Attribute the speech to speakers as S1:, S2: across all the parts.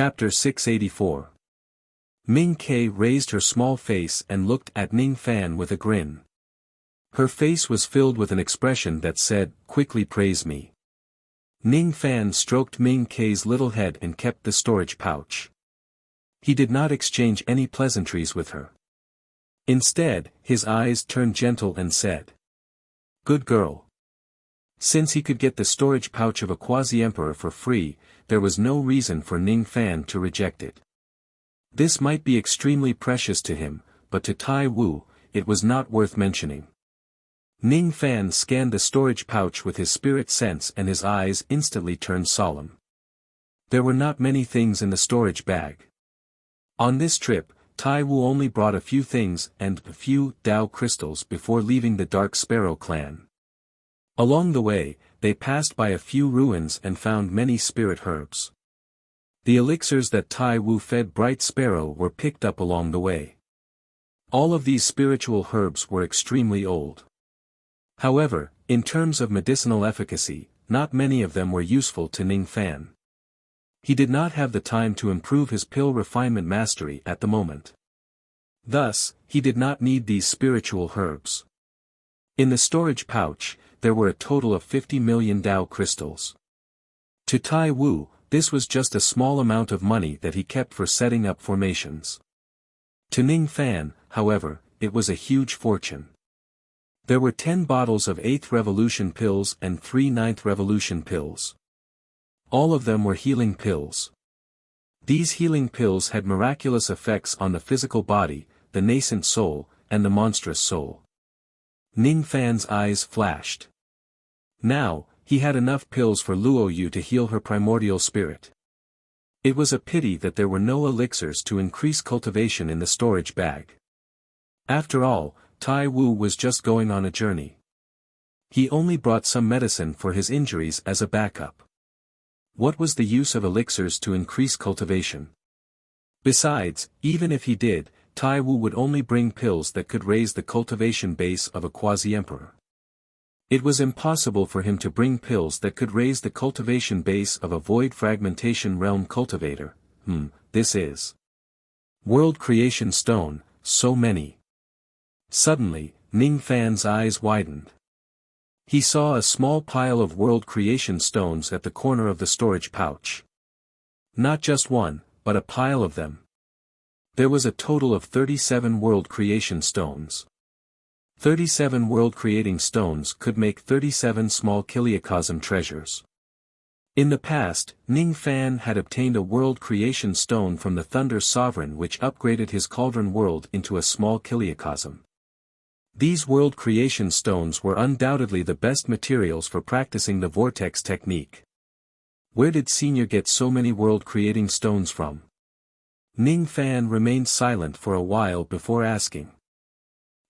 S1: Chapter 684. Ming Ke raised her small face and looked at Ning Fan with a grin. Her face was filled with an expression that said, "Quickly praise me." Ning Fan stroked Ming Ke's little head and kept the storage pouch. He did not exchange any pleasantries with her. Instead, his eyes turned gentle and said, "Good girl." Since he could get the storage pouch of a quasi-emperor for free, there was no reason for Ning Fan to reject it. This might be extremely precious to him, but to Tai Wu, it was not worth mentioning. Ning Fan scanned the storage pouch with his spirit sense and his eyes instantly turned solemn. There were not many things in the storage bag. On this trip, Tai Wu only brought a few things and a few Dao crystals before leaving the Dark Sparrow clan. Along the way, they passed by a few ruins and found many spirit herbs. The elixirs that Tai Wu fed Bright Sparrow were picked up along the way. All of these spiritual herbs were extremely old. However, in terms of medicinal efficacy, not many of them were useful to Ning Fan. He did not have the time to improve his pill refinement mastery at the moment. Thus, he did not need these spiritual herbs. In the storage pouch, there were a total of 50 million Dao crystals. To Tai Wu, this was just a small amount of money that he kept for setting up formations. To Ning Fan, however, it was a huge fortune. There were 10 bottles of 8th Revolution pills and 3 9th Revolution pills. All of them were healing pills. These healing pills had miraculous effects on the physical body, the nascent soul, and the monstrous soul. Ning Fan's eyes flashed. Now, he had enough pills for Luo Yu to heal her primordial spirit. It was a pity that there were no elixirs to increase cultivation in the storage bag. After all, Tai Wu was just going on a journey. He only brought some medicine for his injuries as a backup. What was the use of elixirs to increase cultivation? Besides, even if he did, Tai Wu would only bring pills that could raise the cultivation base of a quasi-emperor. It was impossible for him to bring pills that could raise the cultivation base of a void fragmentation realm cultivator. This is World Creation Stone, so many. Suddenly, Ning Fan's eyes widened. He saw a small pile of World Creation Stones at the corner of the storage pouch. Not just one, but a pile of them. There was a total of 37 World Creation Stones. 37 World Creating Stones could make 37 small Kiliacosm treasures. In the past, Ning Fan had obtained a World Creation Stone from the Thunder Sovereign which upgraded his Cauldron World into a small Kiliacosm. These World Creation Stones were undoubtedly the best materials for practicing the Vortex technique. Where did Senior get so many World Creating Stones from? Ning Fan remained silent for a while before asking.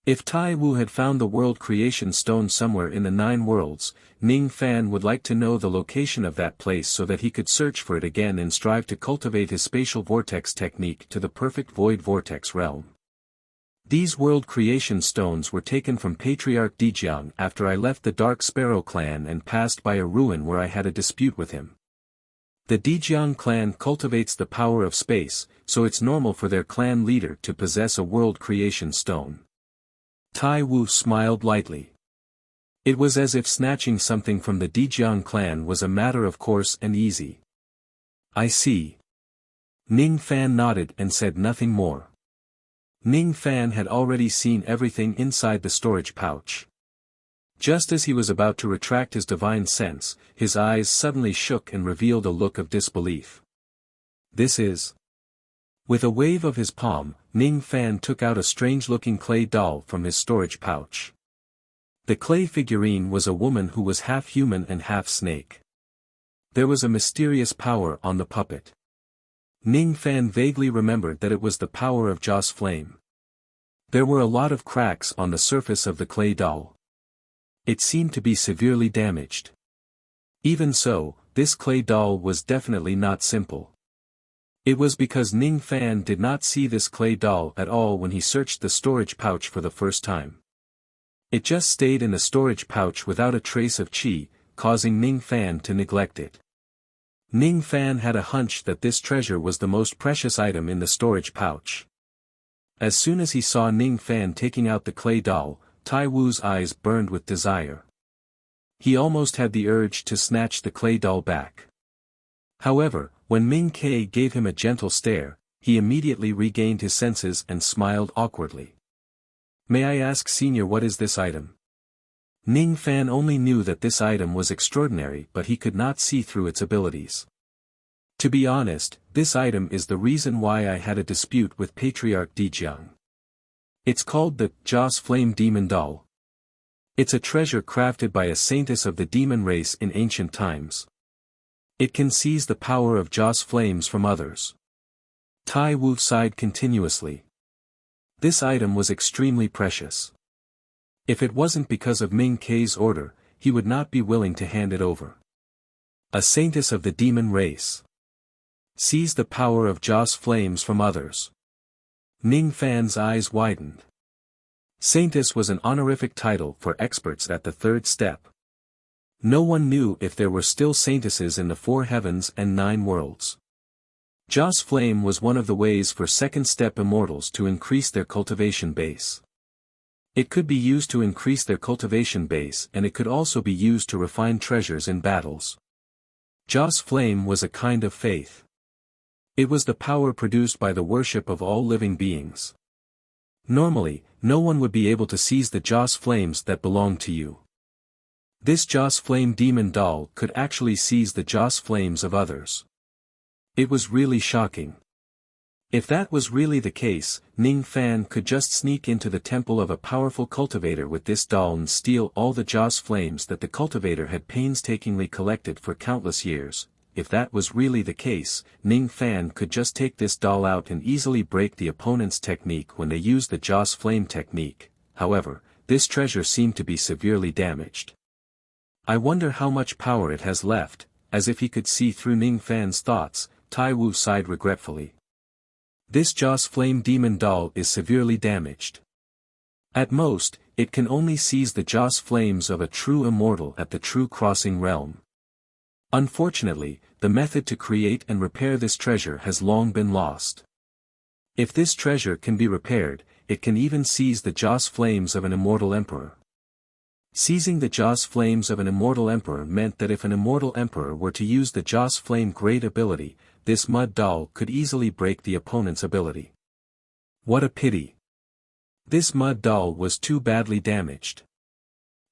S1: If Tai Wu had found the World Creation Stone somewhere in the 9 worlds, Ning Fan would like to know the location of that place so that he could search for it again and strive to cultivate his spatial vortex technique to the perfect void vortex realm. These World Creation Stones were taken from Patriarch Dijiang after I left the Dark Sparrow clan and passed by a ruin where I had a dispute with him. The Dijiang clan cultivates the power of space, so it's normal for their clan leader to possess a World Creation Stone. Tai Wu smiled lightly. It was as if snatching something from the Dijiang clan was a matter of course and easy. I see. Ning Fan nodded and said nothing more. Ning Fan had already seen everything inside the storage pouch. Just as he was about to retract his divine sense, his eyes suddenly shook and revealed a look of disbelief. This is... With a wave of his palm, Ning Fan took out a strange-looking clay doll from his storage pouch. The clay figurine was a woman who was half human and half snake. There was a mysterious power on the puppet. Ning Fan vaguely remembered that it was the power of Joss Flame. There were a lot of cracks on the surface of the clay doll. It seemed to be severely damaged. Even so, this clay doll was definitely not simple. It was because Ning Fan did not see this clay doll at all when he searched the storage pouch for the first time. It just stayed in the storage pouch without a trace of qi, causing Ning Fan to neglect it. Ning Fan had a hunch that this treasure was the most precious item in the storage pouch. As soon as he saw Ning Fan taking out the clay doll, Tai Wu's eyes burned with desire. He almost had the urge to snatch the clay doll back. However, when Ming Ke gave him a gentle stare, he immediately regained his senses and smiled awkwardly. "May I ask, Senior, what is this item?" Ning Fan only knew that this item was extraordinary, but he could not see through its abilities. "To be honest, this item is the reason why I had a dispute with Patriarch Dijiang. It's called the Joss Flame Demon Doll. It's a treasure crafted by a saintess of the demon race in ancient times. It can seize the power of Joss flames from others." Tai Wu sighed continuously. This item was extremely precious. If it wasn't because of Ming Ke's order, he would not be willing to hand it over. A saintess of the demon race. Seize the power of Joss flames from others. Ning Fan's eyes widened. Saintess was an honorific title for experts at the third step. No one knew if there were still saintesses in the 4 heavens and 9 worlds. Joss flame was one of the ways for second step immortals to increase their cultivation base. It could be used to increase their cultivation base, and it could also be used to refine treasures in battles. Joss flame was a kind of faith. It was the power produced by the worship of all living beings. Normally, no one would be able to seize the Joss flames that belonged to you. This Joss flame demon doll could actually seize the Joss flames of others. It was really shocking. If that was really the case, Ning Fan could just sneak into the temple of a powerful cultivator with this doll and steal all the Joss flames that the cultivator had painstakingly collected for countless years. If that was really the case, Ning Fan could just take this doll out and easily break the opponent's technique when they used the Joss flame technique. However, this treasure seemed to be severely damaged. "I wonder how much power it has left." As if he could see through Ning Fan's thoughts, Tai Wu sighed regretfully. "This Joss flame demon doll is severely damaged. At most, it can only seize the Joss flames of a true immortal at the true crossing realm. Unfortunately, the method to create and repair this treasure has long been lost. If this treasure can be repaired, it can even seize the Joss flames of an immortal emperor." Seizing the Joss flames of an immortal emperor meant that if an immortal emperor were to use the Joss flame great ability, this mud doll could easily break the opponent's ability. What a pity. This mud doll was too badly damaged.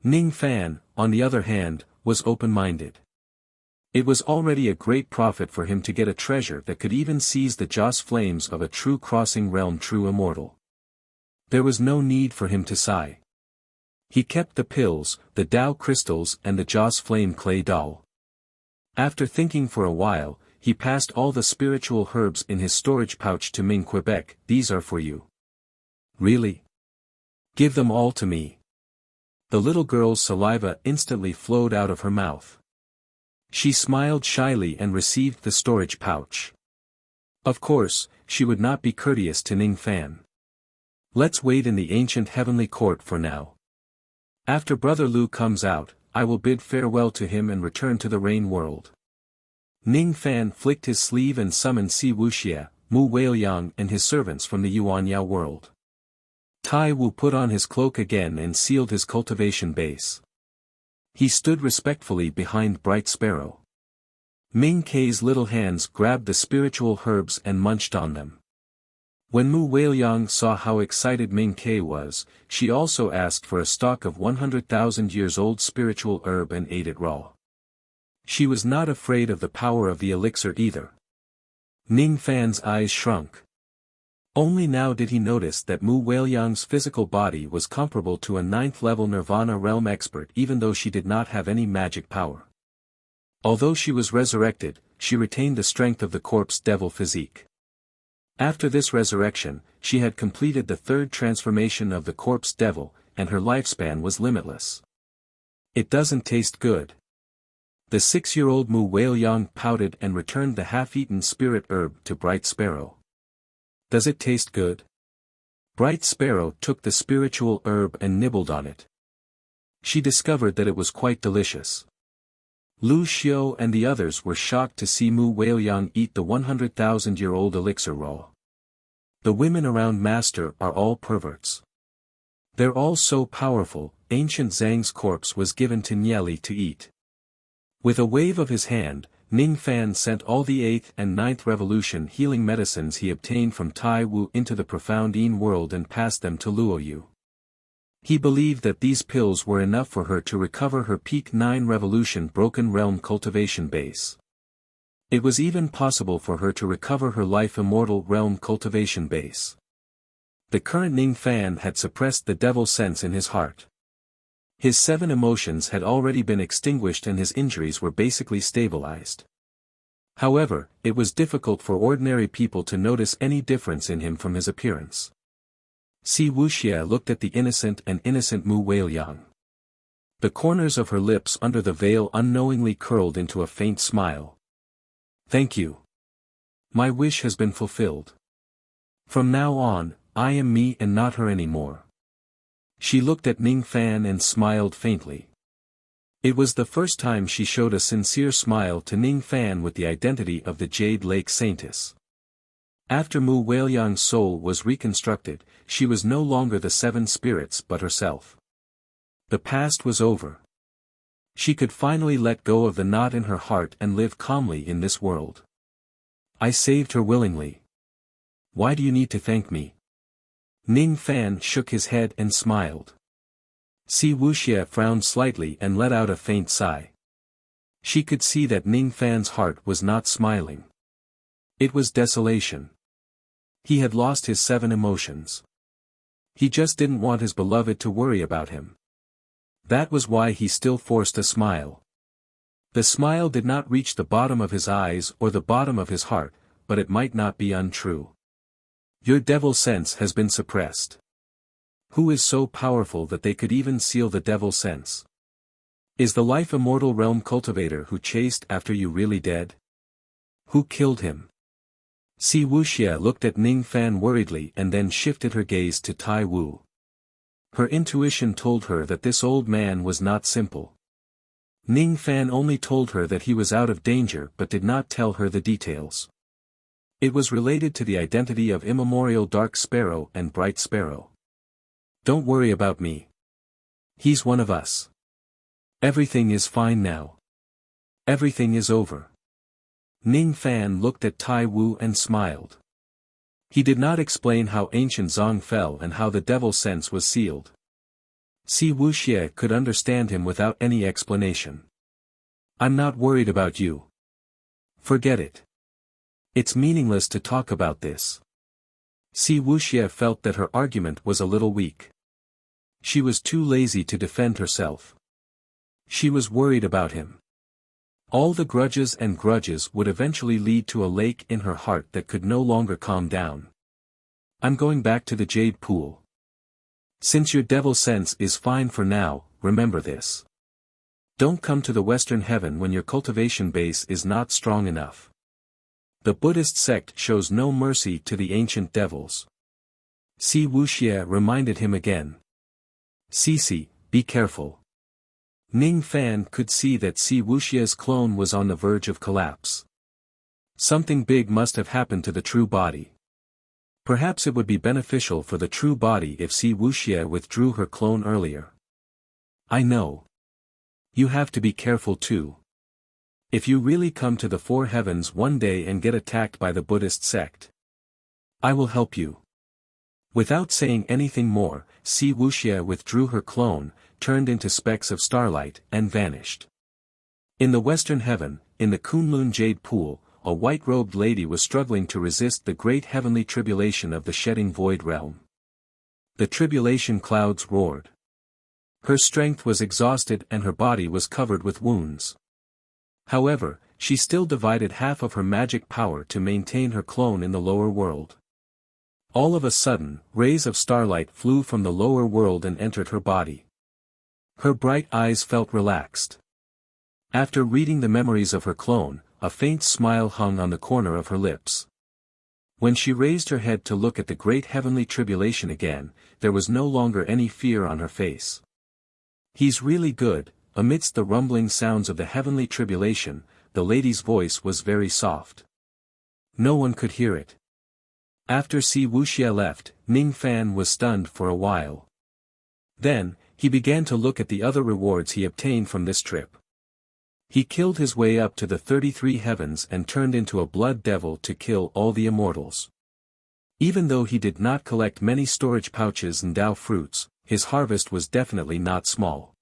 S1: Ning Fan, on the other hand, was open-minded. It was already a great profit for him to get a treasure that could even seize the Joss flames of a true crossing realm true immortal. There was no need for him to sigh. He kept the pills, the Tao crystals and the Joss flame clay doll. After thinking for a while, he passed all the spiritual herbs in his storage pouch to Ming Quebec. "These are for you." "Really? Give them all to me." The little girl's saliva instantly flowed out of her mouth. She smiled shyly and received the storage pouch. Of course, she would not be courteous to Ning Fan. "Let's wait in the ancient heavenly court for now. After Brother Lu comes out, I will bid farewell to him and return to the rain world." Ning Fan flicked his sleeve and summoned Si Wuxia, Mu Weiliang and his servants from the Yuanyao world. Tai Wu put on his cloak again and sealed his cultivation base. He stood respectfully behind Bright Sparrow. Ming Ke's little hands grabbed the spiritual herbs and munched on them. When Mu Weiliang saw how excited Ming Ke was, she also asked for a stock of 100,000 years old spiritual herb and ate it raw. She was not afraid of the power of the elixir either. Ning Fan's eyes shrunk. Only now did he notice that Mu Weiliang's physical body was comparable to a 9th-level Nirvana realm expert even though she did not have any magic power. Although she was resurrected, she retained the strength of the corpse devil physique. After this resurrection, she had completed the 3rd transformation of the corpse devil, and her lifespan was limitless. "It doesn't taste good." The 6-year-old Mu Weiliang pouted and returned the half-eaten spirit herb to Bright Sparrow. "Does it taste good?" Bright Sparrow took the spiritual herb and nibbled on it. She discovered that it was quite delicious. Lu Xiao and the others were shocked to see Mu Weiliang eat the 100,000-year-old elixir raw. The women around Master are all perverts. They're all so powerful. Ancient Zhang's corpse was given to Nieli to eat. With a wave of his hand, Ning Fan sent all the 8th and 9th revolution healing medicines he obtained from Tai Wu into the profound Yin world and passed them to Luoyu. He believed that these pills were enough for her to recover her peak 9 revolution broken realm cultivation base. It was even possible for her to recover her life immortal realm cultivation base. The current Ning Fan had suppressed the devil sense in his heart. His 7 emotions had already been extinguished and his injuries were basically stabilized. However, it was difficult for ordinary people to notice any difference in him from his appearance. Si Wuxia looked at the innocent Mu Weiliang. The corners of her lips under the veil unknowingly curled into a faint smile. Thank you. My wish has been fulfilled. From now on, I am me and not her anymore. She looked at Ning Fan and smiled faintly. It was the first time she showed a sincere smile to Ning Fan with the identity of the Jade Lake Saintess. After Mu Weiliang's soul was reconstructed, she was no longer the 7 spirits but herself. The past was over. She could finally let go of the knot in her heart and live calmly in this world. I saved her willingly. Why do you need to thank me? Ning Fan shook his head and smiled. Si Wuxia frowned slightly and let out a faint sigh. She could see that Ning Fan's heart was not smiling. It was desolation. He had lost his 7 emotions. He just didn't want his beloved to worry about him. That was why he still forced a smile. The smile did not reach the bottom of his eyes or the bottom of his heart, but it might not be untrue. Your devil sense has been suppressed. Who is so powerful that they could even seal the devil sense? Is the life immortal realm cultivator who chased after you really dead? Who killed him? Si Wuxia looked at Ning Fan worriedly and then shifted her gaze to Tai Wu. Her intuition told her that this old man was not simple. Ning Fan only told her that he was out of danger but did not tell her the details. It was related to the identity of immemorial Dark Sparrow and Bright Sparrow. Don't worry about me. He's one of us. Everything is fine now. Everything is over. Ning Fan looked at Tai Wu and smiled. He did not explain how ancient Zong fell and how the devil sense was sealed. Si Wuxia could understand him without any explanation. I'm not worried about you. Forget it. It's meaningless to talk about this. Si Wuxia felt that her argument was a little weak. She was too lazy to defend herself. She was worried about him. All the grudges would eventually lead to a lake in her heart that could no longer calm down. I'm going back to the Jade Pool. Since your devil sense is fine for now, remember this. Don't come to the Western Heaven when your cultivation base is not strong enough. The Buddhist sect shows no mercy to the ancient devils. Si Wuxia reminded him again. Sisi, be careful. Ning Fan could see that Si Wuxia's clone was on the verge of collapse. Something big must have happened to the true body. Perhaps it would be beneficial for the true body if Si Wuxia withdrew her clone earlier. I know. You have to be careful too. If you really come to the 4 heavens one day and get attacked by the Buddhist sect, I will help you. Without saying anything more, Si Wuxia withdrew her clone, turned into specks of starlight, and vanished. In the Western Heaven, in the Kunlun Jade Pool, a white-robed lady was struggling to resist the great heavenly tribulation of the shedding void realm. The tribulation clouds roared. Her strength was exhausted and her body was covered with wounds. However, she still divided half of her magic power to maintain her clone in the lower world. All of a sudden, rays of starlight flew from the lower world and entered her body. Her bright eyes felt relaxed. After reading the memories of her clone, a faint smile hung on the corner of her lips. When she raised her head to look at the great heavenly tribulation again, there was no longer any fear on her face. He's really good, amidst the rumbling sounds of the heavenly tribulation, the lady's voice was very soft. No one could hear it. After Si Wuxia left, Ning Fan was stunned for a while. Then, he began to look at the other rewards he obtained from this trip. He killed his way up to the 33 heavens and turned into a blood devil to kill all the immortals. Even though he did not collect many storage pouches and Dao fruits, his harvest was definitely not small.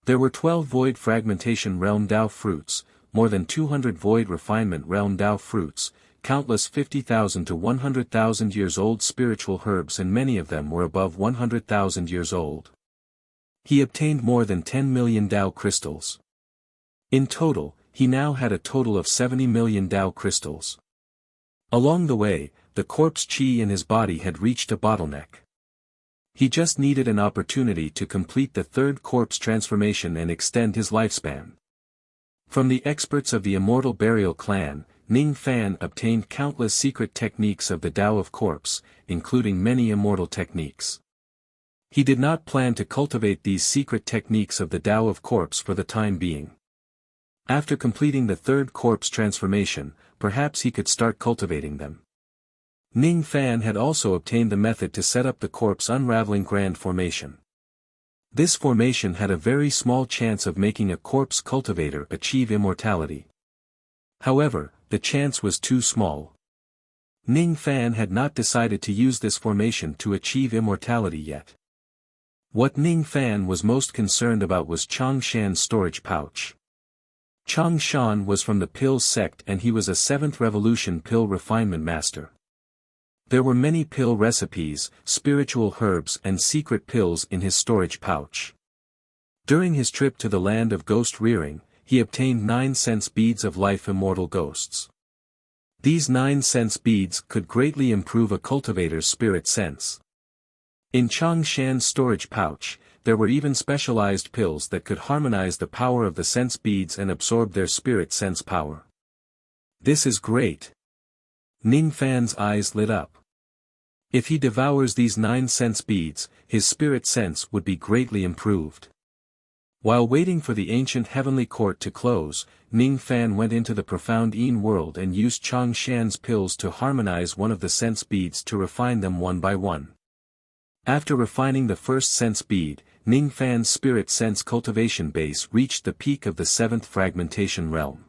S1: There were 12 Void Fragmentation Realm Dao fruits, more than 200 Void Refinement Realm Dao fruits, countless 50,000 to 100,000 years old spiritual herbs, and many of them were above 100,000 years old. He obtained more than 10 million Dao crystals. In total, he now had a total of 70 million Dao crystals. Along the way, the corpse qi in his body had reached a bottleneck. He just needed an opportunity to complete the third corpse transformation and extend his lifespan. From the experts of the Immortal Burial Clan, Ning Fan obtained countless secret techniques of the Tao of Corpse, including many immortal techniques. He did not plan to cultivate these secret techniques of the Tao of Corpse for the time being. After completing the third corpse transformation, perhaps he could start cultivating them. Ning Fan had also obtained the method to set up the corpse unraveling grand formation. This formation had a very small chance of making a corpse cultivator achieve immortality. However, the chance was too small. Ning Fan had not decided to use this formation to achieve immortality yet. What Ning Fan was most concerned about was Chang Shan's storage pouch. Chang Shan was from the Pill sect and he was a 7th Revolution pill refinement master. There were many pill recipes, spiritual herbs and secret pills in his storage pouch. During his trip to the land of ghost rearing, he obtained 9 sense beads of life immortal ghosts. These 9 sense beads could greatly improve a cultivator's spirit sense. In Chang Shan's storage pouch, there were even specialized pills that could harmonize the power of the sense beads and absorb their spirit sense power. This is great. Ning Fan's eyes lit up. If he devours these 9 sense beads, his spirit sense would be greatly improved. While waiting for the ancient heavenly court to close, Ning Fan went into the profound Yin world and used Chang Shan's pills to harmonize one of the sense beads to refine them one by one. After refining the first sense bead, Ning Fan's spirit sense cultivation base reached the peak of the 7th fragmentation realm.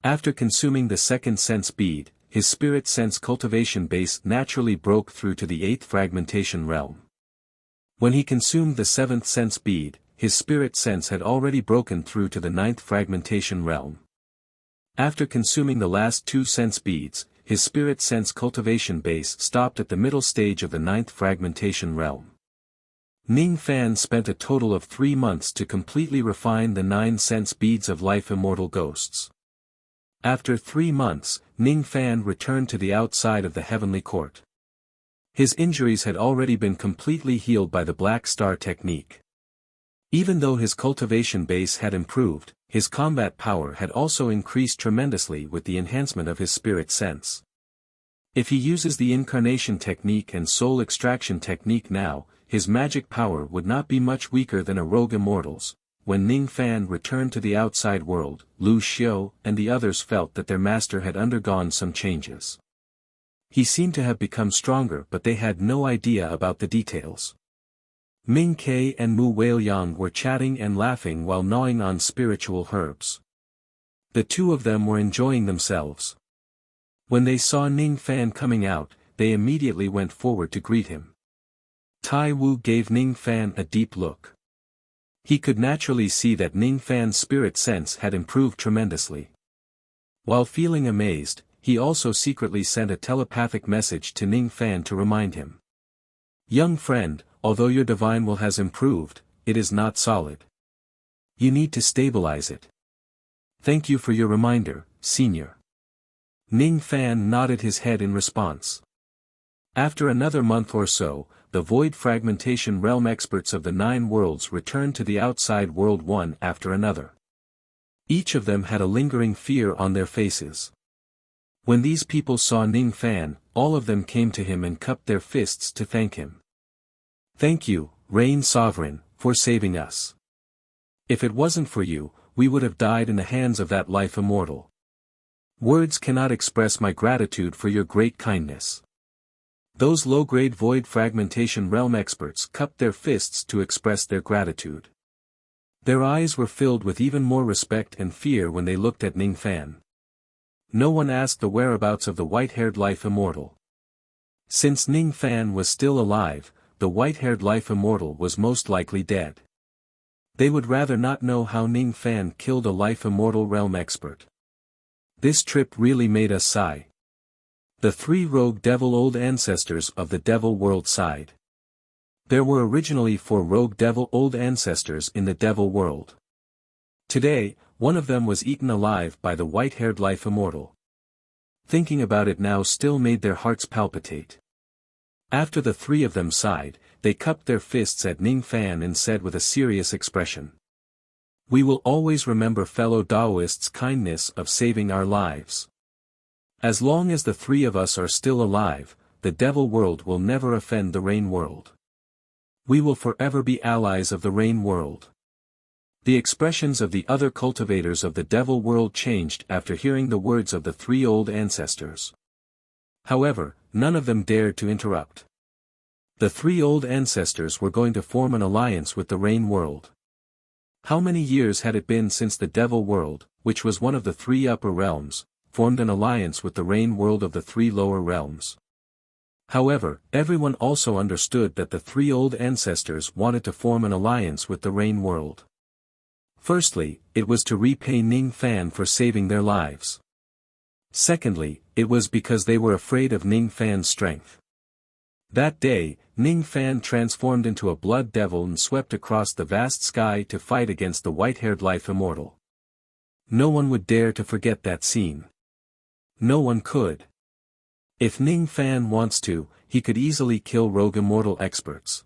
S1: After consuming the second sense bead, his spirit sense cultivation base naturally broke through to the 8th fragmentation realm. When he consumed the 7th sense bead, his spirit sense had already broken through to the 9th fragmentation realm. After consuming the last 2 sense beads, his spirit sense cultivation base stopped at the middle stage of the 9th fragmentation realm. Ning Fan spent a total of 3 months to completely refine the 9 sense beads of life immortal ghosts. After 3 months, Ning Fan returned to the outside of the heavenly court. His injuries had already been completely healed by the Black Star technique. Even though his cultivation base had improved, his combat power had also increased tremendously with the enhancement of his spirit sense. If he uses the incarnation technique and soul extraction technique now, his magic power would not be much weaker than a rogue immortal's. When Ning Fan returned to the outside world, Lu Xiu and the others felt that their master had undergone some changes. He seemed to have become stronger, but they had no idea about the details. Ming Ke and Mu Weiliang were chatting and laughing while gnawing on spiritual herbs. The two of them were enjoying themselves. When they saw Ning Fan coming out, they immediately went forward to greet him. Tai Wu gave Ning Fan a deep look. He could naturally see that Ning Fan's spirit sense had improved tremendously. While feeling amazed, he also secretly sent a telepathic message to Ning Fan to remind him. Young friend, although your divine will has improved, it is not solid. You need to stabilize it. Thank you for your reminder, senior. Ning Fan nodded his head in response. After another month or so, the Void Fragmentation Realm experts of the 9 worlds returned to the outside world one after another. Each of them had a lingering fear on their faces. When these people saw Ning Fan, all of them came to him and cupped their fists to thank him. Thank you, Reign Sovereign, for saving us. If it wasn't for you, we would have died in the hands of that life immortal. Words cannot express my gratitude for your great kindness. Those low-grade void fragmentation realm experts cupped their fists to express their gratitude. Their eyes were filled with even more respect and fear when they looked at Ning Fan. No one asked the whereabouts of the white-haired life immortal. Since Ning Fan was still alive, the white-haired life immortal was most likely dead. They would rather not know how Ning Fan killed a life immortal realm expert. This trip really made us sigh. The three rogue devil old ancestors of the devil world sighed. There were originally 4 rogue devil old ancestors in the devil world. Today, one of them was eaten alive by the white-haired life immortal. Thinking about it now still made their hearts palpitate. After the 3 of them sighed, they cupped their fists at Ning Fan and said with a serious expression, "We will always remember fellow Daoists' kindness of saving our lives. As long as the 3 of us are still alive, the devil world will never offend the rain world. We will forever be allies of the rain world." The expressions of the other cultivators of the devil world changed after hearing the words of the 3 old ancestors. However, none of them dared to interrupt. The 3 old ancestors were going to form an alliance with the rain world. How many years had it been since the devil world, which was one of the 3 upper realms, formed an alliance with the rain world of the 3 lower realms? However, everyone also understood that the 3 old ancestors wanted to form an alliance with the rain world. Firstly, it was to repay Ning Fan for saving their lives. Secondly, it was because they were afraid of Ning Fan's strength. That day, Ning Fan transformed into a blood devil and swept across the vast sky to fight against the white-haired life immortal. No one would dare to forget that scene. No one could. If Ning Fan wants to, he could easily kill rogue immortal experts.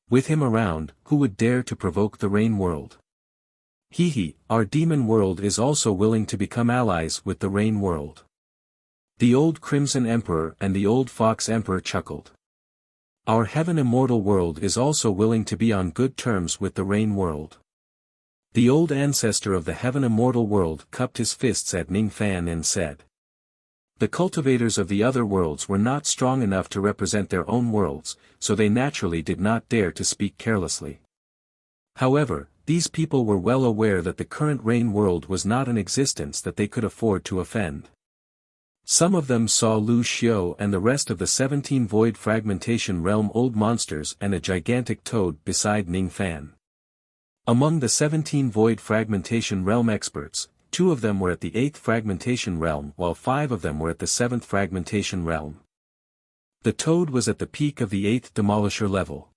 S1: With him around, who would dare to provoke the rain world? Our demon world is also willing to become allies with the rain world. The old Crimson Emperor and the old Fox Emperor chuckled. Our heaven immortal world is also willing to be on good terms with the rain world. The old ancestor of the heaven immortal world cupped his fists at Ning Fan and said, "The cultivators of the other worlds were not strong enough to represent their own worlds, so they naturally did not dare to speak carelessly. However, these people were well aware that the current rain world was not an existence that they could afford to offend. Some of them saw Lu Xiao and the rest of the 17 void fragmentation realm old monsters and a gigantic toad beside Ning Fan. Among the 17 void fragmentation realm experts, 2 of them were at the 8th fragmentation realm while 5 of them were at the 7th fragmentation realm. The toad was at the peak of the 8th demolisher level.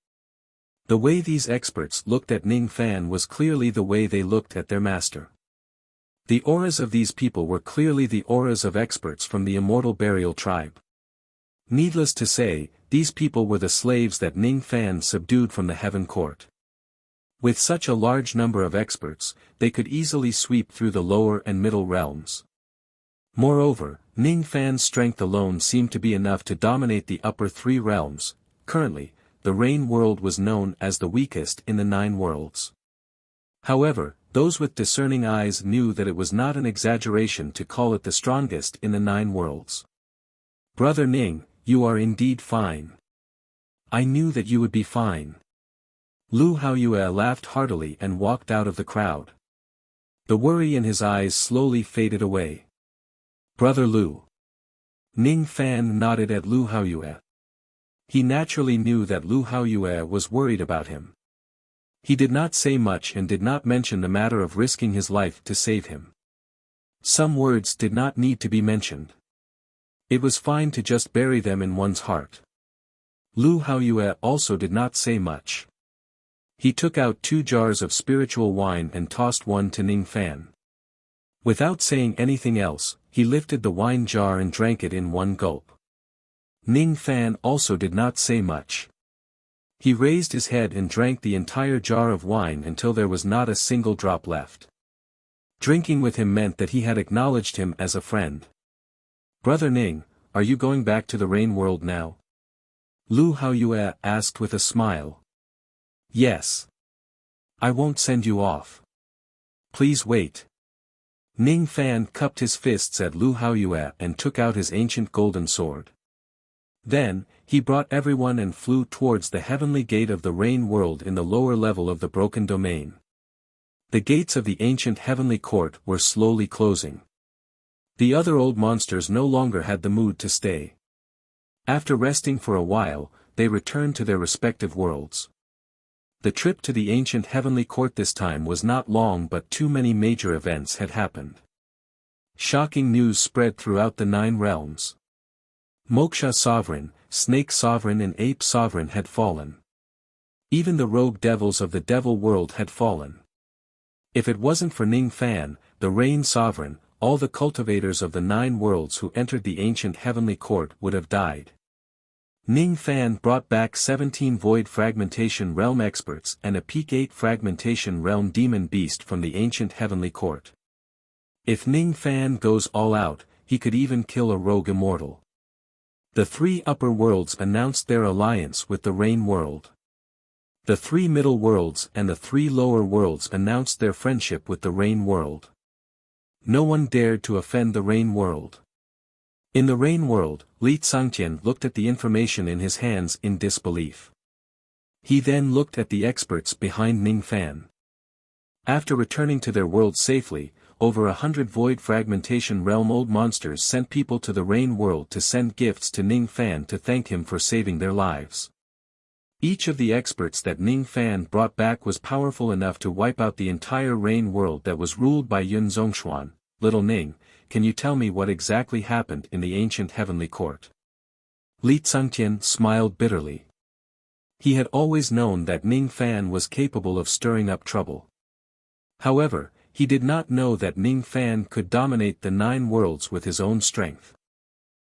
S1: The way these experts looked at Ning Fan was clearly the way they looked at their master. The auras of these people were clearly the auras of experts from the immortal burial tribe. Needless to say, these people were the slaves that Ning Fan subdued from the heaven court. With such a large number of experts, they could easily sweep through the lower and middle realms. Moreover, Ning Fan's strength alone seemed to be enough to dominate the upper 3 realms. Currently, the rain world was known as the weakest in the 9 worlds. However, those with discerning eyes knew that it was not an exaggeration to call it the strongest in the 9 worlds. "Brother Ning, you are indeed fine. I knew that you would be fine." Lu Haoyue laughed heartily and walked out of the crowd. The worry in his eyes slowly faded away. "Brother Lu." Ning Fan nodded at Lu Haoyue. He naturally knew that Lu Haoyue was worried about him. He did not say much and did not mention the matter of risking his life to save him. Some words did not need to be mentioned. It was fine to just bury them in one's heart. Lu Haoyue also did not say much. He took out 2 jars of spiritual wine and tossed one to Ning Fan. Without saying anything else, he lifted the wine jar and drank it in one gulp. Ning Fan also did not say much. He raised his head and drank the entire jar of wine until there was not a single drop left. Drinking with him meant that he had acknowledged him as a friend. "Brother Ning, are you going back to the rain world now?" Lu Haoyue asked with a smile. "Yes. I won't send you off. Please wait. Ning Fan cupped his fists at Lu Haoyue and took out his ancient golden sword. Then, he brought everyone and flew towards the heavenly gate of the rain world in the lower level of the broken domain. The gates of the ancient heavenly court were slowly closing. The other old monsters no longer had the mood to stay. After resting for a while, they returned to their respective worlds. The trip to the ancient heavenly court this time was not long, but too many major events had happened. Shocking news spread throughout the 9 realms. Moksha Sovereign, Snake Sovereign and Ape Sovereign had fallen. Even the rogue devils of the devil world had fallen. If it wasn't for Ning Fan, the Rain Sovereign, all the cultivators of the 9 worlds who entered the ancient heavenly court would have died. Ning Fan brought back 17 Void Fragmentation Realm experts and a Peak 8 Fragmentation Realm Demon Beast from the ancient heavenly court. If Ning Fan goes all out, he could even kill a rogue immortal. The 3 upper worlds announced their alliance with the Rain world. The 3 middle worlds and the 3 lower worlds announced their friendship with the Rain world. No one dared to offend the Rain world. In the Rain world, Li Tsangtian looked at the information in his hands in disbelief. He then looked at the experts behind Ning Fan. After returning to their world safely, over 100 Void Fragmentation Realm old monsters sent people to the Rain world to send gifts to Ning Fan to thank him for saving their lives. Each of the experts that Ning Fan brought back was powerful enough to wipe out the entire Rain world that was ruled by Yun Zhongshuan. Little Ning, can you tell me what exactly happened in the ancient heavenly court? Li Tsangtian smiled bitterly. He had always known that Ning Fan was capable of stirring up trouble. However, he did not know that Ning Fan could dominate the 9 worlds with his own strength.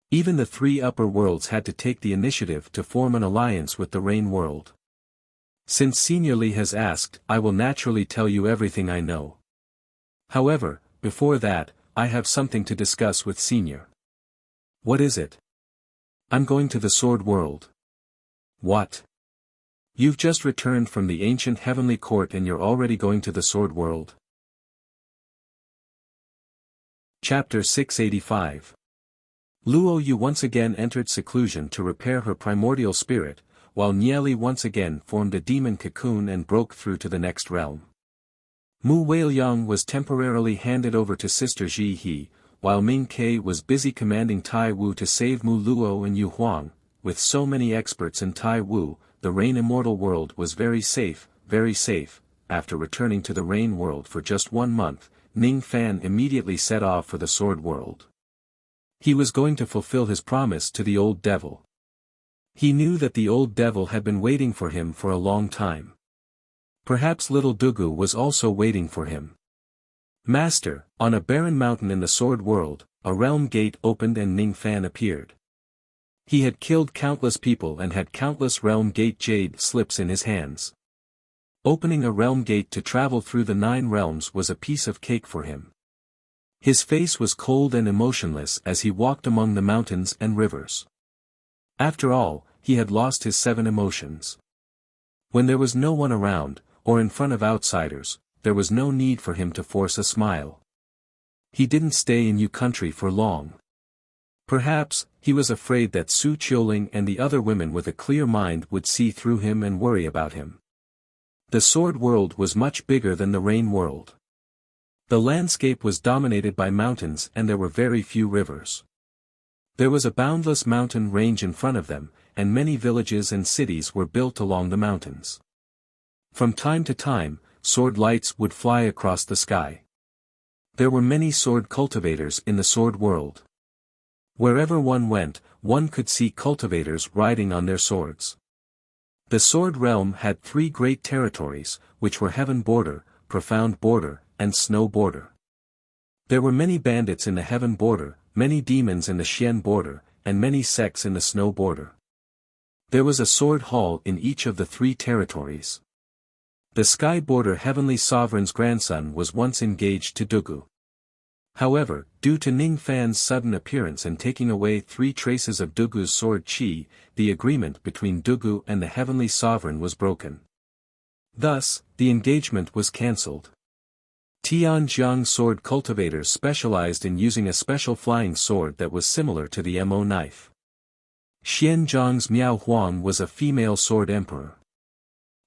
S1: Even the 3 upper worlds had to take the initiative to form an alliance with the Rain world. Since Senior Li has asked, I will naturally tell you everything I know. However, before that, I have something to discuss with Senior. What is it? I'm going to the Sword World. What? You've just returned from the ancient heavenly court and you're already going to the Sword World? Chapter 685. Luo Yu once again entered seclusion to repair her primordial spirit, while Nieli once again formed a demon cocoon and broke through to the next realm. Mu Weiliang was temporarily handed over to Sister Ji He, while Ming Ke was busy commanding Tai Wu to save Mu Luo and Yu Huang. With so many experts in Tai Wu, the Rain Immortal world was very safe, very safe. After returning to the Rain world for just 1 month, Ning Fan immediately set off for the Sword world. He was going to fulfill his promise to the old devil. He knew that the old devil had been waiting for him for a long time. Perhaps little Dugu was also waiting for him. Master, on a barren mountain in the Sword world, a realm gate opened and Ning Fan appeared. He had killed countless people and had countless realm gate jade slips in his hands. Opening a realm gate to travel through the 9 realms was a piece of cake for him. His face was cold and emotionless as he walked among the mountains and rivers. After all, he had lost his 7 emotions. When there was no one around, or in front of outsiders, there was no need for him to force a smile. He didn't stay in Yu country for long. Perhaps, he was afraid that Su Qiuling and the other women with a clear mind would see through him and worry about him. The Sword world was much bigger than the Rain world. The landscape was dominated by mountains and there were very few rivers. There was a boundless mountain range in front of them, and many villages and cities were built along the mountains. From time to time, sword lights would fly across the sky. There were many sword cultivators in the Sword world. Wherever one went, one could see cultivators riding on their swords. The Sword realm had 3 great territories, which were Heaven border, Profound border, and Snow border. There were many bandits in the Heaven border, many demons in the Xian border, and many sects in the Snow border. There was a sword hall in each of the 3 territories. The Sky border Heavenly Sovereign's grandson was once engaged to Dugu. However, due to Ning Fan's sudden appearance and taking away 3 traces of Dugu's sword chi, the agreement between Dugu and the Heavenly Sovereign was broken. Thus, the engagement was cancelled. Tianjiang sword cultivators specialized in using a special flying sword that was similar to the Mo knife. Xianzhang's Miao Huang was a female sword emperor.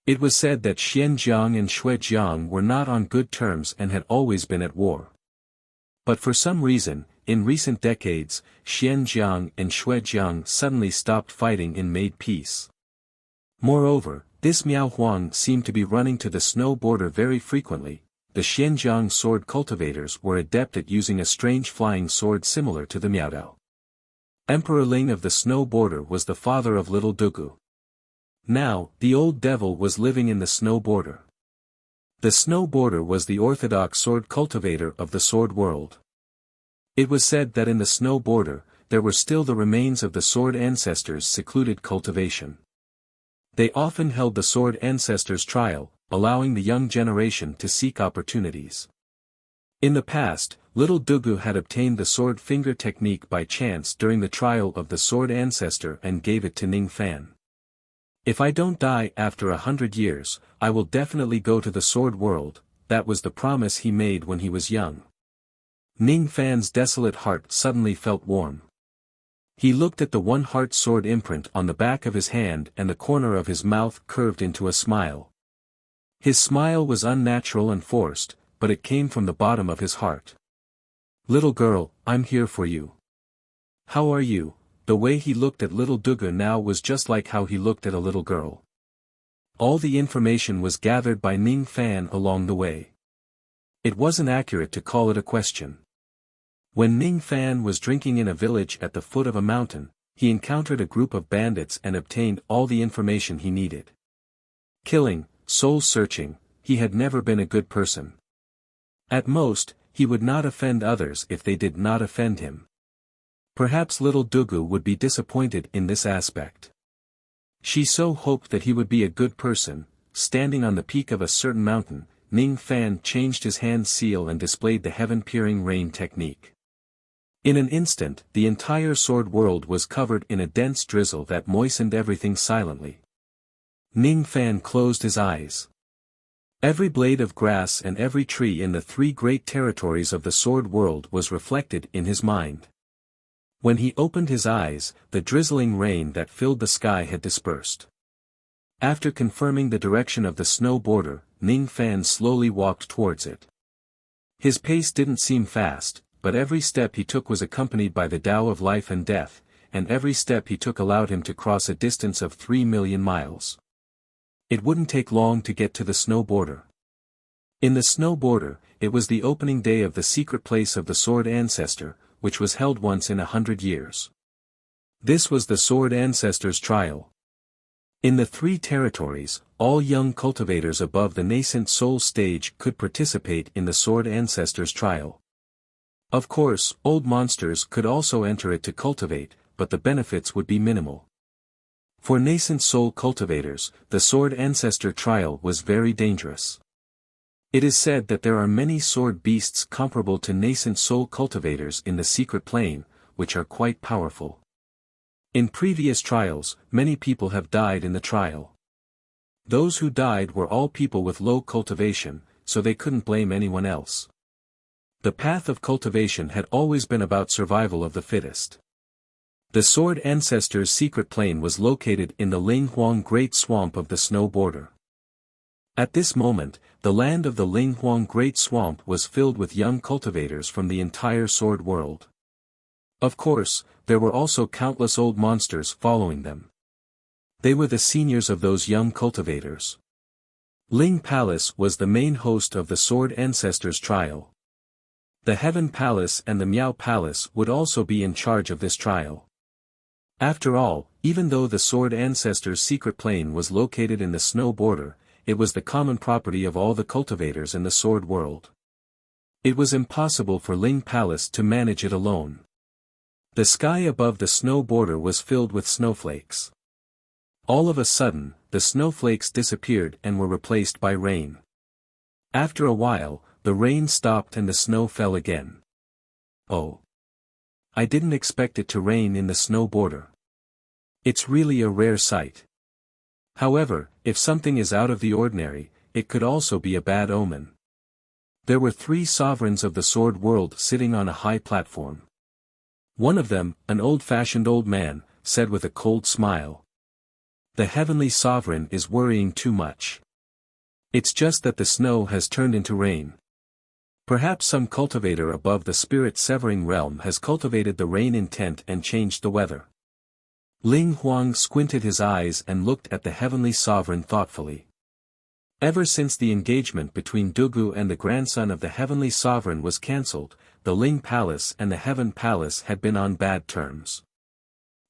S1: It was said that Xianzhang and Shuijiang were not on good terms and had always been at war. But for some reason, in recent decades, Xianzhang and Shuijiang suddenly stopped fighting and made peace. Moreover, this Miao Huang seemed to be running to the snow border very frequently. The Xianzhang sword cultivators were adept at using a strange flying sword similar to the Miaodao. Emperor Ling of the snow border was the father of little Dugu. Now, the old devil was living in the snow border. The snow border was the orthodox sword cultivator of the sword world. It was said that in the snow border, there were still the remains of the sword ancestors' secluded cultivation. They often held the sword ancestors' trial, allowing the young generation to seek opportunities. In the past, little Dugu had obtained the sword finger technique by chance during the trial of the sword ancestor and gave it to Ning Fan. "If I don't die after 100 years, I will definitely go to the sword world," that was the promise he made when he was young. Ning Fan's desolate heart suddenly felt warm. He looked at the one-heart sword imprint on the back of his hand and the corner of his mouth curved into a smile. His smile was unnatural and forced, but it came from the bottom of his heart. "Little girl, I'm here for you. How are you?" The way he looked at little Dugu now was just like how he looked at a little girl. All the information was gathered by Ning Fan along the way. It wasn't accurate to call it a question. When Ning Fan was drinking in a village at the foot of a mountain, he encountered a group of bandits and obtained all the information he needed. Killing, soul-searching, he had never been a good person. At most, he would not offend others if they did not offend him. Perhaps little Dugu would be disappointed in this aspect. She so hoped that he would be a good person. Standing on the peak of a certain mountain, Ning Fan changed his hand seal and displayed the heaven-peering rain technique. In an instant, the entire sword world was covered in a dense drizzle that moistened everything silently. Ning Fan closed his eyes. Every blade of grass and every tree in the 3 great territories of the sword world was reflected in his mind. When he opened his eyes, the drizzling rain that filled the sky had dispersed. After confirming the direction of the snow border, Ning Fan slowly walked towards it. His pace didn't seem fast, but every step he took was accompanied by the Tao of life and death, and every step he took allowed him to cross a distance of 3 million miles. It wouldn't take long to get to the snow border. In the snow border, it was the opening day of the secret place of the sword ancestor, which was held once in 100 years. This was the sword ancestor's trial. In the 3 territories, all young cultivators above the nascent soul stage could participate in the sword ancestor's trial. Of course, old monsters could also enter it to cultivate, but the benefits would be minimal. For nascent soul cultivators, the sword ancestor trial was very dangerous. It is said that there are many sword beasts comparable to nascent soul cultivators in the secret plane, which are quite powerful. In previous trials, many people have died in the trial. Those who died were all people with low cultivation, so they couldn't blame anyone else. The path of cultivation had always been about survival of the fittest. The sword ancestor's secret plane was located in the Linghuang Great Swamp of the snow border. At this moment, the land of the Linghuang Great Swamp was filled with young cultivators from the entire sword world. Of course, there were also countless old monsters following them. They were the seniors of those young cultivators. Ling Palace was the main host of the sword ancestor's trial. The Heaven Palace and the Miao Palace would also be in charge of this trial. After all, even though the sword ancestor's secret plane was located in the snow border, it was the common property of all the cultivators in the sword world. It was impossible for Ling Palace to manage it alone. The sky above the snow border was filled with snowflakes. All of a sudden, the snowflakes disappeared and were replaced by rain. After a while, the rain stopped and the snow fell again. Oh! I didn't expect it to rain in the snow border. It's really a rare sight. However, if something is out of the ordinary, it could also be a bad omen. There were 3 sovereigns of the sword world sitting on a high platform. One of them, an old-fashioned old man, said with a cold smile. The heavenly sovereign is worrying too much. It's just that the snow has turned into rain. Perhaps some cultivator above the spirit-severing realm has cultivated the rain intent and changed the weather. Ling Huang squinted his eyes and looked at the heavenly sovereign thoughtfully. Ever since the engagement between Dugu and the grandson of the heavenly sovereign was cancelled, the Ling Palace and the Heaven Palace had been on bad terms.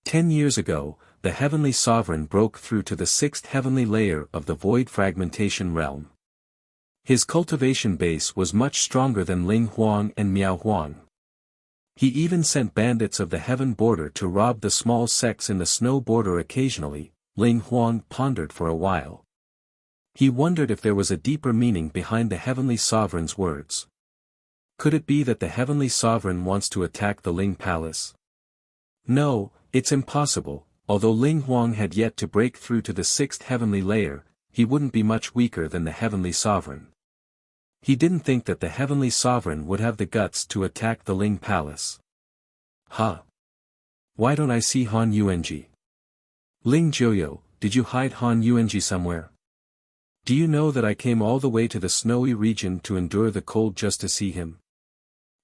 S1: 10 years ago, the heavenly sovereign broke through to the 6th heavenly layer of the void fragmentation realm. His cultivation base was much stronger than Ling Huang and Miao Huang. He even sent bandits of the heaven border to rob the small sects in the snow border occasionally. Ling Huang pondered for a while. He wondered if there was a deeper meaning behind the heavenly sovereign's words. Could it be that the heavenly sovereign wants to attack the Ling Palace? No, it's impossible. Although Ling Huang had yet to break through to the 6th heavenly layer, he wouldn't be much weaker than the heavenly sovereign. He didn't think that the heavenly sovereign would have the guts to attack the Ling Palace. Huh? Why don't I see Han Yuanji? Ling Jiuyo, did you hide Han Yuanji somewhere? Do you know that I came all the way to the snowy region to endure the cold just to see him?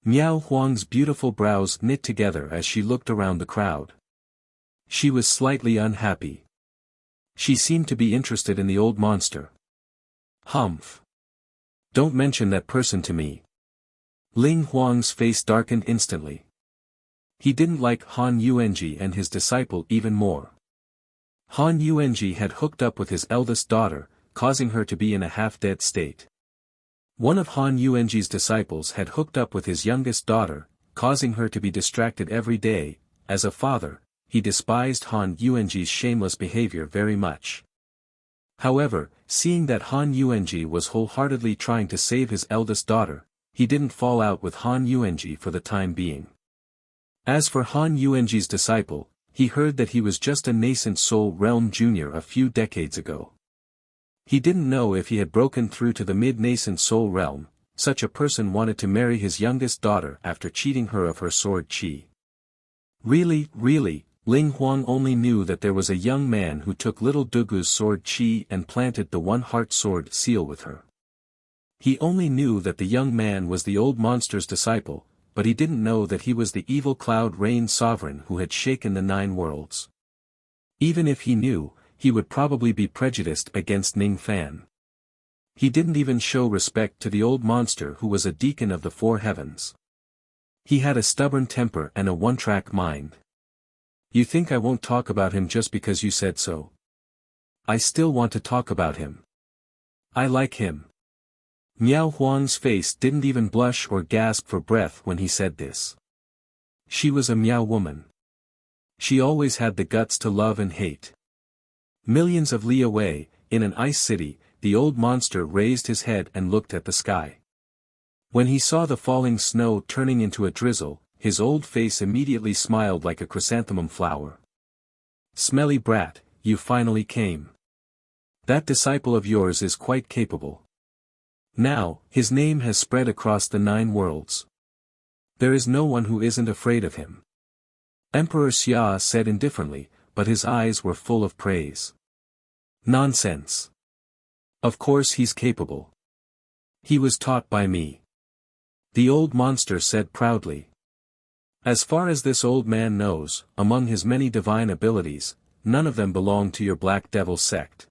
S1: Miao Huang's beautiful brows knit together as she looked around the crowd. She was slightly unhappy. She seemed to be interested in the old monster. Humph. Don't mention that person to me. Ling Huang's face darkened instantly. He didn't like Han Yuanji and his disciple even more. Han Yuanji had hooked up with his eldest daughter, causing her to be in a half-dead state. One of Han Yuanji's disciples had hooked up with his youngest daughter, causing her to be distracted every day. As a father, he despised Han Yuanji's shameless behavior very much. However, seeing that Han Yuanji was wholeheartedly trying to save his eldest daughter, he didn't fall out with Han Yuanji for the time being. As for Han Yuanji's disciple, he heard that he was just a nascent soul realm junior a few decades ago. He didn't know if he had broken through to the mid-nascent soul realm. Such a person wanted to marry his youngest daughter after cheating her of her sword chi. Really, Ling Huang only knew that there was a young man who took little Dugu's sword chi and planted the one-heart sword seal with her. He only knew that the young man was the old monster's disciple, but he didn't know that he was the evil cloud rain sovereign who had shaken the 9 worlds. Even if he knew, he would probably be prejudiced against Ning Fan. He didn't even show respect to the old monster who was a deacon of the 4 heavens. He had a stubborn temper and a one-track mind. You think I won't talk about him just because you said so? I still want to talk about him. I like him. Miao Huang's face didn't even blush or gasp for breath when he said this. She was a Miao woman. She always had the guts to love and hate. Millions of li away, in an ice city, the old monster raised his head and looked at the sky. When he saw the falling snow turning into a drizzle, his old face immediately smiled like a chrysanthemum flower. Smelly brat, you finally came. That disciple of yours is quite capable. Now, his name has spread across the 9 worlds. There is no one who isn't afraid of him. Emperor Xia said indifferently, but his eyes were full of praise. Nonsense. Of course he's capable. He was taught by me. The old monster said proudly. As far as this old man knows, among his many divine abilities, none of them belong to your Black Devil sect.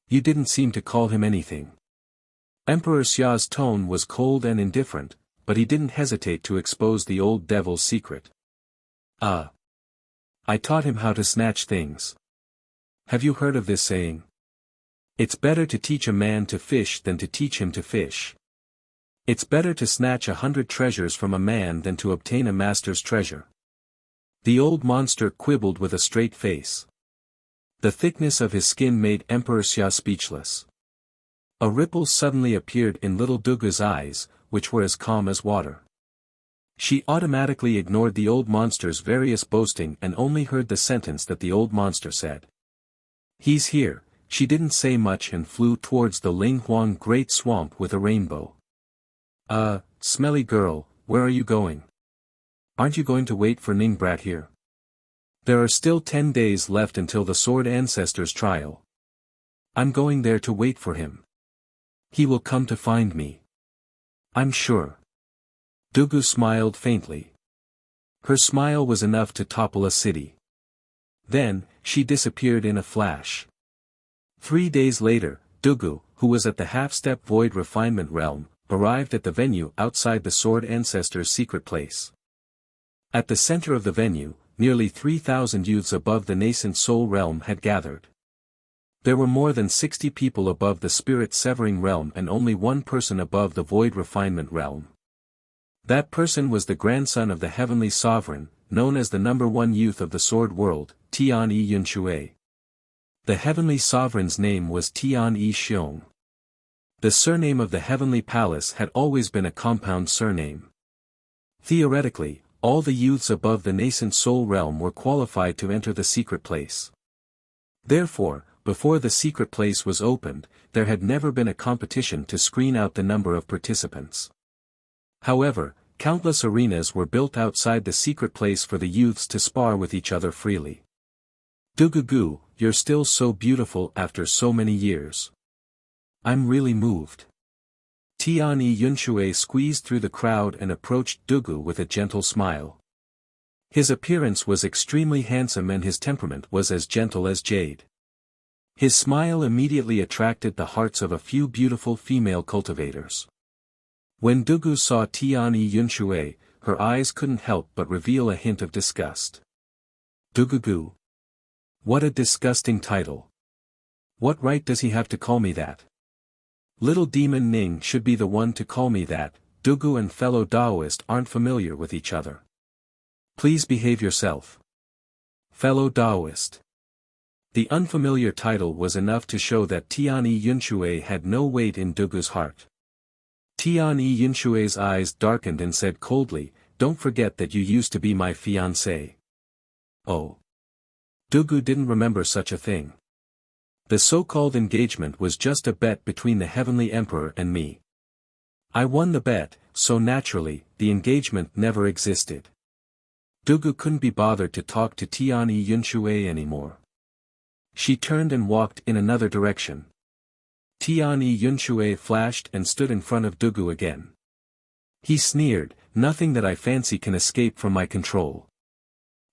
S1: You didn't seem to call him anything. Emperor Xia's tone was cold and indifferent, but he didn't hesitate to expose the old devil's secret. I taught him how to snatch things. Have you heard of this saying? It's better to teach a man to fish than to teach him to fish. It's better to snatch 100 treasures from a man than to obtain a master's treasure. The old monster quibbled with a straight face. The thickness of his skin made Emperor Xia speechless. A ripple suddenly appeared in little Dugu's eyes, which were as calm as water. She automatically ignored the old monster's various boasting and only heard the sentence that the old monster said. He's here, she didn't say much and flew towards the Linghuang Great Swamp with a rainbow. Smelly girl, where are you going? Aren't you going to wait for Ningbrat here? There are still 10 days left until the Sword Ancestor's trial. I'm going there to wait for him. He will come to find me. I'm sure. Dugu smiled faintly. Her smile was enough to topple a city. Then, she disappeared in a flash. 3 days later, Dugu, who was at the half-step void refinement realm, arrived at the venue outside the Sword Ancestor's secret place. At the center of the venue, nearly 3,000 youths above the nascent soul realm had gathered. There were more than 60 people above the spirit-severing realm and only one person above the void refinement realm. That person was the grandson of the heavenly sovereign, known as the #1 youth of the sword world, Tian-yi Yunshui. The heavenly sovereign's name was Tian-yi Xiong. The surname of the heavenly palace had always been a compound surname. Theoretically, all the youths above the nascent soul realm were qualified to enter the secret place. Therefore, before the secret place was opened, there had never been a competition to screen out the number of participants. However, countless arenas were built outside the secret place for the youths to spar with each other freely. Dugugu, you're still so beautiful after so many years. I'm really moved. Tian-yi Yunshui squeezed through the crowd and approached Dugu with a gentle smile. His appearance was extremely handsome and his temperament was as gentle as jade. His smile immediately attracted the hearts of a few beautiful female cultivators. When Dugu saw Tian-yi Yunshui, her eyes couldn't help but reveal a hint of disgust. Dugugu. What a disgusting title. What right does he have to call me that? Little demon Ning should be the one to call me that. Dugu and fellow Taoist aren't familiar with each other. Please behave yourself. Fellow Taoist. The unfamiliar title was enough to show that Tian-yi Yunshui had no weight in Dugu's heart. Tian-yi Yunshui's eyes darkened and said coldly, "Don't forget that you used to be my fiancé." Oh. Dugu didn't remember such a thing. The so-called engagement was just a bet between the Heavenly Emperor and me. I won the bet, so naturally, the engagement never existed. Dugu couldn't be bothered to talk to Tian-yi Yunshui anymore. She turned and walked in another direction. Tian-yi Yunshui flashed and stood in front of Dugu again. He sneered, "Nothing that I fancy can escape from my control."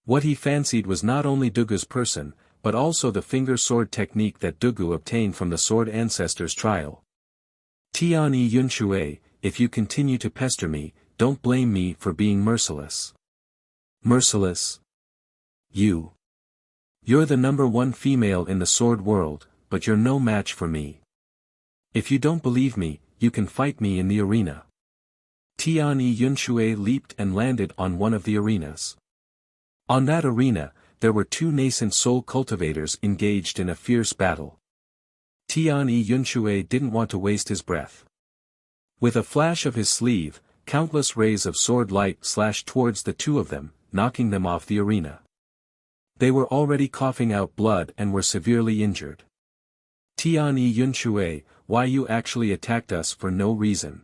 S1: What he fancied was not only Dugu's person, but also the finger sword technique that Dugu obtained from the Sword Ancestor's trial. Tian-yi Yunshui, if you continue to pester me, don't blame me for being merciless. Merciless? You're the #1 female in the sword world, but you're no match for me. If you don't believe me, you can fight me in the arena. Tian-yi Yunshui leaped and landed on one of the arenas. On that arena, there were 2 nascent soul cultivators engaged in a fierce battle. Tian-yi Yunshui didn't want to waste his breath. With a flash of his sleeve, countless rays of sword light slashed towards the 2 of them, knocking them off the arena. They were already coughing out blood and were severely injured. Tian-yi Yunshui, why you actually attacked us for no reason?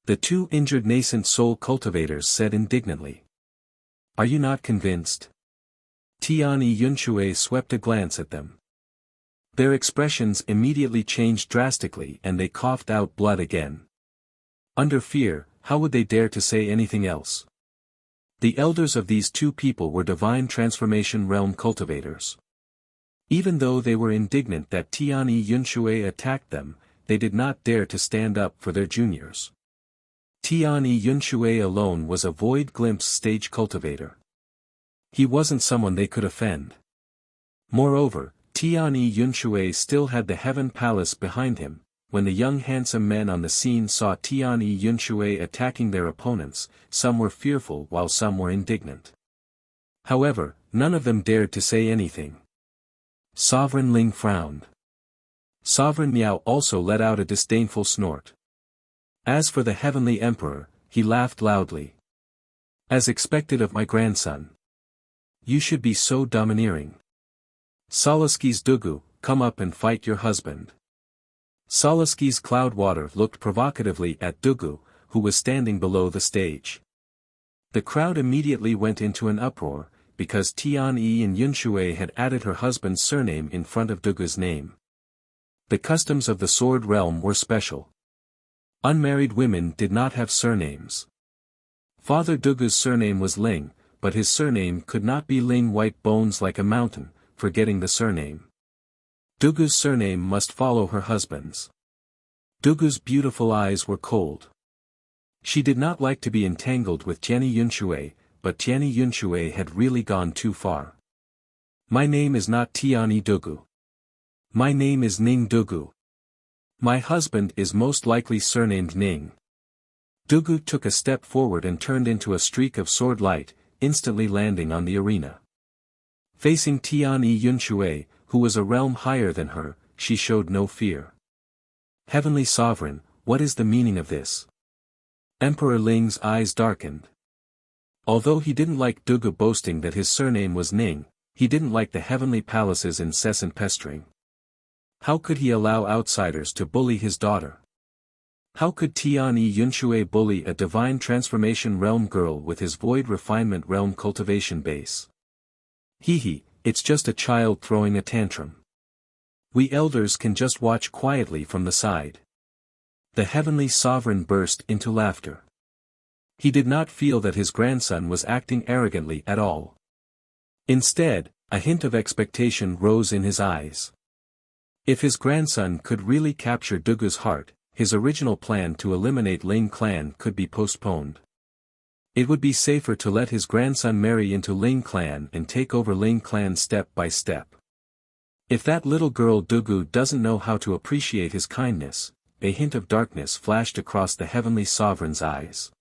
S1: The 2 injured nascent soul cultivators said indignantly. Are you not convinced? Tian-yi Yunshui swept a glance at them. Their expressions immediately changed drastically and they coughed out blood again. Under fear, how would they dare to say anything else? The elders of these 2 people were divine transformation realm cultivators. Even though they were indignant that Tian-yi Yunshui attacked them, they did not dare to stand up for their juniors. Tian-yi Yunshui alone was a void glimpse stage cultivator. He wasn't someone they could offend. Moreover, Tian-yi Yunshui still had the Heaven Palace behind him. When the young handsome men on the scene saw Tian-yi Yunshui attacking their opponents, some were fearful while some were indignant. However, none of them dared to say anything. Sovereign Ling frowned. Sovereign Miao also let out a disdainful snort. As for the Heavenly Emperor, he laughed loudly. As expected of my grandson. You should be so domineering. Soloski's Dugu, come up and fight your husband. Soluski's Cloudwater looked provocatively at Dugu, who was standing below the stage. The crowd immediately went into an uproar, because Tianyi and Yunshui had added her husband's surname in front of Dugu's name. The customs of the Sword Realm were special. Unmarried women did not have surnames. Father Dugu's surname was Ling, but his surname could not be Ling White Bones like a mountain, forgetting the surname. Dugu's surname must follow her husband's. Dugu's beautiful eyes were cold. She did not like to be entangled with Tianyi Yunshui, but Tianyi Yunshui had really gone too far. My name is not Tianyi Dugu. My name is Ning Dugu. My husband is most likely surnamed Ning. Dugu took a step forward and turned into a streak of sword light, instantly landing on the arena. Facing Tianyi Yunshui, who was a realm higher than her, she showed no fear. Heavenly Sovereign, what is the meaning of this? Emperor Ling's eyes darkened. Although he didn't like Dugu boasting that his surname was Ning, he didn't like the Heavenly Palace's incessant pestering. How could he allow outsiders to bully his daughter? How could Tianyi Yunshui bully a divine transformation realm girl with his void refinement realm cultivation base? Hee, it's just a child throwing a tantrum. We elders can just watch quietly from the side. The Heavenly Sovereign burst into laughter. He did not feel that his grandson was acting arrogantly at all. Instead, a hint of expectation rose in his eyes. If his grandson could really capture Dugu's heart, his original plan to eliminate Ling clan could be postponed. It would be safer to let his grandson marry into Ling clan and take over Ling clan step by step. If that little girl Dugu doesn't know how to appreciate his kindness, a hint of darkness flashed across the Heavenly Sovereign's eyes.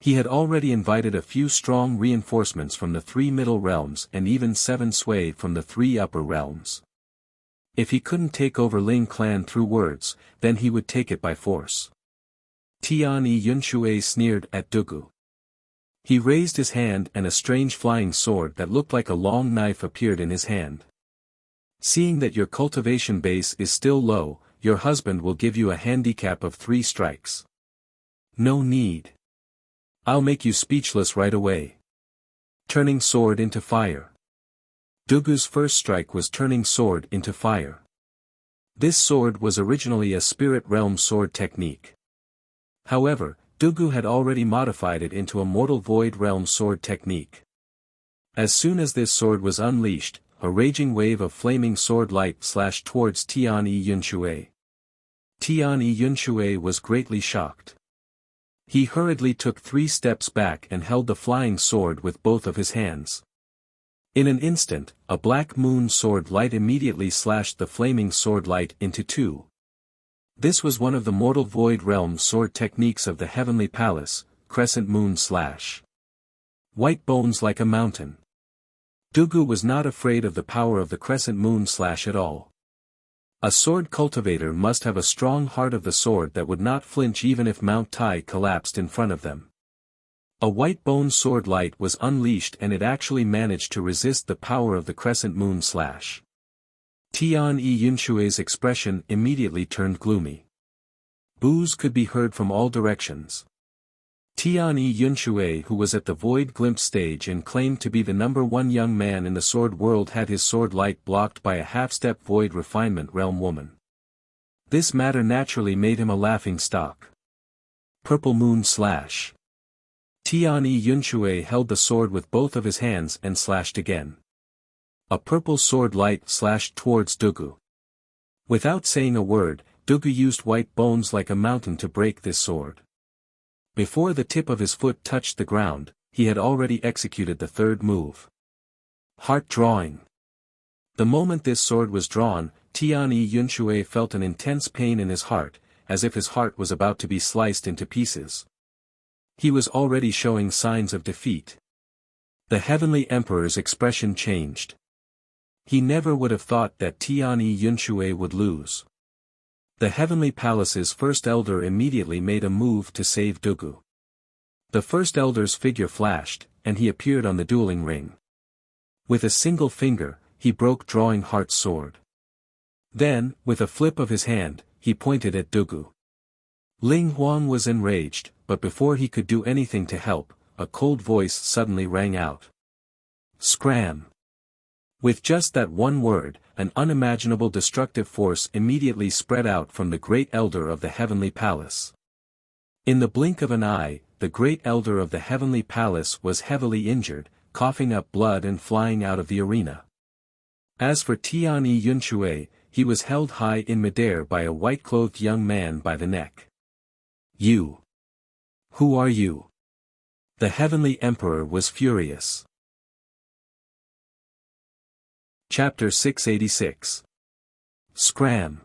S1: He had already invited a few strong reinforcements from the 3 middle realms and even 7 sway from the 3 upper realms. If he couldn't take over Ling clan through words, then he would take it by force. Tianyi Yunshui sneered at Dugu. He raised his hand and a strange flying sword that looked like a long knife appeared in his hand. Seeing that your cultivation base is still low, your husband will give you a handicap of 3 strikes. No need. I'll make you speechless right away. Turning sword into fire. Dugu's first strike was turning sword into fire. This sword was originally a spirit realm sword technique. However, Dugu had already modified it into a mortal void realm sword technique. As soon as this sword was unleashed, a raging wave of flaming sword light slashed towards Tianyi Yunshui. Tianyi Yunshui was greatly shocked. He hurriedly took 3 steps back and held the flying sword with both of his hands. In an instant, a black moon sword light immediately slashed the flaming sword light into 2. This was one of the mortal void realm sword techniques of the Heavenly Palace, Crescent Moon Slash. White bones like a mountain. Dugu was not afraid of the power of the Crescent Moon Slash at all. A sword cultivator must have a strong heart of the sword that would not flinch even if Mount Tai collapsed in front of them. A white bone sword light was unleashed and it actually managed to resist the power of the Crescent Moon Slash. Tianyi Yunshui's expression immediately turned gloomy. Boos could be heard from all directions. Tianyi Yunshui, who was at the Void Glimpse stage and claimed to be the #1 young man in the sword world, had his sword light blocked by a half-step Void Refinement Realm woman. This matter naturally made him a laughing stock. Purple Moon Slash. Tianyi Yunshui held the sword with both of his hands and slashed again. A purple sword light slashed towards Dugu. Without saying a word, Dugu used white bones like a mountain to break this sword. Before the tip of his foot touched the ground, he had already executed the 3rd move. Heart drawing. The moment this sword was drawn, Tianyi Yunshui felt an intense pain in his heart, as if his heart was about to be sliced into pieces. He was already showing signs of defeat. The Heavenly Emperor's expression changed. He never would have thought that Tianyi Yunshui would lose. The Heavenly Palace's first elder immediately made a move to save Dugu. The first elder's figure flashed, and he appeared on the dueling ring. With a single finger, he broke Drawing Heart's sword. Then, with a flip of his hand, he pointed at Dugu. Ling Huang was enraged, but before he could do anything to help, a cold voice suddenly rang out. Scram! With just that one word, an unimaginable destructive force immediately spread out from the great elder of the heavenly palace. In the blink of an eye, the great elder of the heavenly palace was heavily injured, coughing up blood and flying out of the arena. As for Tianyi Yunshui, he was held high in midair by a white-clothed young man by the neck. You! Who are you? The heavenly emperor was furious. Chapter 686. Scram!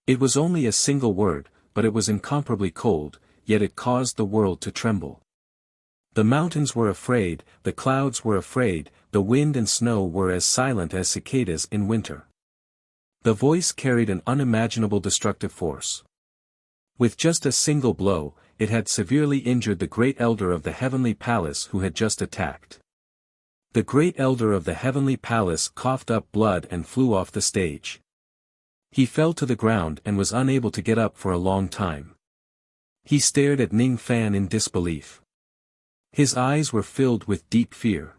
S1: It was only a single word, but it was incomparably cold, yet it caused the world to tremble. The mountains were afraid, the clouds were afraid, the wind and snow were as silent as cicadas in winter. The voice carried an unimaginable destructive force. With just a single blow, it had severely injured the great elder of the heavenly palace who had just attacked. The great elder of the heavenly palace coughed up blood and flew off the stage. He fell to the ground and was unable to get up for a long time. He stared at Ning Fan in disbelief. His eyes were filled with deep fear.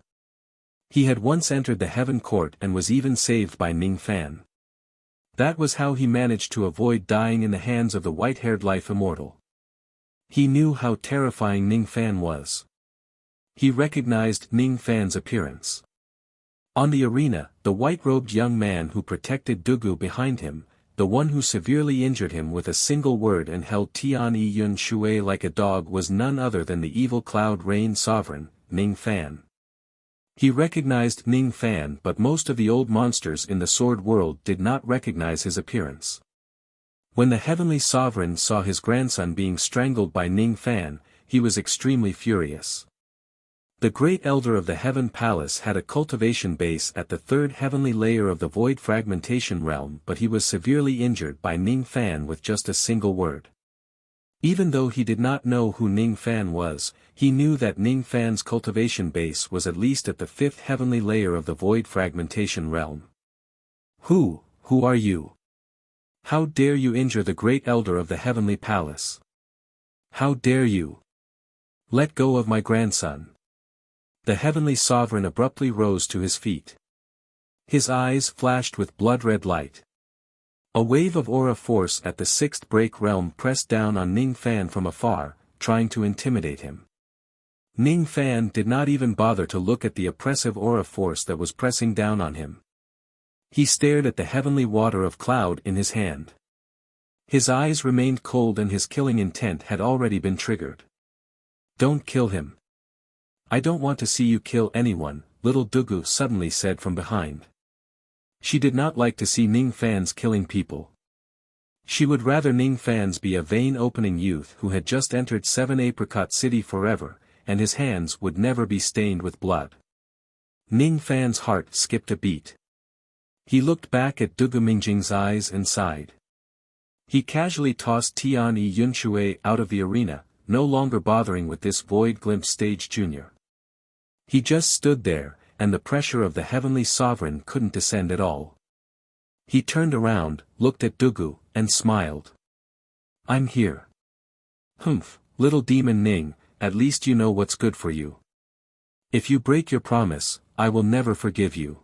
S1: He had once entered the heaven court and was even saved by Ning Fan. That was how he managed to avoid dying in the hands of the white-haired life immortal. He knew how terrifying Ning Fan was. He recognized Ning Fan's appearance. On the arena, the white-robed young man who protected Dugu behind him, the one who severely injured him with a single word and held Tianyi Yunshui like a dog, was none other than the evil Cloud Rain sovereign, Ning Fan. He recognized Ning Fan, but most of the old monsters in the sword world did not recognize his appearance. When the heavenly sovereign saw his grandson being strangled by Ning Fan, he was extremely furious. The great elder of the heaven palace had a cultivation base at the third heavenly layer of the void fragmentation realm, but he was severely injured by Ning Fan with just a single word. Even though he did not know who Ning Fan was, he knew that Ning Fan's cultivation base was at least at the fifth heavenly layer of the void fragmentation realm. Who are you? How dare you injure the great elder of the heavenly palace? How dare you? Let go of my grandson. The heavenly sovereign abruptly rose to his feet. His eyes flashed with blood-red light. A wave of aura force at the sixth break realm pressed down on Ning Fan from afar, trying to intimidate him. Ning Fan did not even bother to look at the oppressive aura force that was pressing down on him. He stared at the heavenly water of cloud in his hand. His eyes remained cold and his killing intent had already been triggered. Don't kill him. I don't want to see you kill anyone, little Dugu suddenly said from behind. She did not like to see Ning Fan's killing people. She would rather Ning Fan's be a vain opening youth who had just entered 7 Apricot City forever, and his hands would never be stained with blood. Ning Fan's heart skipped a beat. He looked back at Dugu Mingjing's eyes and sighed. He casually tossed Tianyi Yunshui out of the arena, no longer bothering with this void glimpse stage junior. He just stood there, and the pressure of the heavenly sovereign couldn't descend at all. He turned around, looked at Dugu, and smiled. I'm here. Humph, little demon Ning, at least you know what's good for you. If you break your promise, I will never forgive you.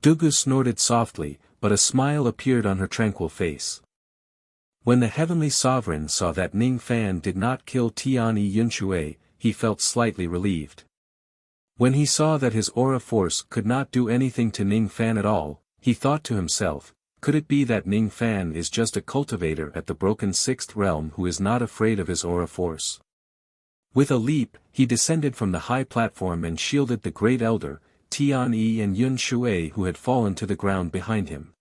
S1: Dugu snorted softly, but a smile appeared on her tranquil face. When the heavenly sovereign saw that Ning Fan did not kill Tianyi Yunshui, he felt slightly relieved. When he saw that his aura force could not do anything to Ning Fan at all, he thought to himself, could it be that Ning Fan is just a cultivator at the broken sixth realm who is not afraid of his aura force? With a leap, he descended from the high platform and shielded the great elder, Tianyi and Yunshui, who had fallen to the ground behind him.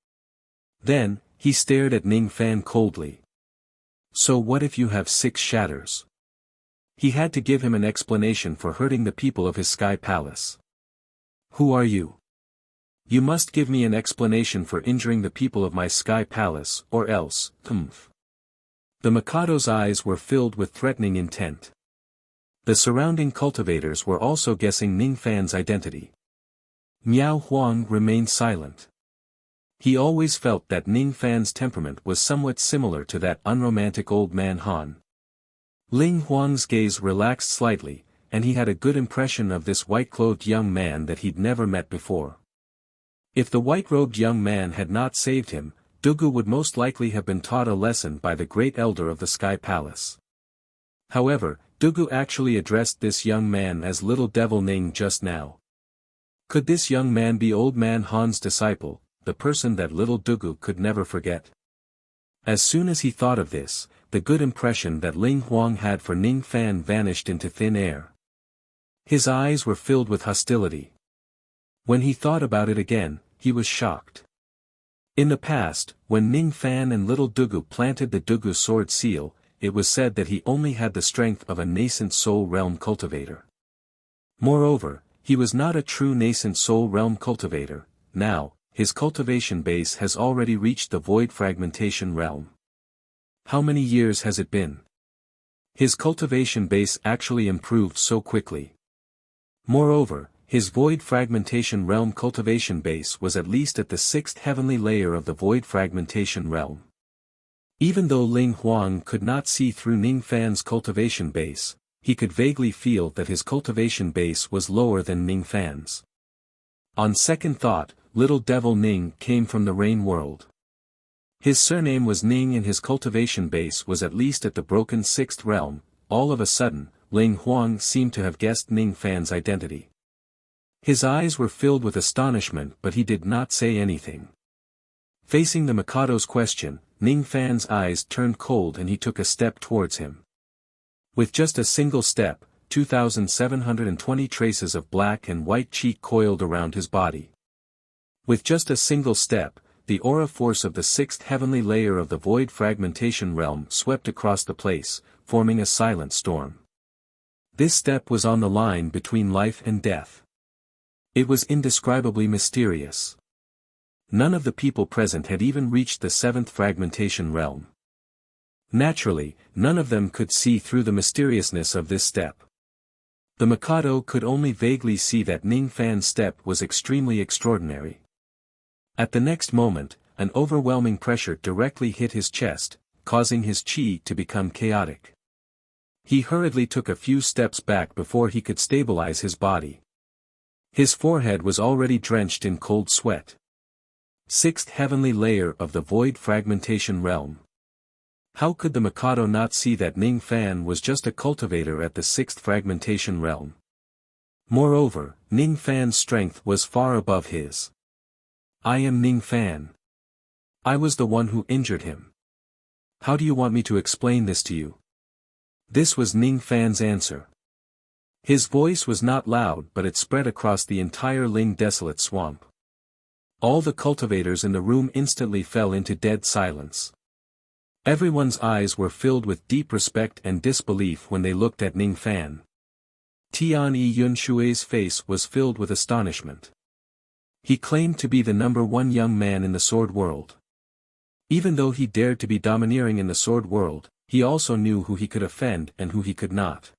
S1: Then, he stared at Ning Fan coldly. So what if you have 6 shatters? He had to give him an explanation for hurting the people of his sky palace. Who are you? You must give me an explanation for injuring the people of my sky palace, or else, humph. The Mikado's eyes were filled with threatening intent. The surrounding cultivators were also guessing Ning Fan's identity. Miao Huang remained silent. He always felt that Ning Fan's temperament was somewhat similar to that unromantic old man Han. Ling Huang's gaze relaxed slightly, and he had a good impression of this white-clothed young man that he'd never met before. If the white-robed young man had not saved him, Dugu would most likely have been taught a lesson by the great elder of the Sky Palace. However, Dugu actually addressed this young man as Little Devil Ning just now. Could this young man be Old Man Han's disciple, the person that little Dugu could never forget? As soon as he thought of this, the good impression that Ling Huang had for Ning Fan vanished into thin air. His eyes were filled with hostility. When he thought about it again, he was shocked. In the past, when Ning Fan and little Dugu planted the Dugu sword seal, it was said that he only had the strength of a nascent soul realm cultivator. Moreover, he was not a true nascent soul realm cultivator. Now, his cultivation base has already reached the void fragmentation realm. How many years has it been? His cultivation base actually improved so quickly. Moreover, his void fragmentation realm cultivation base was at least at the 6th heavenly layer of the void fragmentation realm. Even though Ling Huang could not see through Ning Fan's cultivation base, he could vaguely feel that his cultivation base was lower than Ning Fan's. On second thought, Little Devil Ning came from the Rain World. His surname was Ning and his cultivation base was at least at the broken 6th realm. All of a sudden, Ling Huang seemed to have guessed Ning Fan's identity. His eyes were filled with astonishment, but he did not say anything. Facing the Mikado's question, Ning Fan's eyes turned cold and he took a step towards him. With just a single step, 2,720 traces of black and white cheek coiled around his body. With just a single step, the aura force of the 6th heavenly layer of the void fragmentation realm swept across the place, forming a silent storm. This step was on the line between life and death. It was indescribably mysterious. None of the people present had even reached the 7th fragmentation realm. Naturally, none of them could see through the mysteriousness of this step. The Mikado could only vaguely see that Ning Fan's step was extremely extraordinary. At the next moment, an overwhelming pressure directly hit his chest, causing his chi to become chaotic. He hurriedly took a few steps back before he could stabilize his body. His forehead was already drenched in cold sweat. 6th heavenly layer of the void fragmentation realm. How could the Mikado not see that Ning Fan was just a cultivator at the 6th fragmentation realm? Moreover, Ning Fan's strength was far above his. I am Ning Fan. I was the one who injured him. How do you want me to explain this to you? This was Ning Fan's answer. His voice was not loud, but it spread across the entire Ling Desolate Swamp. All the cultivators in the room instantly fell into dead silence. Everyone's eyes were filled with deep respect and disbelief when they looked at Ning Fan. Tian-Yi Yunshui's face was filled with astonishment. He claimed to be the #1 young man in the sword world. Even though he dared to be domineering in the sword world, he also knew who he could offend and who he could not.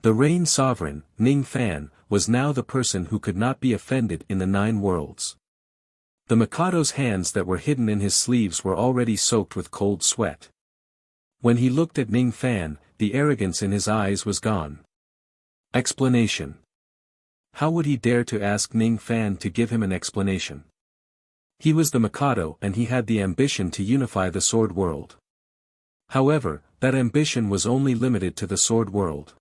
S1: The Rain Sovereign, Ning Fan, was now the person who could not be offended in the 9 worlds. The Mikado's hands that were hidden in his sleeves were already soaked with cold sweat. When he looked at Ning Fan, the arrogance in his eyes was gone. Explanation. How would he dare to ask Ning Fan to give him an explanation? He was the Mikado and he had the ambition to unify the sword world. However, that ambition was only limited to the sword world.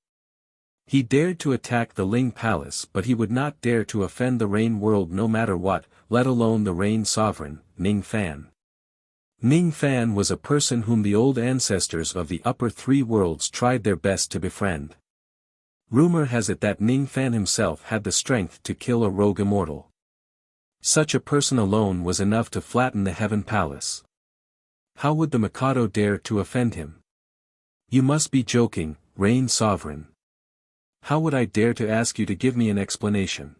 S1: He dared to attack the Ling Palace, but he would not dare to offend the Rain World no matter what, let alone the Rain Sovereign, Ning Fan. Ning Fan was a person whom the old ancestors of the upper 3 worlds tried their best to befriend. Rumor has it that Ning Fan himself had the strength to kill a rogue immortal. Such a person alone was enough to flatten the Heaven Palace. How would the Mikado dare to offend him? You must be joking, Rain Sovereign. How would I dare to ask you to give me an explanation?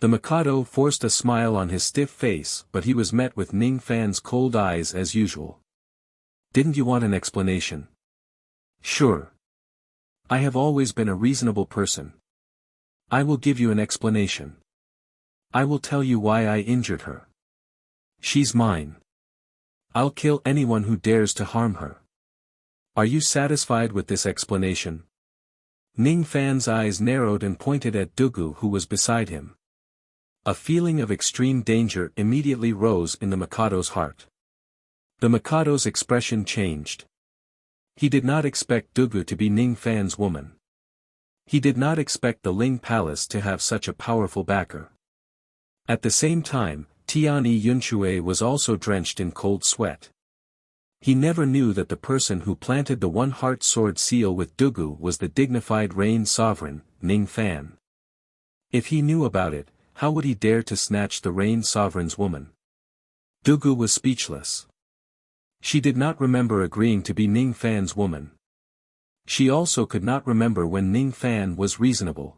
S1: The Mikado forced a smile on his stiff face, but he was met with Ning Fan's cold eyes as usual. Didn't you want an explanation? Sure. I have always been a reasonable person. I will give you an explanation. I will tell you why I injured her. She's mine. I'll kill anyone who dares to harm her. Are you satisfied with this explanation? Ning Fan's eyes narrowed and pointed at Dugu, who was beside him. A feeling of extreme danger immediately rose in the Mikado's heart. The Mikado's expression changed. He did not expect Dugu to be Ning Fan's woman. He did not expect the Ling Palace to have such a powerful backer. At the same time, Tianyi Yunshui was also drenched in cold sweat. He never knew that the person who planted the one-heart sword seal with Dugu was the dignified Rain Sovereign, Ning Fan. If he knew about it, how would he dare to snatch the Rain Sovereign's woman? Dugu was speechless. She did not remember agreeing to be Ning Fan's woman. She also could not remember when Ning Fan was reasonable.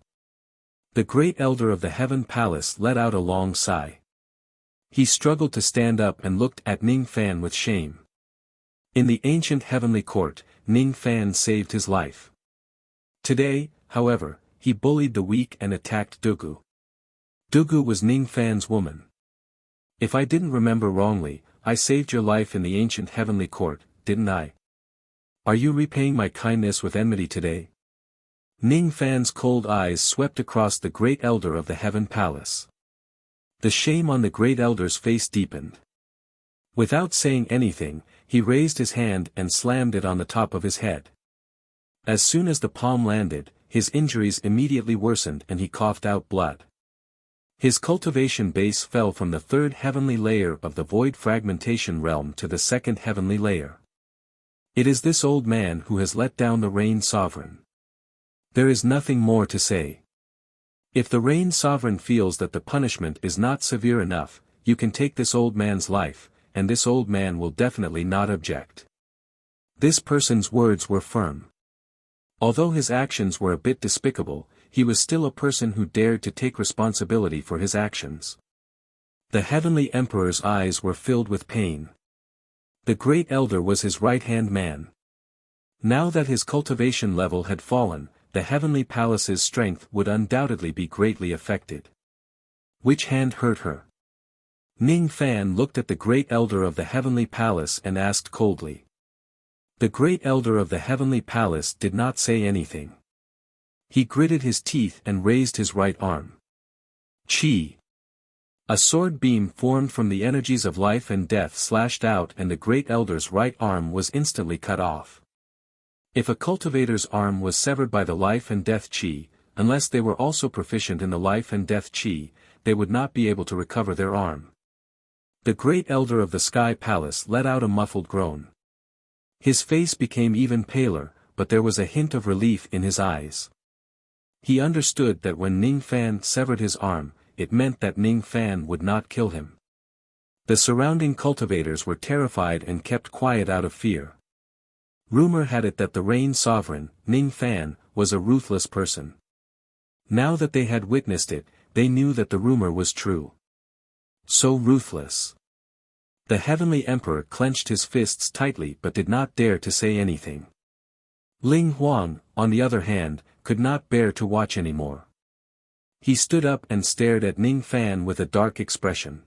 S1: The great elder of the Heaven Palace let out a long sigh. He struggled to stand up and looked at Ning Fan with shame. In the ancient heavenly court, Ning Fan saved his life. Today, however, he bullied the weak and attacked Dugu. Dugu was Ning Fan's woman. If I didn't remember wrongly, I saved your life in the ancient heavenly court, didn't I? Are you repaying my kindness with enmity today? Ning Fan's cold eyes swept across the great elder of the Heaven Palace. The shame on the great elder's face deepened. Without saying anything, he raised his hand and slammed it on the top of his head. As soon as the palm landed, his injuries immediately worsened and he coughed out blood. His cultivation base fell from the third heavenly layer of the void fragmentation realm to the second heavenly layer. It is this old man who has let down the Rain Sovereign. There is nothing more to say. If the Rain Sovereign feels that the punishment is not severe enough, you can take this old man's life, and this old man will definitely not object. This person's words were firm. Although his actions were a bit despicable, he was still a person who dared to take responsibility for his actions. The Heavenly Emperor's eyes were filled with pain. The great elder was his right-hand man. Now that his cultivation level had fallen, the Heavenly Palace's strength would undoubtedly be greatly affected. Which hand hurt her? Ning Fan looked at the great elder of the Heavenly Palace and asked coldly. The great elder of the Heavenly Palace did not say anything. He gritted his teeth and raised his right arm. Chi! A sword beam formed from the energies of life and death slashed out and the great elder's right arm was instantly cut off. If a cultivator's arm was severed by the life and death chi, unless they were also proficient in the life and death chi, they would not be able to recover their arm. The great elder of the Sky Palace let out a muffled groan. His face became even paler, but there was a hint of relief in his eyes. He understood that when Ning Fan severed his arm, it meant that Ning Fan would not kill him. The surrounding cultivators were terrified and kept quiet out of fear. Rumor had it that the Rain Sovereign, Ning Fan, was a ruthless person. Now that they had witnessed it, they knew that the rumor was true. So ruthless. The Heavenly Emperor clenched his fists tightly but did not dare to say anything. Ling Huang, on the other hand, could not bear to watch anymore. He stood up and stared at Ning Fan with a dark expression.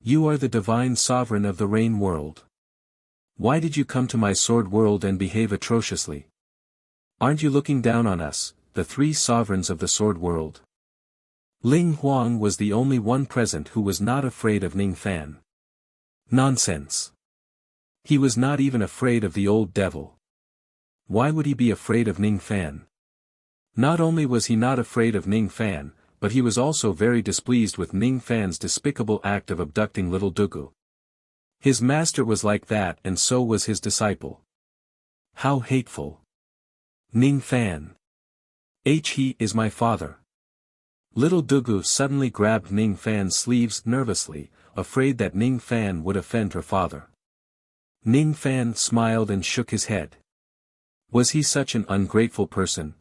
S1: You are the divine sovereign of the Rain World. Why did you come to my sword world and behave atrociously? Aren't you looking down on us, the three sovereigns of the sword world? Ling Huang was the only one present who was not afraid of Ning Fan. Nonsense. He was not even afraid of the old devil. Why would he be afraid of Ning Fan? Not only was he not afraid of Ning Fan, but he was also very displeased with Ning Fan's despicable act of abducting little Dugu. His master was like that and so was his disciple. How hateful. Ning Fan. He is my father. Little Dugu suddenly grabbed Ning Fan's sleeves nervously, afraid that Ning Fan would offend her father. Ning Fan smiled and shook his head. Was he such an ungrateful person?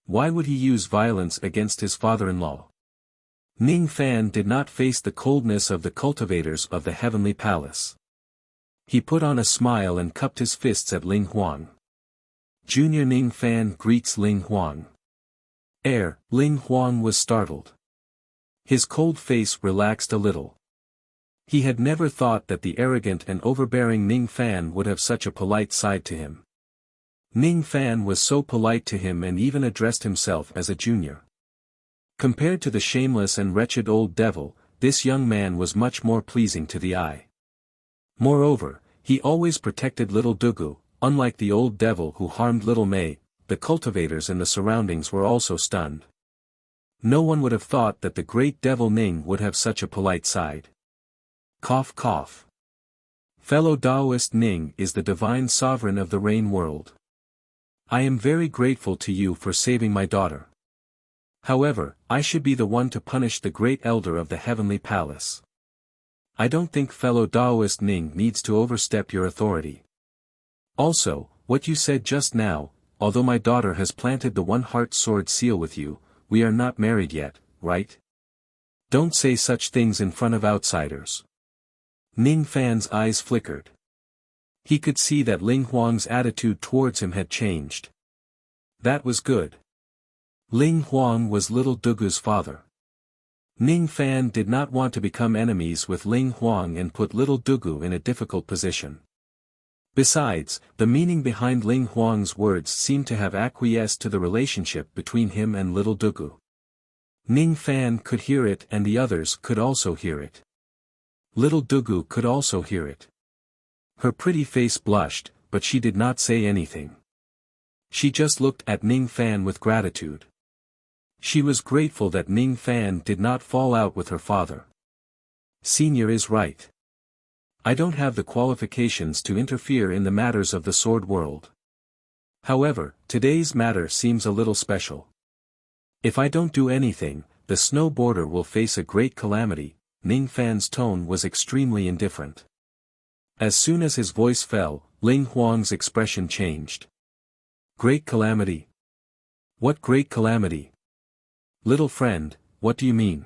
S1: Why would he use violence against his father-in-law? Ning Fan did not face the coldness of the cultivators of the Heavenly Palace. He put on a smile and cupped his fists at Ling Huang. Junior Ning Fan greets Ling Huang. Ling Huang was startled. His cold face relaxed a little. He had never thought that the arrogant and overbearing Ning Fan would have such a polite side to him. Ning Fan was so polite to him and even addressed himself as a junior. Compared to the shameless and wretched old devil, this young man was much more pleasing to the eye. Moreover, he always protected little Dugu, unlike the old devil who harmed little Mei. The cultivators in the surroundings were also stunned. No one would have thought that the great devil Ning would have such a polite side. Cough cough. Fellow Taoist Ning is the divine sovereign of the rain world. I am very grateful to you for saving my daughter. However, I should be the one to punish the great elder of the heavenly palace. I don't think fellow Taoist Ning needs to overstep your authority. Also, what you said just now, although my daughter has planted the one-heart sword seal with you, we are not married yet, right? Don't say such things in front of outsiders. Ning Fan's eyes flickered. He could see that Ling Huang's attitude towards him had changed. That was good. Ling Huang was little Dugu's father. Ning Fan did not want to become enemies with Ling Huang and put little Dugu in a difficult position. Besides, the meaning behind Ling Huang's words seemed to have acquiesced to the relationship between him and little Dugu. Ning Fan could hear it and the others could also hear it. Little Dugu could also hear it. Her pretty face blushed, but she did not say anything. She just looked at Ning Fan with gratitude. She was grateful that Ning Fan did not fall out with her father. Senior is right. I don't have the qualifications to interfere in the matters of the sword world. However, today's matter seems a little special. If I don't do anything, the snow border will face a great calamity. Ning Fan's tone was extremely indifferent. As soon as his voice fell, Ling Huang's expression changed. Great calamity? What great calamity? Little friend, what do you mean?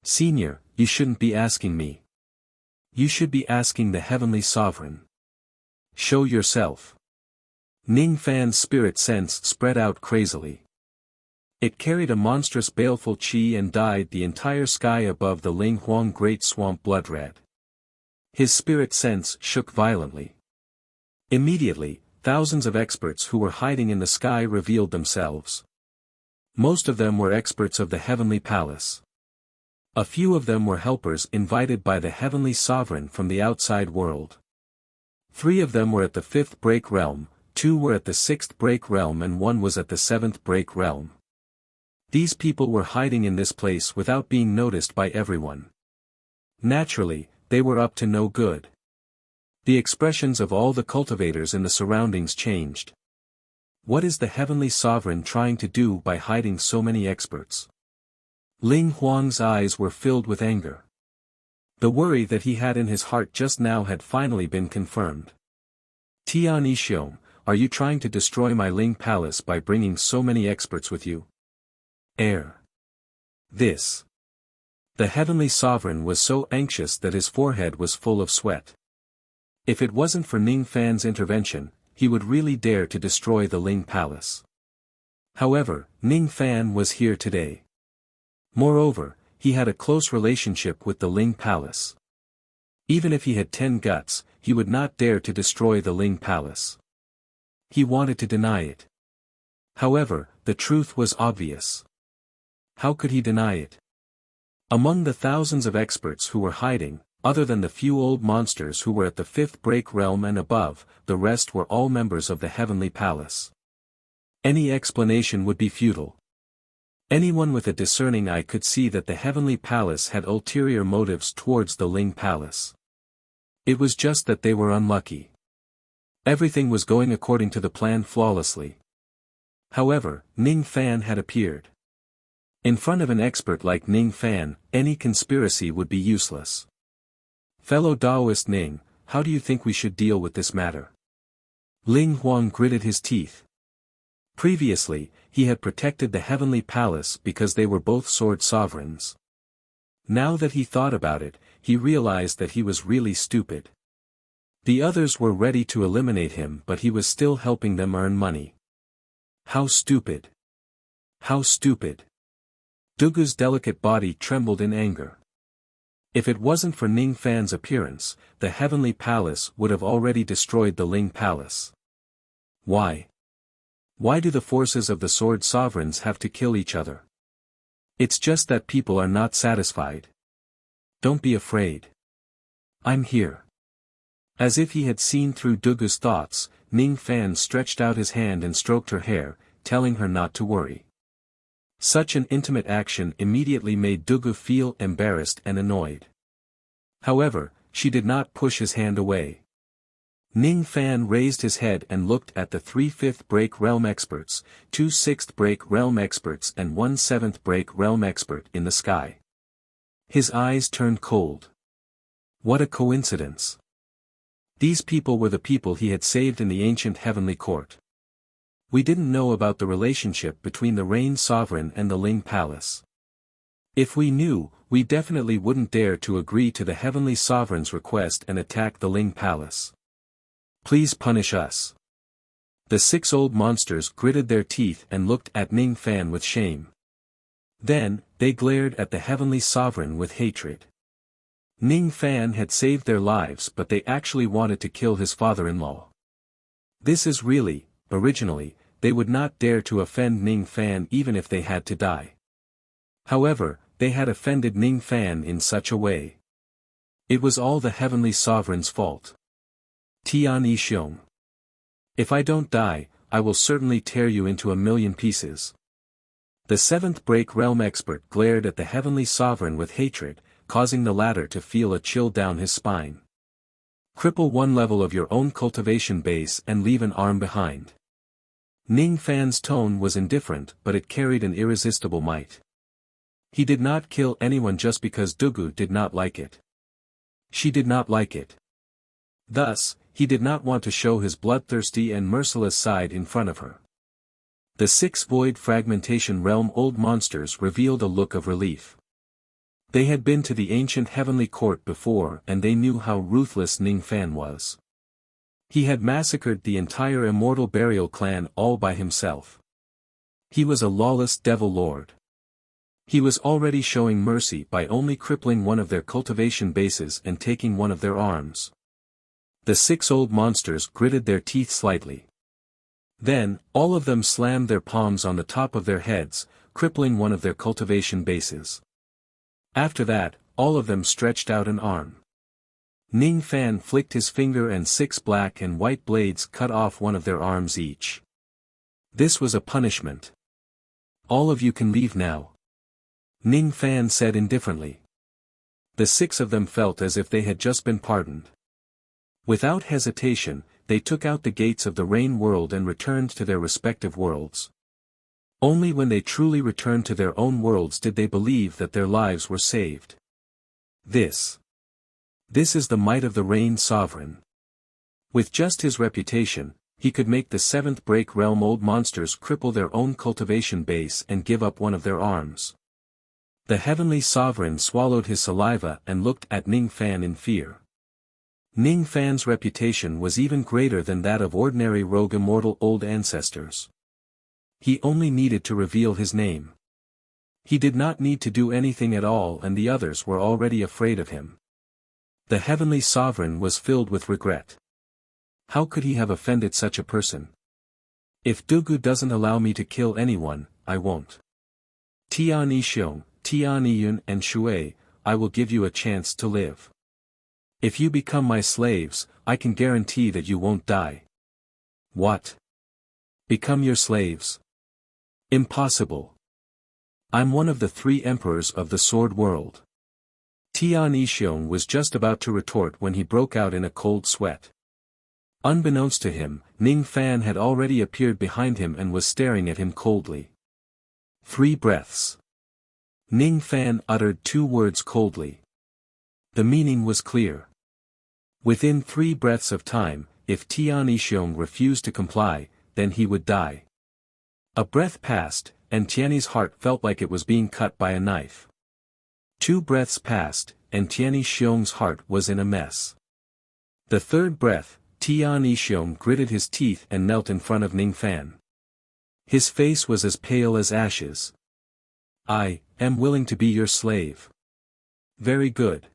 S1: Senior, you shouldn't be asking me. You should be asking the heavenly sovereign. Show yourself. Ning Fan's spirit sense spread out crazily. It carried a monstrous baleful qi and dyed the entire sky above the Ling Huang Great Swamp blood red. His spirit sense shook violently. Immediately, thousands of experts who were hiding in the sky revealed themselves. Most of them were experts of the heavenly palace. A few of them were helpers invited by the heavenly sovereign from the outside world. 3 of them were at the 5th break realm, 2 were at the 6th break realm and 1 was at the 7th break realm. These people were hiding in this place without being noticed by everyone. Naturally, they were up to no good. The expressions of all the cultivators in the surroundings changed. What is the heavenly sovereign trying to do by hiding so many experts? Ling Huang's eyes were filled with anger. The worry that he had in his heart just now had finally been confirmed. Tian Yixiong, are you trying to destroy my Ling Palace by bringing so many experts with you? This. The heavenly sovereign was so anxious that his forehead was full of sweat. If it wasn't for Ning Fan's intervention, he would really dare to destroy the Ling Palace. However, Ning Fan was here today. Moreover, he had a close relationship with the Ling Palace. Even if he had 10 guts, he would not dare to destroy the Ling Palace. He wanted to deny it. However, the truth was obvious. How could he deny it? Among the thousands of experts who were hiding, other than the few old monsters who were at the 5th break realm and above, the rest were all members of the heavenly palace. Any explanation would be futile. Anyone with a discerning eye could see that the heavenly palace had ulterior motives towards the Ling Palace. It was just that they were unlucky. Everything was going according to the plan flawlessly. However, Ning Fan had appeared. In front of an expert like Ning Fan, any conspiracy would be useless. Fellow Taoist Ning, how do you think we should deal with this matter? Ling Huang gritted his teeth. Previously, he had protected the heavenly palace because they were both sword sovereigns. Now that he thought about it, he realized that he was really stupid. The others were ready to eliminate him but he was still helping them earn money. How stupid! How stupid! Dugu's delicate body trembled in anger. If it wasn't for Ning Fan's appearance, the Heavenly Palace would have already destroyed the Ling Palace. Why? Why do the forces of the Sword Sovereigns have to kill each other? It's just that people are not satisfied. Don't be afraid. I'm here. As if he had seen through Dugu's thoughts, Ning Fan stretched out his hand and stroked her hair, telling her not to worry. Such an intimate action immediately made Dugu feel embarrassed and annoyed. However, she did not push his hand away. Ning Fan raised his head and looked at the 3/5 break realm experts, 2 6th break realm experts and 1 7th break realm expert in the sky. His eyes turned cold. What a coincidence. These people were the people he had saved in the ancient heavenly court. We didn't know about the relationship between the Rain Sovereign and the Ling Palace. If we knew, we definitely wouldn't dare to agree to the Heavenly Sovereign's request and attack the Ling Palace. Please punish us. The 6 old monsters gritted their teeth and looked at Ning Fan with shame. Then, they glared at the Heavenly Sovereign with hatred. Ning Fan had saved their lives, but they actually wanted to kill his father-in-law. This is really, originally, they would not dare to offend Ning Fan even if they had to die. However, they had offended Ning Fan in such a way. It was all the Heavenly Sovereign's fault. Tian Yixiong. If I don't die, I will certainly tear you into a million pieces. The 7th break realm expert glared at the Heavenly Sovereign with hatred, causing the latter to feel a chill down his spine. Cripple 1 level of your own cultivation base and leave an arm behind. Ning Fan's tone was indifferent, but it carried an irresistible might. He did not kill anyone just because Dugu did not like it. She did not like it. Thus, he did not want to show his bloodthirsty and merciless side in front of her. The 6 Void Fragmentation Realm old monsters revealed a look of relief. They had been to the ancient heavenly court before and they knew how ruthless Ning Fan was. He had massacred the entire Immortal Burial clan all by himself. He was a lawless devil lord. He was already showing mercy by only crippling one of their cultivation bases and taking one of their arms. The 6 old monsters gritted their teeth slightly. Then, all of them slammed their palms on the top of their heads, crippling one of their cultivation bases. After that, all of them stretched out an arm. Ning Fan flicked his finger and 6 black and white blades cut off one of their arms each. This was a punishment. All of you can leave now. Ning Fan said indifferently. The 6 of them felt as if they had just been pardoned. Without hesitation, they took out the gates of the Rain world and returned to their respective worlds. Only when they truly returned to their own worlds did they believe that their lives were saved. This is the might of the Rain Sovereign. With just his reputation, he could make the 7th break realm old monsters cripple their own cultivation base and give up one of their arms. The Heavenly Sovereign swallowed his saliva and looked at Ning Fan in fear. Ning Fan's reputation was even greater than that of ordinary rogue immortal old ancestors. He only needed to reveal his name. He did not need to do anything at all and the others were already afraid of him. The Heavenly Sovereign was filled with regret. How could he have offended such a person? If Dugu doesn't allow me to kill anyone, I won't. Tian Yixiong, Tian Yiyun and Shui, I will give you a chance to live. If you become my slaves, I can guarantee that you won't die. What? Become your slaves? Impossible. I'm one of the 3 emperors of the Sword World. Tian Yixiong was just about to retort when he broke out in a cold sweat. Unbeknownst to him, Ning Fan had already appeared behind him and was staring at him coldly. 3 breaths. Ning Fan uttered 2 words coldly. The meaning was clear. Within 3 breaths of time, if Tian Yixiong refused to comply, then he would die. A breath passed, and Tianyi's heart felt like it was being cut by a knife. 2 breaths passed, and Tian Yixiong's heart was in a mess. The 3rd breath, Tian Yixiong gritted his teeth and knelt in front of Ning Fan. His face was as pale as ashes. I am willing to be your slave. Very good.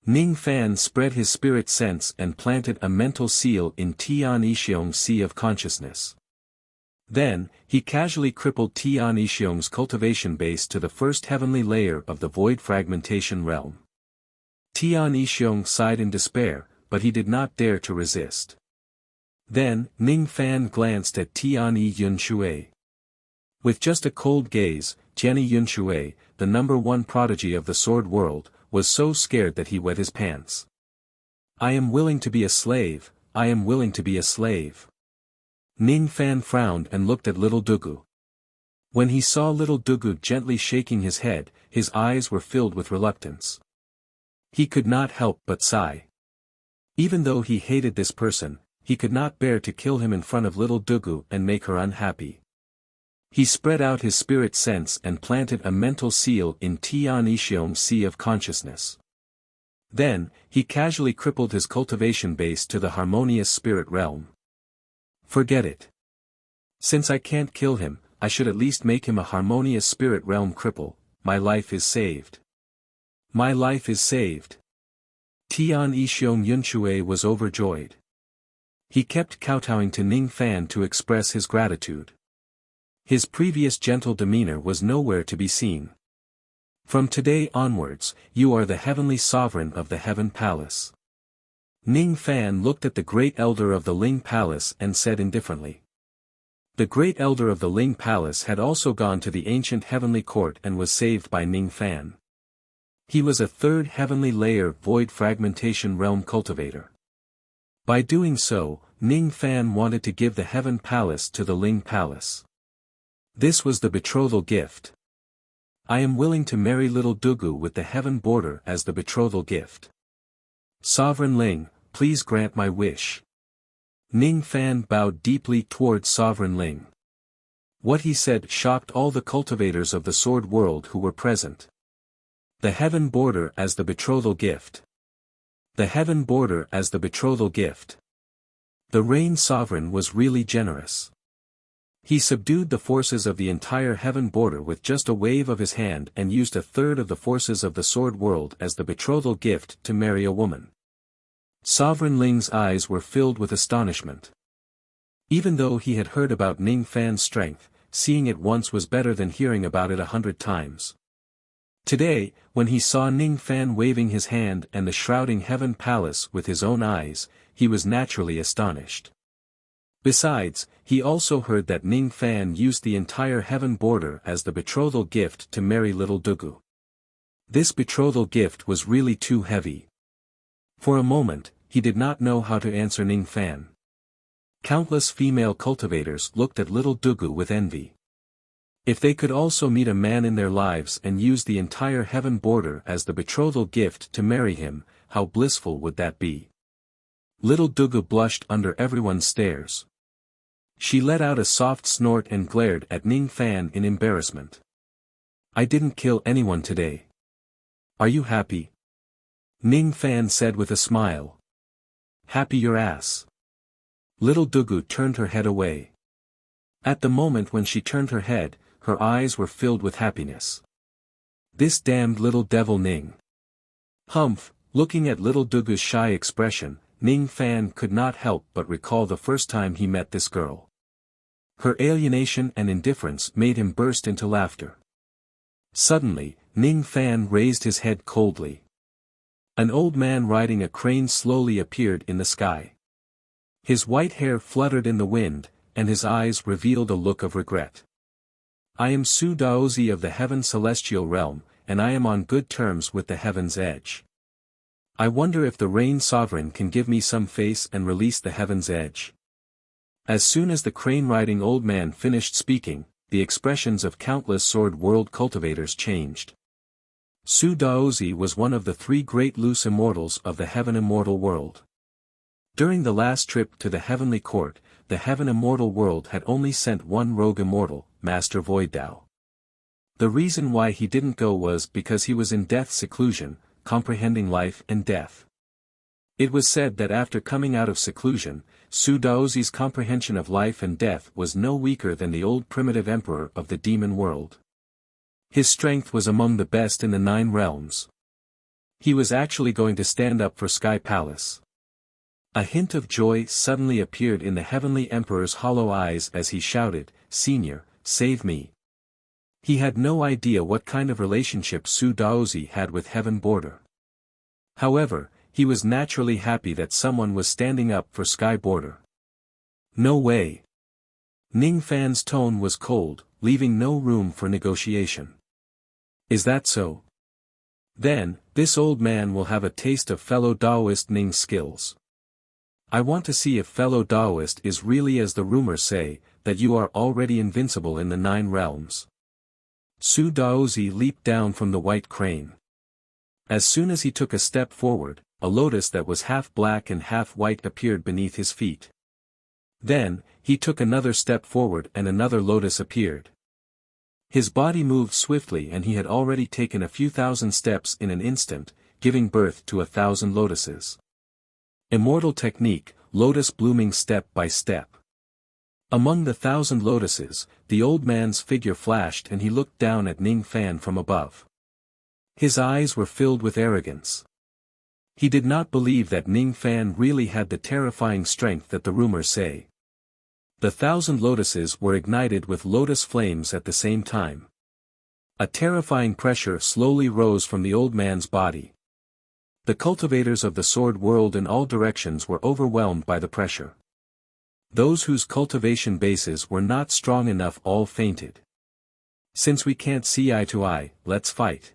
S1: Ning Fan spread his spirit sense and planted a mental seal in Tian Yixiong's sea of consciousness. Then, he casually crippled Tian Yixiong's cultivation base to the first heavenly layer of the void fragmentation realm. Tian Yixiong sighed in despair, but he did not dare to resist. Then, Ning Fan glanced at Tianyi Yunshui. With just a cold gaze, Jianyi Yunshui, the #1 prodigy of the sword world, was so scared that he wet his pants. I am willing to be a slave, I am willing to be a slave. Ning Fan frowned and looked at little Dugu. When he saw little Dugu gently shaking his head, his eyes were filled with reluctance. He could not help but sigh. Even though he hated this person, he could not bear to kill him in front of little Dugu and make her unhappy. He spread out his spirit sense and planted a mental seal in Tian Yixiong's sea of consciousness. Then, he casually crippled his cultivation base to the harmonious spirit realm. Forget it. Since I can't kill him, I should at least make him a harmonious spirit realm cripple. My life is saved. My life is saved. Tian Yixiong Yunshui was overjoyed. He kept kowtowing to Ning Fan to express his gratitude. His previous gentle demeanor was nowhere to be seen. From today onwards, you are the heavenly sovereign of the Heaven Palace. Ning Fan looked at the great elder of the Ling Palace and said indifferently. The great elder of the Ling Palace had also gone to the ancient heavenly court and was saved by Ning Fan. He was a third heavenly layer void fragmentation realm cultivator. By doing so, Ning Fan wanted to give the Heaven Palace to the Ling Palace. This was the betrothal gift. I am willing to marry little Dugu with the heaven border as the betrothal gift. Sovereign Ling, please grant my wish. Ning Fan bowed deeply towards Sovereign Ling. What he said shocked all the cultivators of the sword world who were present. The heaven border as the betrothal gift. The heaven border as the betrothal gift. The Rain Sovereign was really generous. He subdued the forces of the entire heaven border with just a wave of his hand and used a third of the forces of the sword world as the betrothal gift to marry a woman. Sovereign Ling's eyes were filled with astonishment. Even though he had heard about Ning Fan's strength, seeing it once was better than hearing about it 100 times. Today, when he saw Ning Fan waving his hand and the shrouding heaven palace with his own eyes, he was naturally astonished. Besides, he also heard that Ning Fan used the entire heaven border as the betrothal gift to marry little Dugu. This betrothal gift was really too heavy. For a moment, he did not know how to answer Ning Fan. Countless female cultivators looked at little Dugu with envy. If they could also meet a man in their lives and use the entire heaven border as the betrothal gift to marry him, how blissful would that be? Little Dugu blushed under everyone's stares. She let out a soft snort and glared at Ning Fan in embarrassment. I didn't kill anyone today. Are you happy? Ning Fan said with a smile. Happy your ass. Little Dugu turned her head away. At the moment when she turned her head, her eyes were filled with happiness. This damned little devil Ning. Humph, looking at little Dugu's shy expression, Ning Fan could not help but recall the first time he met this girl. Her alienation and indifference made him burst into laughter. Suddenly, Ning Fan raised his head coldly. An old man riding a crane slowly appeared in the sky. His white hair fluttered in the wind, and his eyes revealed a look of regret. I am Su Daozi of the Heaven Celestial Realm, and I am on good terms with the Heaven's Edge. I wonder if the Rain Sovereign can give me some face and release the Heaven's Edge. As soon as the crane-riding old man finished speaking, the expressions of countless sword world cultivators changed. Su Daozi was one of the 3 great loose immortals of the Heaven Immortal world. During the last trip to the Heavenly Court, the Heaven Immortal world had only sent one rogue immortal, Master Void Dao. The reason why he didn't go was because he was in death seclusion, comprehending life and death. It was said that after coming out of seclusion, Su Daozi's comprehension of life and death was no weaker than the old primitive emperor of the demon world. His strength was among the best in the 9 realms. He was actually going to stand up for Sky Palace. A hint of joy suddenly appeared in the Heavenly Emperor's hollow eyes as he shouted, "Senior, save me." He had no idea what kind of relationship Su Daozi had with Heaven Border. However, he was naturally happy that someone was standing up for Sky Border. No way. Ning Fan's tone was cold, leaving no room for negotiation. Is that so? Then, this old man will have a taste of fellow Daoist Ning's skills. I want to see if fellow Daoist is really as the rumors say, that you are already invincible in the 9 realms. Su Daozi leaped down from the white crane. As soon as he took a step forward, a lotus that was half black and half white appeared beneath his feet. Then, he took another step forward and another lotus appeared. His body moved swiftly and he had already taken a few thousand steps in an instant, giving birth to 1,000 lotuses. Immortal technique, lotus blooming step by step. Among the 1,000 lotuses, the old man's figure flashed and he looked down at Ning Fan from above. His eyes were filled with arrogance. He did not believe that Ning Fan really had the terrifying strength that the rumors say. The 1,000 lotuses were ignited with lotus flames at the same time. A terrifying pressure slowly rose from the old man's body. The cultivators of the sword world in all directions were overwhelmed by the pressure. Those whose cultivation bases were not strong enough all fainted. Since we can't see eye to eye, let's fight.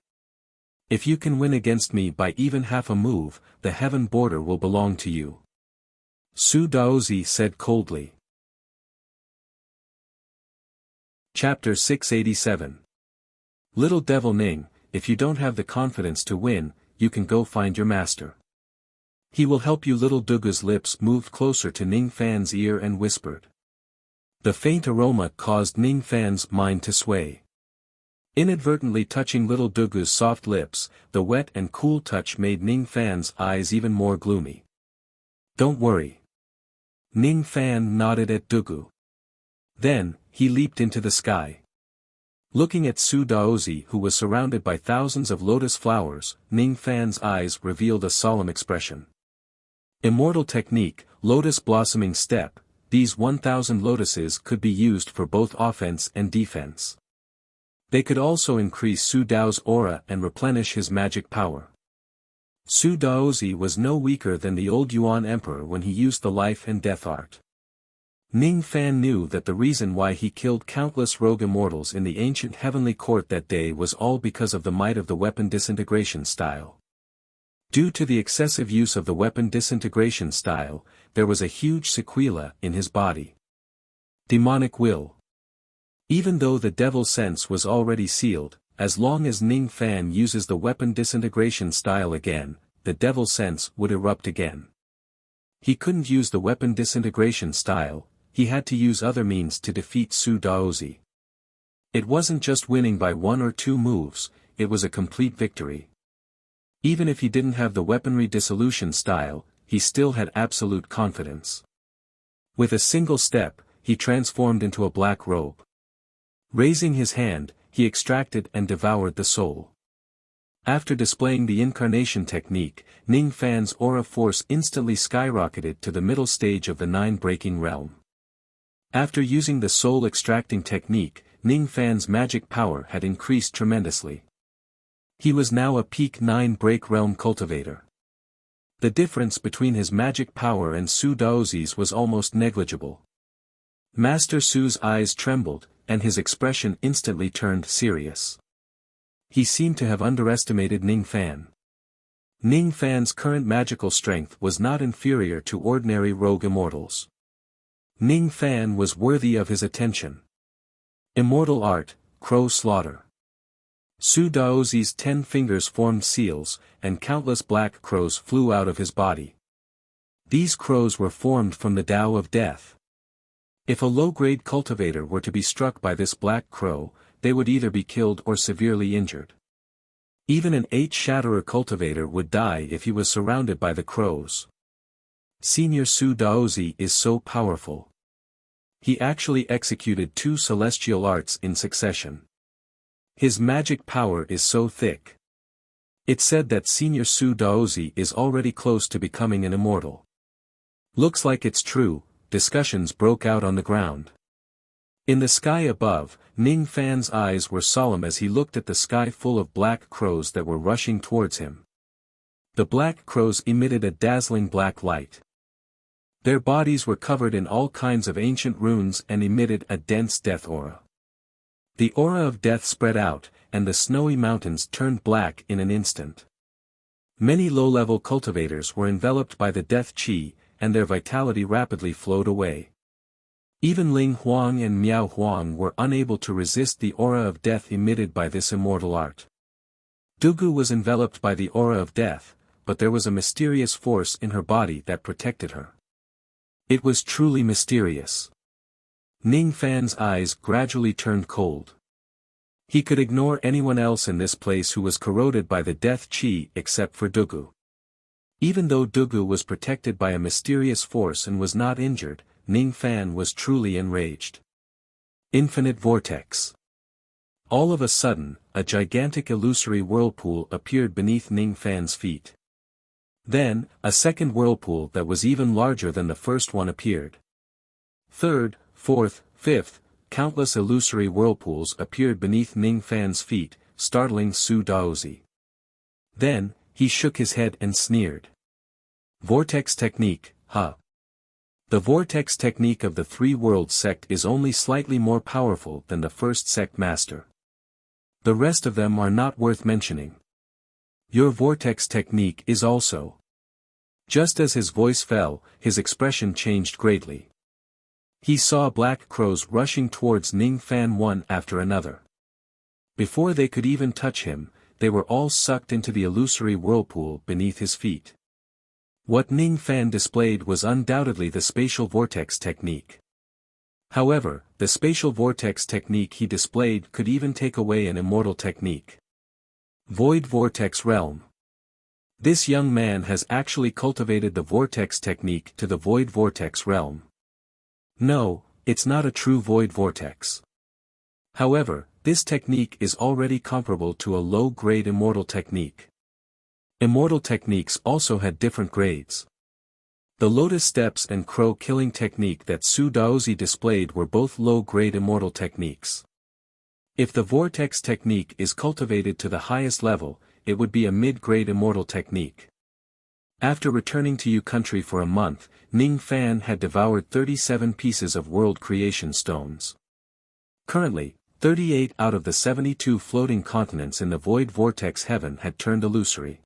S1: If you can win against me by even half a move, the Heaven Border will belong to you. Su Daozi said coldly. Chapter 687. Little Devil Ning, if you don't have the confidence to win, you can go find your master. He will help you. Little Dugu's lips moved closer to Ning Fan's ear and whispered. The faint aroma caused Ning Fan's mind to sway. Inadvertently touching Little Dugu's soft lips, the wet and cool touch made Ning Fan's eyes even more gloomy. Don't worry. Ning Fan nodded at Dugu. Then, he leaped into the sky. Looking at Su Daozi who was surrounded by thousands of lotus flowers, Ning Fan's eyes revealed a solemn expression. Immortal technique, lotus blossoming step, these 1,000 lotuses could be used for both offense and defense. They could also increase Su Dao's aura and replenish his magic power. Su Daozi was no weaker than the old Yuan Emperor when he used the life and death art. Ning Fan knew that the reason why he killed countless rogue immortals in the ancient heavenly court that day was all because of the might of the weapon disintegration style. Due to the excessive use of the weapon disintegration style, there was a huge sequela in his body. Demonic will. Even though the devil sense was already sealed, as long as Ning Fan uses the weapon disintegration style again, the devil sense would erupt again. He couldn't use the weapon disintegration style, he had to use other means to defeat Su Daozi. It wasn't just winning by 1 or 2 moves, it was a complete victory. Even if he didn't have the weaponry dissolution style, he still had absolute confidence. With a single step, he transformed into a black robe. Raising his hand, he extracted and devoured the soul. After displaying the incarnation technique, Ning Fan's aura force instantly skyrocketed to the middle stage of the 9-breaking realm. After using the soul extracting technique, Ning Fan's magic power had increased tremendously. He was now a peak 9-break realm cultivator. The difference between his magic power and Su Daozi's was almost negligible. Master Su's eyes trembled, and his expression instantly turned serious. He seemed to have underestimated Ning Fan. Ning Fan's current magical strength was not inferior to ordinary rogue immortals. Ning Fan was worthy of his attention. Immortal art, crow slaughter. Su Daozi's 10 fingers formed seals, and countless black crows flew out of his body. These crows were formed from the Tao of death. If a low-grade cultivator were to be struck by this black crow, they would either be killed or severely injured. Even an 8-shatterer cultivator would die if he was surrounded by the crows. Senior Su Daozi is so powerful. He actually executed 2 celestial arts in succession. His magic power is so thick. It said that Senior Su Daozi is already close to becoming an immortal. Looks like it's true, discussions broke out on the ground. In the sky above, Ning Fan's eyes were solemn as he looked at the sky full of black crows that were rushing towards him. The black crows emitted a dazzling black light. Their bodies were covered in all kinds of ancient runes and emitted a dense death aura. The aura of death spread out, and the snowy mountains turned black in an instant. Many low-level cultivators were enveloped by the death qi, and their vitality rapidly flowed away. Even Ling Huang and Miao Huang were unable to resist the aura of death emitted by this immortal art. Dugu was enveloped by the aura of death, but there was a mysterious force in her body that protected her. It was truly mysterious. Ning Fan's eyes gradually turned cold. He could ignore anyone else in this place who was corroded by the death qi except for Dugu. Even though Dugu was protected by a mysterious force and was not injured, Ning Fan was truly enraged. Infinite Vortex. All of a sudden, a gigantic illusory whirlpool appeared beneath Ning Fan's feet. Then, a second whirlpool that was even larger than the first one appeared. Third, fourth, fifth, countless illusory whirlpools appeared beneath Ning Fan's feet, startling Su Daozi. Then, he shook his head and sneered. Vortex technique, huh? The vortex technique of the Three Worlds sect is only slightly more powerful than the first sect master. The rest of them are not worth mentioning. Your vortex technique is also. Just as his voice fell, his expression changed greatly. He saw black crows rushing towards Ning Fan one after another. Before they could even touch him, they were all sucked into the illusory whirlpool beneath his feet. What Ning Fan displayed was undoubtedly the spatial vortex technique. However, the spatial vortex technique he displayed could even take away an immortal technique. Void Vortex Realm. This young man has actually cultivated the vortex technique to the Void Vortex Realm. No, it's not a true Void Vortex. However, this technique is already comparable to a low-grade immortal technique. Immortal techniques also had different grades. The Lotus Steps and Crow Killing technique that Su Daozi displayed were both low-grade immortal techniques. If the Vortex technique is cultivated to the highest level, it would be a mid-grade immortal technique. After returning to Yu country for a month, Ning Fan had devoured 37 pieces of world creation stones. Currently, 38 out of the 72 floating continents in the Void Vortex Heaven had turned illusory.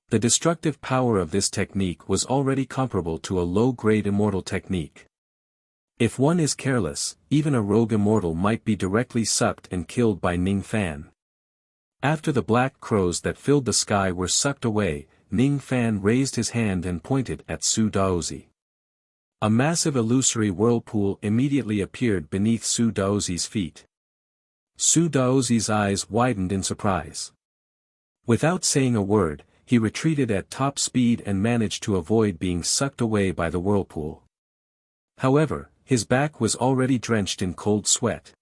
S1: The destructive power of this technique was already comparable to a low-grade immortal technique. If one is careless, even a rogue immortal might be directly sucked and killed by Ning Fan. After the black crows that filled the sky were sucked away, Ning Fan raised his hand and pointed at Su Daozi. A massive illusory whirlpool immediately appeared beneath Su Daozi's feet. Su Daozi's eyes widened in surprise. Without saying a word, he retreated at top speed and managed to avoid being sucked away by the whirlpool. However, his back was already drenched in cold sweat.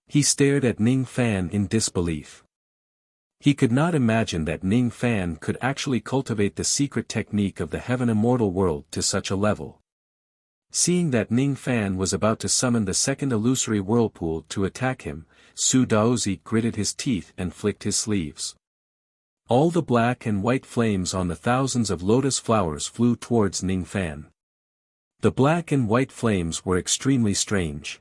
S1: He stared at Ning Fan in disbelief. He could not imagine that Ning Fan could actually cultivate the secret technique of the Heaven Immortal World to such a level. Seeing that Ning Fan was about to summon the second illusory whirlpool to attack him, Su Daozi gritted his teeth and flicked his sleeves. All the black and white flames on the thousands of lotus flowers flew towards Ning Fan. The black and white flames were extremely strange.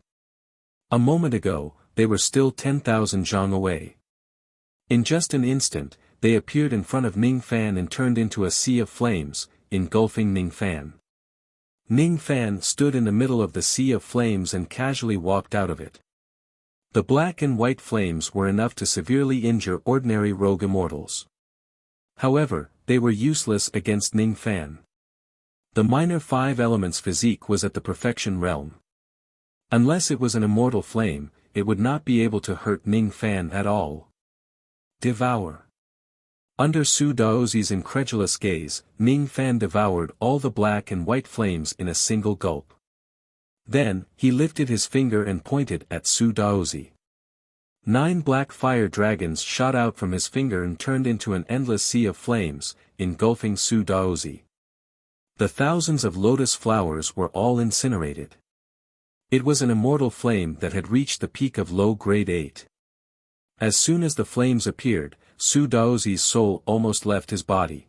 S1: A moment ago, they were still 10,000 zhang away. In just an instant, they appeared in front of Ning Fan and turned into a sea of flames, engulfing Ning Fan. Ning Fan stood in the middle of the sea of flames and casually walked out of it. The black and white flames were enough to severely injure ordinary rogue immortals. However, they were useless against Ning Fan. The minor five elements physique was at the perfection realm. Unless it was an immortal flame, it would not be able to hurt Ning Fan at all. Devour. Under Su Daozi's incredulous gaze, Ning Fan devoured all the black and white flames in a single gulp. Then, he lifted his finger and pointed at Su Daozi. 9 black fire dragons shot out from his finger and turned into an endless sea of flames, engulfing Su Daozi. The thousands of lotus flowers were all incinerated. It was an immortal flame that had reached the peak of low grade 8. As soon as the flames appeared, Su Daozi's soul almost left his body.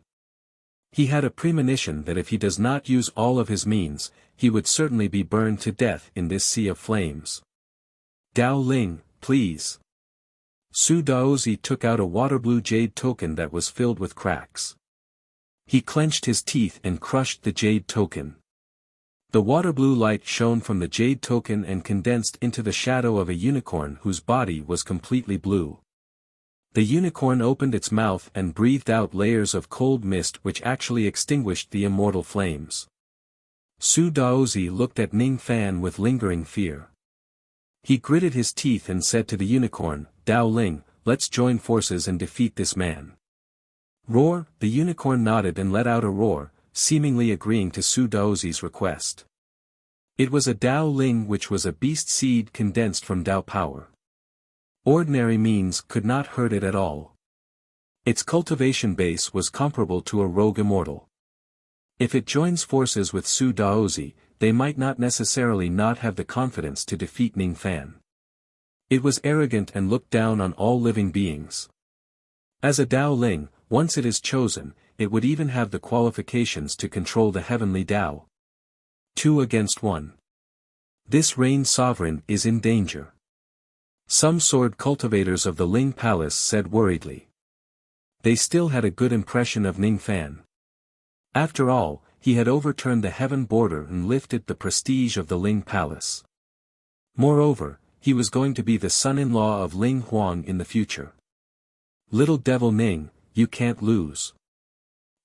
S1: He had a premonition that if he does not use all of his means, he would certainly be burned to death in this sea of flames. Dao Ling, please. Su Daozi took out a water-blue jade token that was filled with cracks. He clenched his teeth and crushed the jade token. The water-blue light shone from the jade token and condensed into the shadow of a unicorn whose body was completely blue. The unicorn opened its mouth and breathed out layers of cold mist which actually extinguished the immortal flames. Su Daozi looked at Ning Fan with lingering fear. He gritted his teeth and said to the unicorn, "Dao Ling, let's join forces and defeat this man." Roar! The unicorn nodded and let out a roar, seemingly agreeing to Su Daozi's request. It was a Dao Ling which was a beast seed condensed from Dao power. Ordinary means could not hurt it at all. Its cultivation base was comparable to a rogue immortal. If it joins forces with Su Daozi, they might not necessarily not have the confidence to defeat Ning Fan. It was arrogant and looked down on all living beings. As a Dao Ling, once it is chosen, it would even have the qualifications to control the heavenly Dao. 2 against 1. This Rain Sovereign is in danger. Some sword cultivators of the Ling Palace said worriedly. They still had a good impression of Ning Fan. After all, he had overturned the heaven border and lifted the prestige of the Ling Palace. Moreover, he was going to be the son-in-law of Ling Huang in the future. Little devil Ning, you can't lose.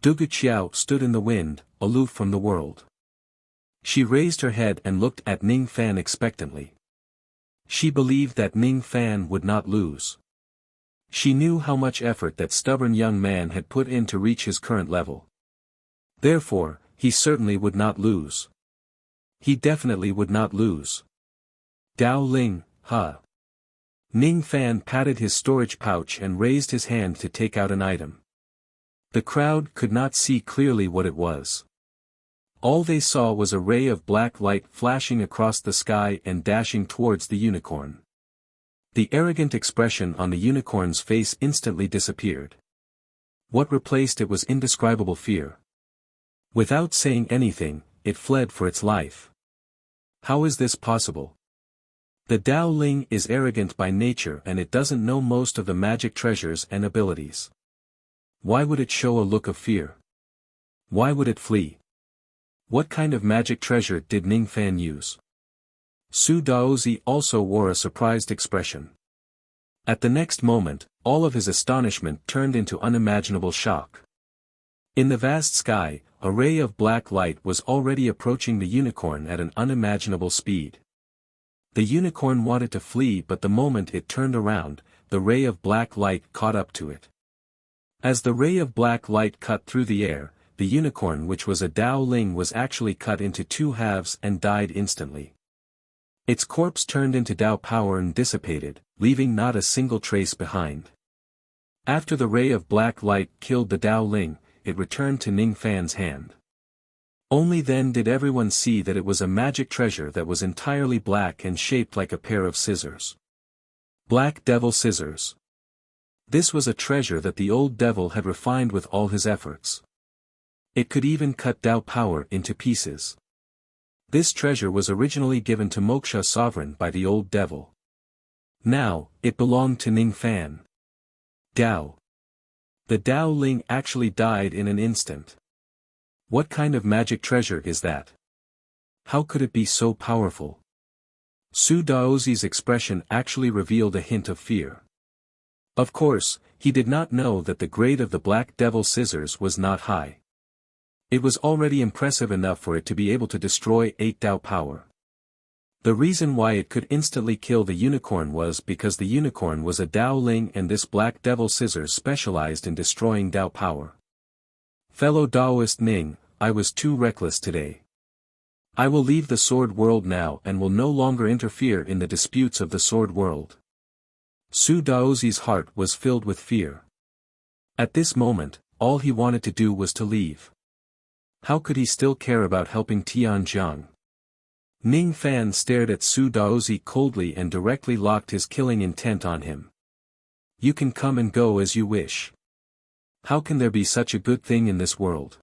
S1: Dugu Qiao stood in the wind, aloof from the world. She raised her head and looked at Ning Fan expectantly. She believed that Ning Fan would not lose. She knew how much effort that stubborn young man had put in to reach his current level. Therefore, he certainly would not lose. He definitely would not lose. Dao Ling, huh? Ning Fan patted his storage pouch and raised his hand to take out an item. The crowd could not see clearly what it was. All they saw was a ray of black light flashing across the sky and dashing towards the unicorn. The arrogant expression on the unicorn's face instantly disappeared. What replaced it was indescribable fear. Without saying anything, it fled for its life. How is this possible? The Dao Ling is arrogant by nature and it doesn't know most of the magic treasures and abilities. Why would it show a look of fear? Why would it flee? What kind of magic treasure did Ning Fan use? Su Daozi also wore a surprised expression. At the next moment, all of his astonishment turned into unimaginable shock. In the vast sky, a ray of black light was already approaching the unicorn at an unimaginable speed. The unicorn wanted to flee, but the moment it turned around, the ray of black light caught up to it. As the ray of black light cut through the air, the unicorn, which was a Dao Ling, was actually cut into 2 halves and died instantly. Its corpse turned into Dao power and dissipated, leaving not a single trace behind. After the ray of black light killed the Dao Ling, it returned to Ning Fan's hand. Only then did everyone see that it was a magic treasure that was entirely black and shaped like a pair of scissors. Black Devil Scissors. This was a treasure that the old devil had refined with all his efforts. It could even cut Dao power into pieces. This treasure was originally given to Moksha Sovereign by the old devil. Now, it belonged to Ning Fan. Dao. The Dao Ling actually died in an instant. What kind of magic treasure is that? How could it be so powerful? Su Daozi's expression actually revealed a hint of fear. Of course, he did not know that the grade of the Black Devil Scissors was not high. It was already impressive enough for it to be able to destroy 8 Dao power. The reason why it could instantly kill the unicorn was because the unicorn was a Dao Ling and this Black Devil Scissors specialized in destroying Dao power. Fellow Daoist Ning, I was too reckless today. I will leave the sword world now and will no longer interfere in the disputes of the sword world. Su Daozi's heart was filled with fear. At this moment, all he wanted to do was to leave. How could he still care about helping Tianjiang? Ning Fan stared at Su Daozi coldly and directly locked his killing intent on him. You can come and go as you wish. How can there be such a good thing in this world?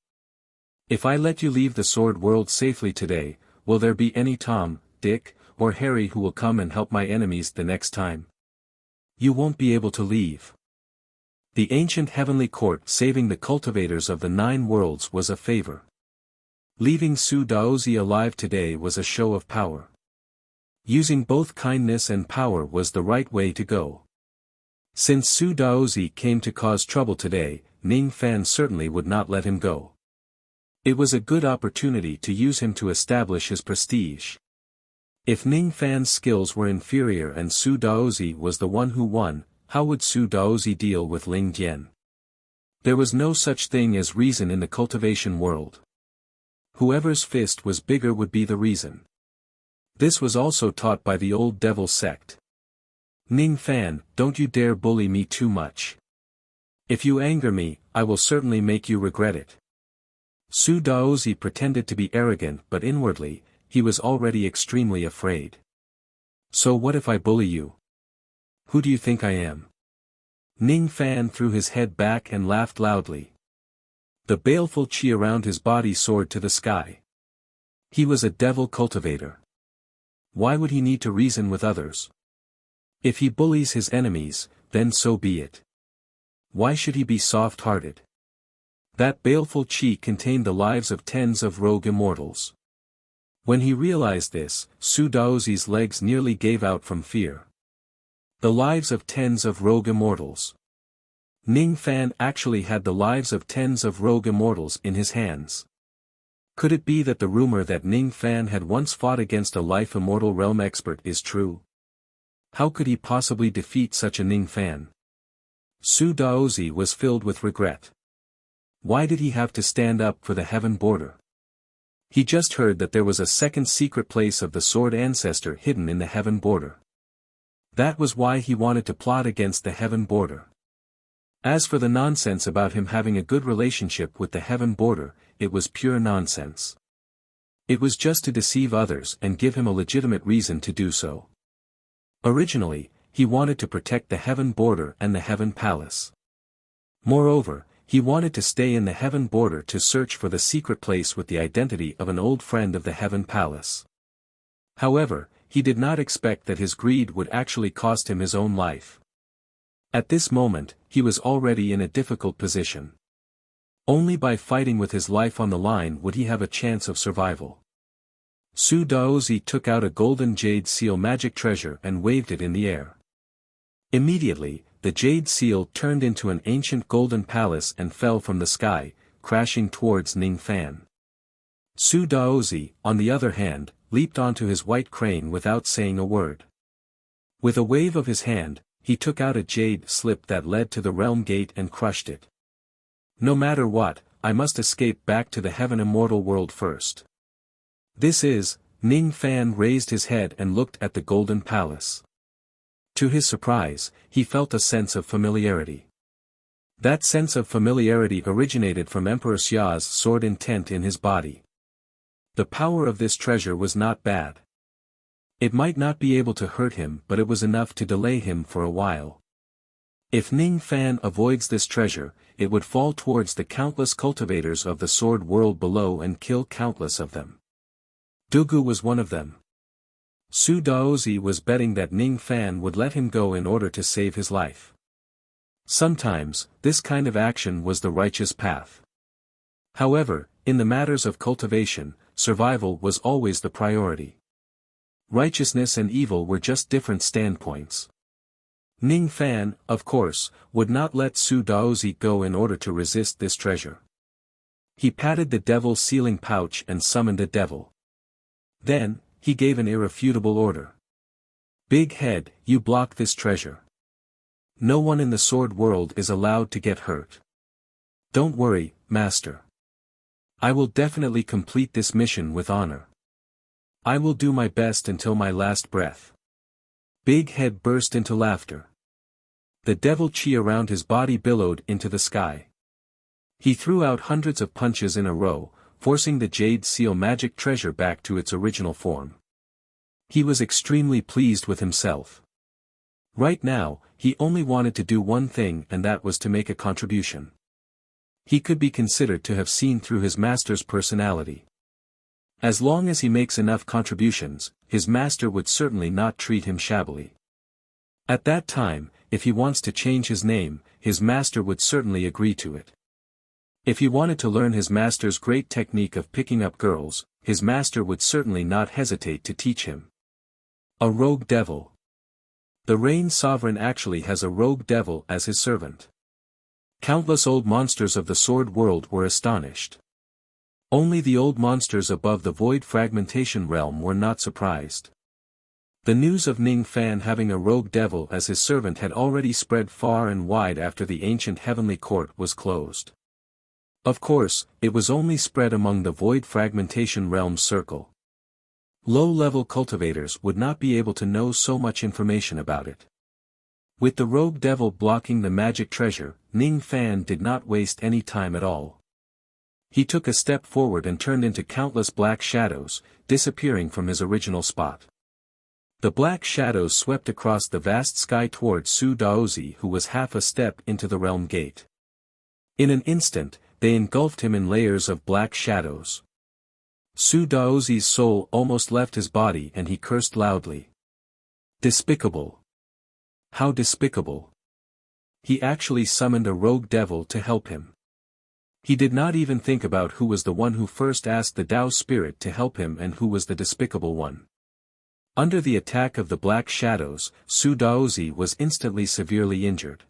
S1: If I let you leave the sword world safely today, will there be any Tom, Dick, or Harry who will come and help my enemies the next time? You won't be able to leave. The ancient heavenly court saving the cultivators of the 9 worlds was a favor. Leaving Su Daozi alive today was a show of power. Using both kindness and power was the right way to go. Since Su Daozi came to cause trouble today, Ning Fan certainly would not let him go. It was a good opportunity to use him to establish his prestige. If Ning Fan's skills were inferior and Su Daozi was the one who won, how would Su Daozi deal with Ling Jian? There was no such thing as reason in the cultivation world. Whoever's fist was bigger would be the reason. This was also taught by the old devil sect. Ning Fan, don't you dare bully me too much. If you anger me, I will certainly make you regret it. Su Daozi pretended to be arrogant but inwardly, he was already extremely afraid. So what if I bully you? Who do you think I am? Ning Fan threw his head back and laughed loudly. The baleful chi around his body soared to the sky. He was a devil cultivator. Why would he need to reason with others? If he bullies his enemies, then so be it. Why should he be soft-hearted? That baleful chi contained the lives of tens of rogue immortals. When he realized this, Su Daozi's legs nearly gave out from fear. The lives of tens of rogue immortals. Ning Fan actually had the lives of tens of rogue immortals in his hands. Could it be that the rumor that Ning Fan had once fought against a life immortal realm expert is true? How could he possibly defeat such a Ning Fan? Su Daozi was filled with regret. Why did he have to stand up for the heaven border? He just heard that there was a second secret place of the sword ancestor hidden in the heaven border. That was why he wanted to plot against the heaven border. As for the nonsense about him having a good relationship with the heaven border, it was pure nonsense. It was just to deceive others and give him a legitimate reason to do so. Originally, he wanted to protect the heaven border and the heaven palace. Moreover, he wanted to stay in the heaven border to search for the secret place with the identity of an old friend of the heaven palace. However, he did not expect that his greed would actually cost him his own life. At this moment, he was already in a difficult position. Only by fighting with his life on the line would he have a chance of survival. Su Daozi took out a golden jade seal magic treasure and waved it in the air. Immediately, the jade seal turned into an ancient golden palace and fell from the sky, crashing towards Ning Fan. Su Daozi, on the other hand, leaped onto his white crane without saying a word. With a wave of his hand, he took out a jade slip that led to the realm gate and crushed it. No matter what, I must escape back to the heaven immortal world first. This is, Ning Fan raised his head and looked at the golden palace. To his surprise, he felt a sense of familiarity. That sense of familiarity originated from Emperor Xia's sword intent in his body. The power of this treasure was not bad. It might not be able to hurt him, but it was enough to delay him for a while. If Ning Fan avoids this treasure, it would fall towards the countless cultivators of the sword world below and kill countless of them. Dugu was one of them. Su Daozi was betting that Ning Fan would let him go in order to save his life. Sometimes, this kind of action was the righteous path. However, in the matters of cultivation, survival was always the priority. Righteousness and evil were just different standpoints. Ning Fan, of course, would not let Su Daozi go in order to resist this treasure. He patted the devil's sealing pouch and summoned a devil. Then, he gave an irrefutable order. Big Head, you block this treasure. No one in the sword world is allowed to get hurt. Don't worry, Master. I will definitely complete this mission with honor. I will do my best until my last breath. Big Head burst into laughter. The devil chi around his body billowed into the sky. He threw out hundreds of punches in a row, forcing the jade seal magic treasure back to its original form. He was extremely pleased with himself. Right now, he only wanted to do one thing, and that was to make a contribution. He could be considered to have seen through his master's personality. As long as he makes enough contributions, his master would certainly not treat him shabbily. At that time, if he wants to change his name, his master would certainly agree to it. If he wanted to learn his master's great technique of picking up girls, his master would certainly not hesitate to teach him. A rogue devil. The Rain Sovereign actually has a rogue devil as his servant. Countless old monsters of the Sword World were astonished. Only the old monsters above the Void Fragmentation Realm were not surprised. The news of Ning Fan having a rogue devil as his servant had already spread far and wide after the ancient heavenly court was closed. Of course, it was only spread among the Void Fragmentation Realm's circle. Low-level cultivators would not be able to know so much information about it. With the rogue devil blocking the magic treasure, Ning Fan did not waste any time at all. He took a step forward and turned into countless black shadows, disappearing from his original spot. The black shadows swept across the vast sky towards Su Daozi, who was half a step into the realm gate. In an instant, they engulfed him in layers of black shadows. Su Daozi's soul almost left his body and he cursed loudly. Despicable! How despicable! He actually summoned a rogue devil to help him. He did not even think about who was the one who first asked the Tao spirit to help him and who was the despicable one. Under the attack of the black shadows, Su Daozi was instantly severely injured.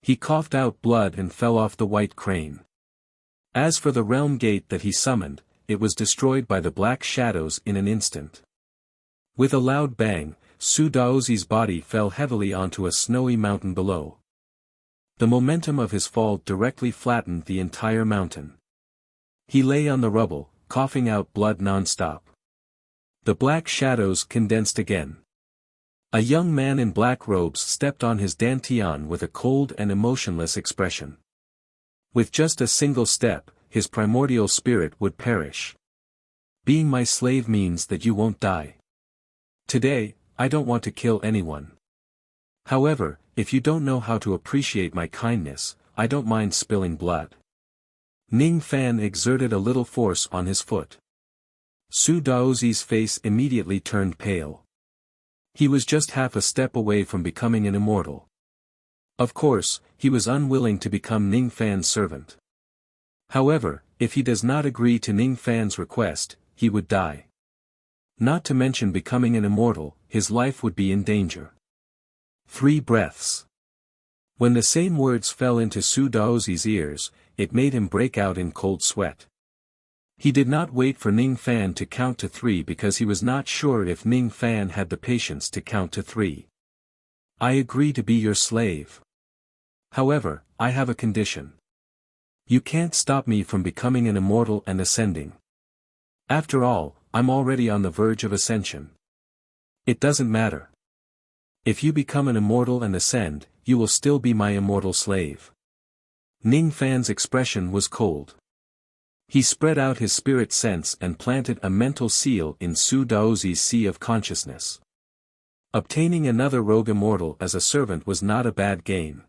S1: He coughed out blood and fell off the white crane. As for the realm gate that he summoned, it was destroyed by the black shadows in an instant. With a loud bang, Su Daozi's body fell heavily onto a snowy mountain below. The momentum of his fall directly flattened the entire mountain. He lay on the rubble, coughing out blood non-stop. The black shadows condensed again. A young man in black robes stepped on his dantian with a cold and emotionless expression. With just a single step, his primordial spirit would perish. Being my slave means that you won't die. Today, I don't want to kill anyone. However, if you don't know how to appreciate my kindness, I don't mind spilling blood. Ning Fan exerted a little force on his foot. Su Daozi's face immediately turned pale. He was just half a step away from becoming an immortal. Of course, he was unwilling to become Ning Fan's servant. However, if he does not agree to Ning Fan's request, he would die. Not to mention becoming an immortal, his life would be in danger. 3 breaths. When the same words fell into Su Daozi's ears, it made him break out in cold sweat. He did not wait for Ning Fan to count to 3 because he was not sure if Ning Fan had the patience to count to 3. I agree to be your slave. However, I have a condition. You can't stop me from becoming an immortal and ascending. After all, I'm already on the verge of ascension. It doesn't matter. If you become an immortal and ascend, you will still be my immortal slave. Ning Fan's expression was cold. He spread out his spirit sense and planted a mental seal in Su Daozi's sea of consciousness. Obtaining another rogue immortal as a servant was not a bad gain.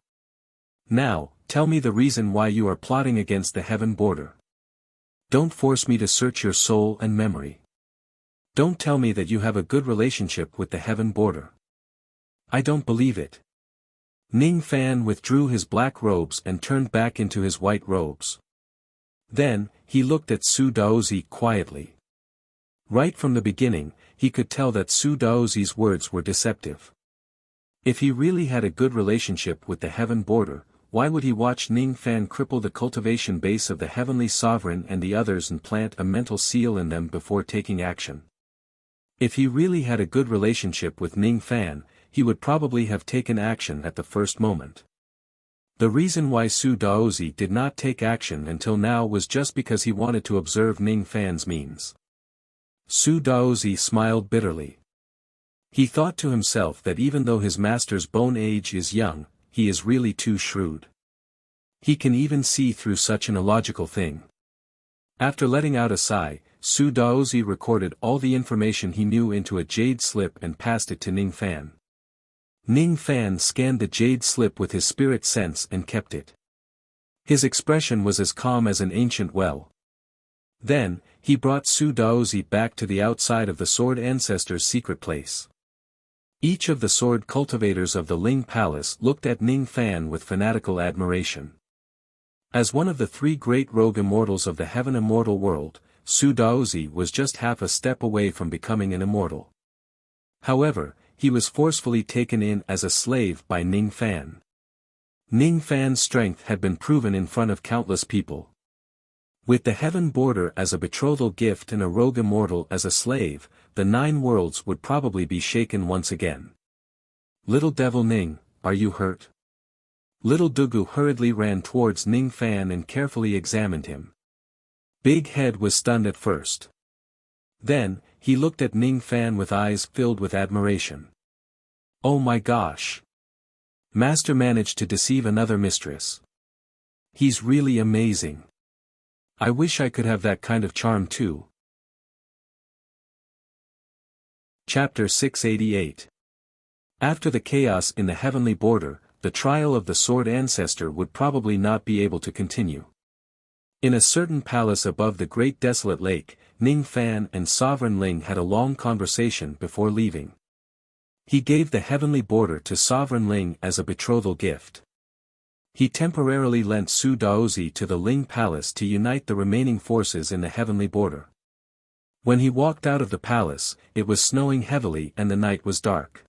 S1: Now, tell me the reason why you are plotting against the heaven border. Don't force me to search your soul and memory. Don't tell me that you have a good relationship with the heaven border. I don't believe it. Ning Fan withdrew his black robes and turned back into his white robes. Then, he looked at Su Daozi quietly. Right from the beginning, he could tell that Su Daozi's words were deceptive. If he really had a good relationship with the heaven border, why would he watch Ning Fan cripple the cultivation base of the heavenly sovereign and the others and plant a mental seal in them before taking action? If he really had a good relationship with Ning Fan, he would probably have taken action at the first moment. The reason why Su Daozi did not take action until now was just because he wanted to observe Ning Fan's means. Su Daozi smiled bitterly. He thought to himself that even though his master's bone age is young, he is really too shrewd. He can even see through such an illogical thing. After letting out a sigh, Su Daozi recorded all the information he knew into a jade slip and passed it to Ning Fan. Ning Fan scanned the jade slip with his spirit sense and kept it. His expression was as calm as an ancient well. Then, he brought Su Daozi back to the outside of the Sword Ancestor's secret place. Each of the sword cultivators of the Ling Palace looked at Ning Fan with fanatical admiration. As one of the three great rogue immortals of the Heaven Immortal world, Su Daozi was just half a step away from becoming an immortal. However, he was forcefully taken in as a slave by Ning Fan. Ning Fan's strength had been proven in front of countless people. With the heaven border as a betrothal gift and a rogue immortal as a slave, the 9 worlds would probably be shaken once again. Little devil Ning, are you hurt? Little Dugu hurriedly ran towards Ning Fan and carefully examined him. Big Head was stunned at first. Then, he looked at Ning Fan with eyes filled with admiration. Oh my gosh! Master managed to deceive another mistress. He's really amazing. I wish I could have that kind of charm too. Chapter 688. After the chaos in the heavenly border, the trial of the Sword Ancestor would probably not be able to continue. In a certain palace above the great desolate lake, Ning Fan and Sovereign Ling had a long conversation before leaving. He gave the heavenly border to Sovereign Ling as a betrothal gift. He temporarily lent Su Daozi to the Ling Palace to unite the remaining forces in the heavenly border. When he walked out of the palace, it was snowing heavily and the night was dark.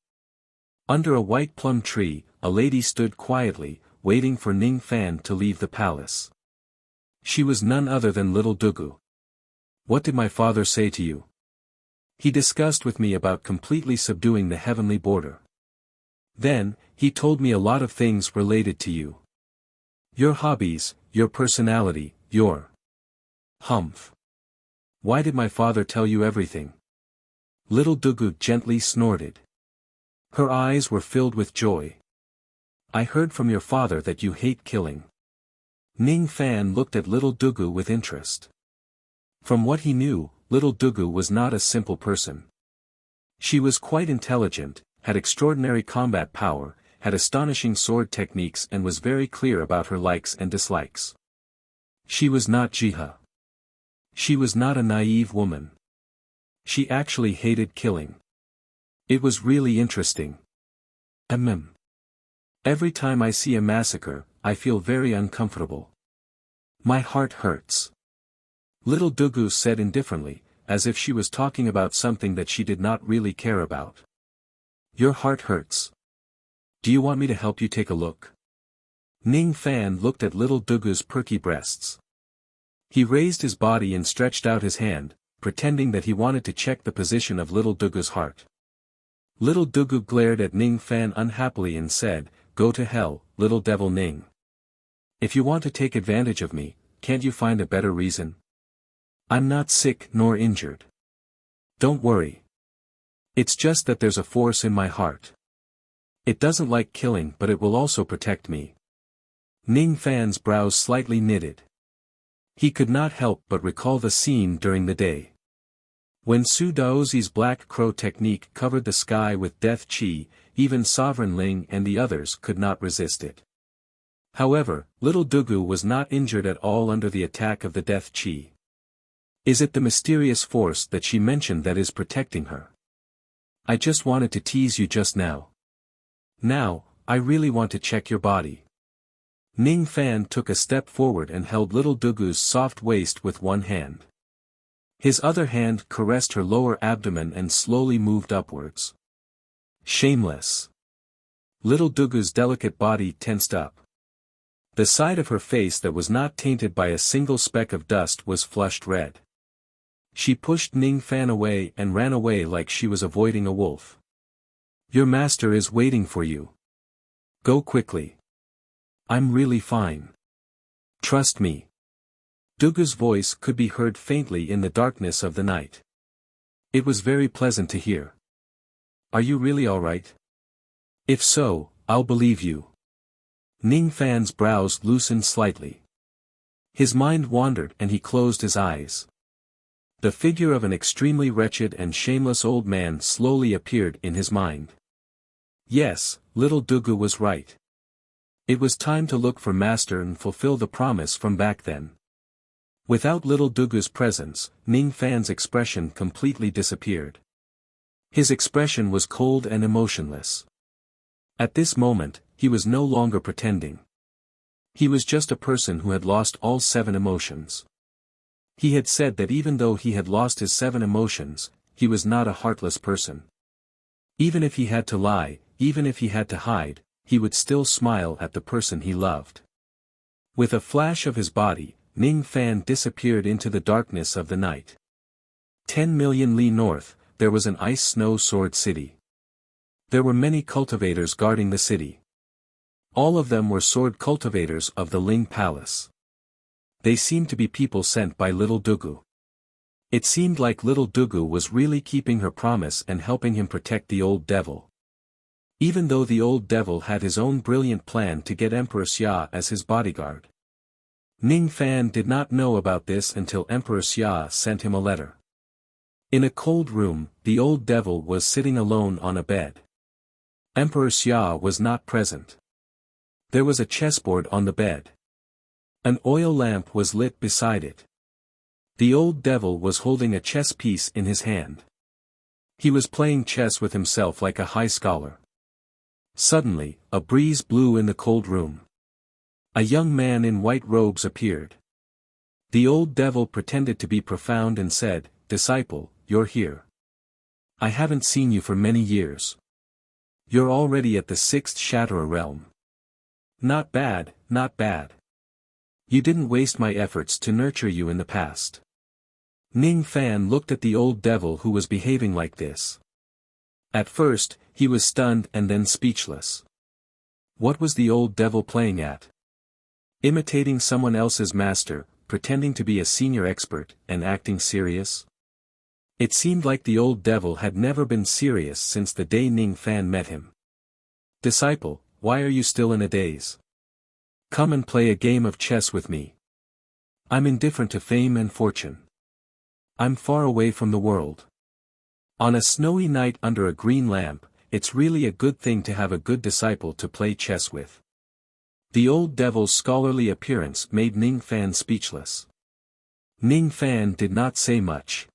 S1: Under a white plum tree, a lady stood quietly, waiting for Ning Fan to leave the palace. She was none other than Little Dugu. What did my father say to you? He discussed with me about completely subduing the heavenly border. Then, he told me a lot of things related to you. Your hobbies, your personality, your humph. Why did my father tell you everything? Little Dugu gently snorted. Her eyes were filled with joy. I heard from your father that you hate killing. Ning Fan looked at Little Dugu with interest. From what he knew, Little Dugu was not a simple person. She was quite intelligent, had extraordinary combat power, had astonishing sword techniques and was very clear about her likes and dislikes. She was not Jiha. She was not a naive woman. She actually hated killing. It was really interesting. Every time I see a massacre, I feel very uncomfortable. My heart hurts. Little Dugu said indifferently, as if she was talking about something that she did not really care about. Your heart hurts. Do you want me to help you take a look? Ning Fan looked at Little Dugu's perky breasts. He raised his body and stretched out his hand, pretending that he wanted to check the position of Little Dugu's heart. Little Dugu glared at Ning Fan unhappily and said, Go to hell, little devil Ning. If you want to take advantage of me, can't you find a better reason? I'm not sick nor injured. Don't worry. It's just that there's a force in my heart. It doesn't like killing but it will also protect me. Ning Fan's brows slightly knitted. He could not help but recall the scene during the day. When Su Daozi's black crow technique covered the sky with death chi, even Sovereign Ling and the others could not resist it. However, Little Dugu was not injured at all under the attack of the death chi. Is it the mysterious force that she mentioned that is protecting her? I just wanted to tease you just now. Now, I really want to check your body. Ning Fan took a step forward and held Little Dugu's soft waist with one hand. His other hand caressed her lower abdomen and slowly moved upwards. Shameless. Little Dugu's delicate body tensed up. The side of her face that was not tainted by a single speck of dust was flushed red. She pushed Ning Fan away and ran away like she was avoiding a wolf. Your master is waiting for you. Go quickly. I'm really fine. Trust me. Dugu's voice could be heard faintly in the darkness of the night. It was very pleasant to hear. Are you really all right? If so, I'll believe you. Ning Fan's brows loosened slightly. His mind wandered and he closed his eyes. The figure of an extremely wretched and shameless old man slowly appeared in his mind. Yes, little Dugu was right. It was time to look for Master and fulfill the promise from back then. Without little Dugu's presence, Ning Fan's expression completely disappeared. His expression was cold and emotionless. At this moment, he was no longer pretending. He was just a person who had lost all 7 emotions. He had said that even though he had lost his 7 emotions, he was not a heartless person. Even if he had to lie, even if he had to hide, he would still smile at the person he loved. With a flash of his body, Ning Fan disappeared into the darkness of the night. 10 million li north, there was an ice-snow sword city. There were many cultivators guarding the city. All of them were sword cultivators of the Ling Palace. They seemed to be people sent by little Dugu. It seemed like little Dugu was really keeping her promise and helping him protect the old devil. Even though the old devil had his own brilliant plan to get Emperor Xia as his bodyguard. Ning Fan did not know about this until Emperor Xia sent him a letter. In a cold room, the old devil was sitting alone on a bed. Emperor Xia was not present. There was a chessboard on the bed. An oil lamp was lit beside it. The old devil was holding a chess piece in his hand. He was playing chess with himself like a high scholar. Suddenly, a breeze blew in the cold room. A young man in white robes appeared. The old devil pretended to be profound and said, "Disciple, you're here. I haven't seen you for many years. You're already at the 6th Shatterer realm. Not bad, not bad. You didn't waste my efforts to nurture you in the past." Ning Fan looked at the old devil who was behaving like this. At first, he was stunned and then speechless. What was the old devil playing at? Imitating someone else's master, pretending to be a senior expert, and acting serious? It seemed like the old devil had never been serious since the day Ning Fan met him. "Disciple, why are you still in a daze? Come and play a game of chess with me. I'm indifferent to fame and fortune. I'm far away from the world. On a snowy night under a green lamp, it's really a good thing to have a good disciple to play chess with." The old devil's scholarly appearance made Ning Fan speechless. Ning Fan did not say much.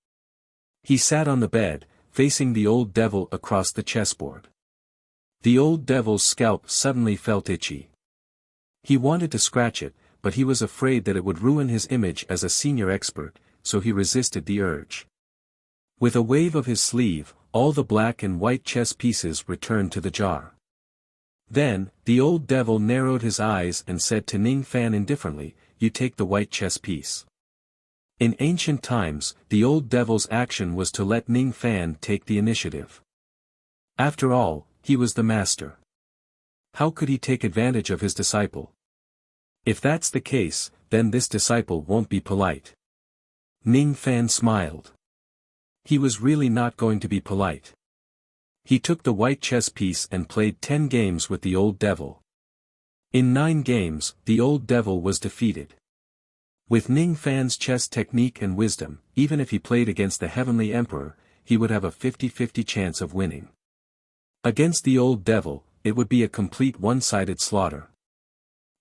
S1: He sat on the bed, facing the old devil across the chessboard. The old devil's scalp suddenly felt itchy. He wanted to scratch it, but he was afraid that it would ruin his image as a senior expert, so he resisted the urge. With a wave of his sleeve, all the black and white chess pieces returned to the jar. Then, the old devil narrowed his eyes and said to Ning Fan indifferently, "You take the white chess piece." In ancient times, the old devil's action was to let Ning Fan take the initiative. After all, he was the master. How could he take advantage of his disciple? If that's the case, then this disciple won't be polite. Ning Fan smiled. He was really not going to be polite. He took the white chess piece and played 10 games with the old devil. In 9 games, the old devil was defeated. With Ning Fan's chess technique and wisdom, even if he played against the Heavenly Emperor, he would have a 50-50 chance of winning. Against the old devil, it would be a complete one-sided slaughter.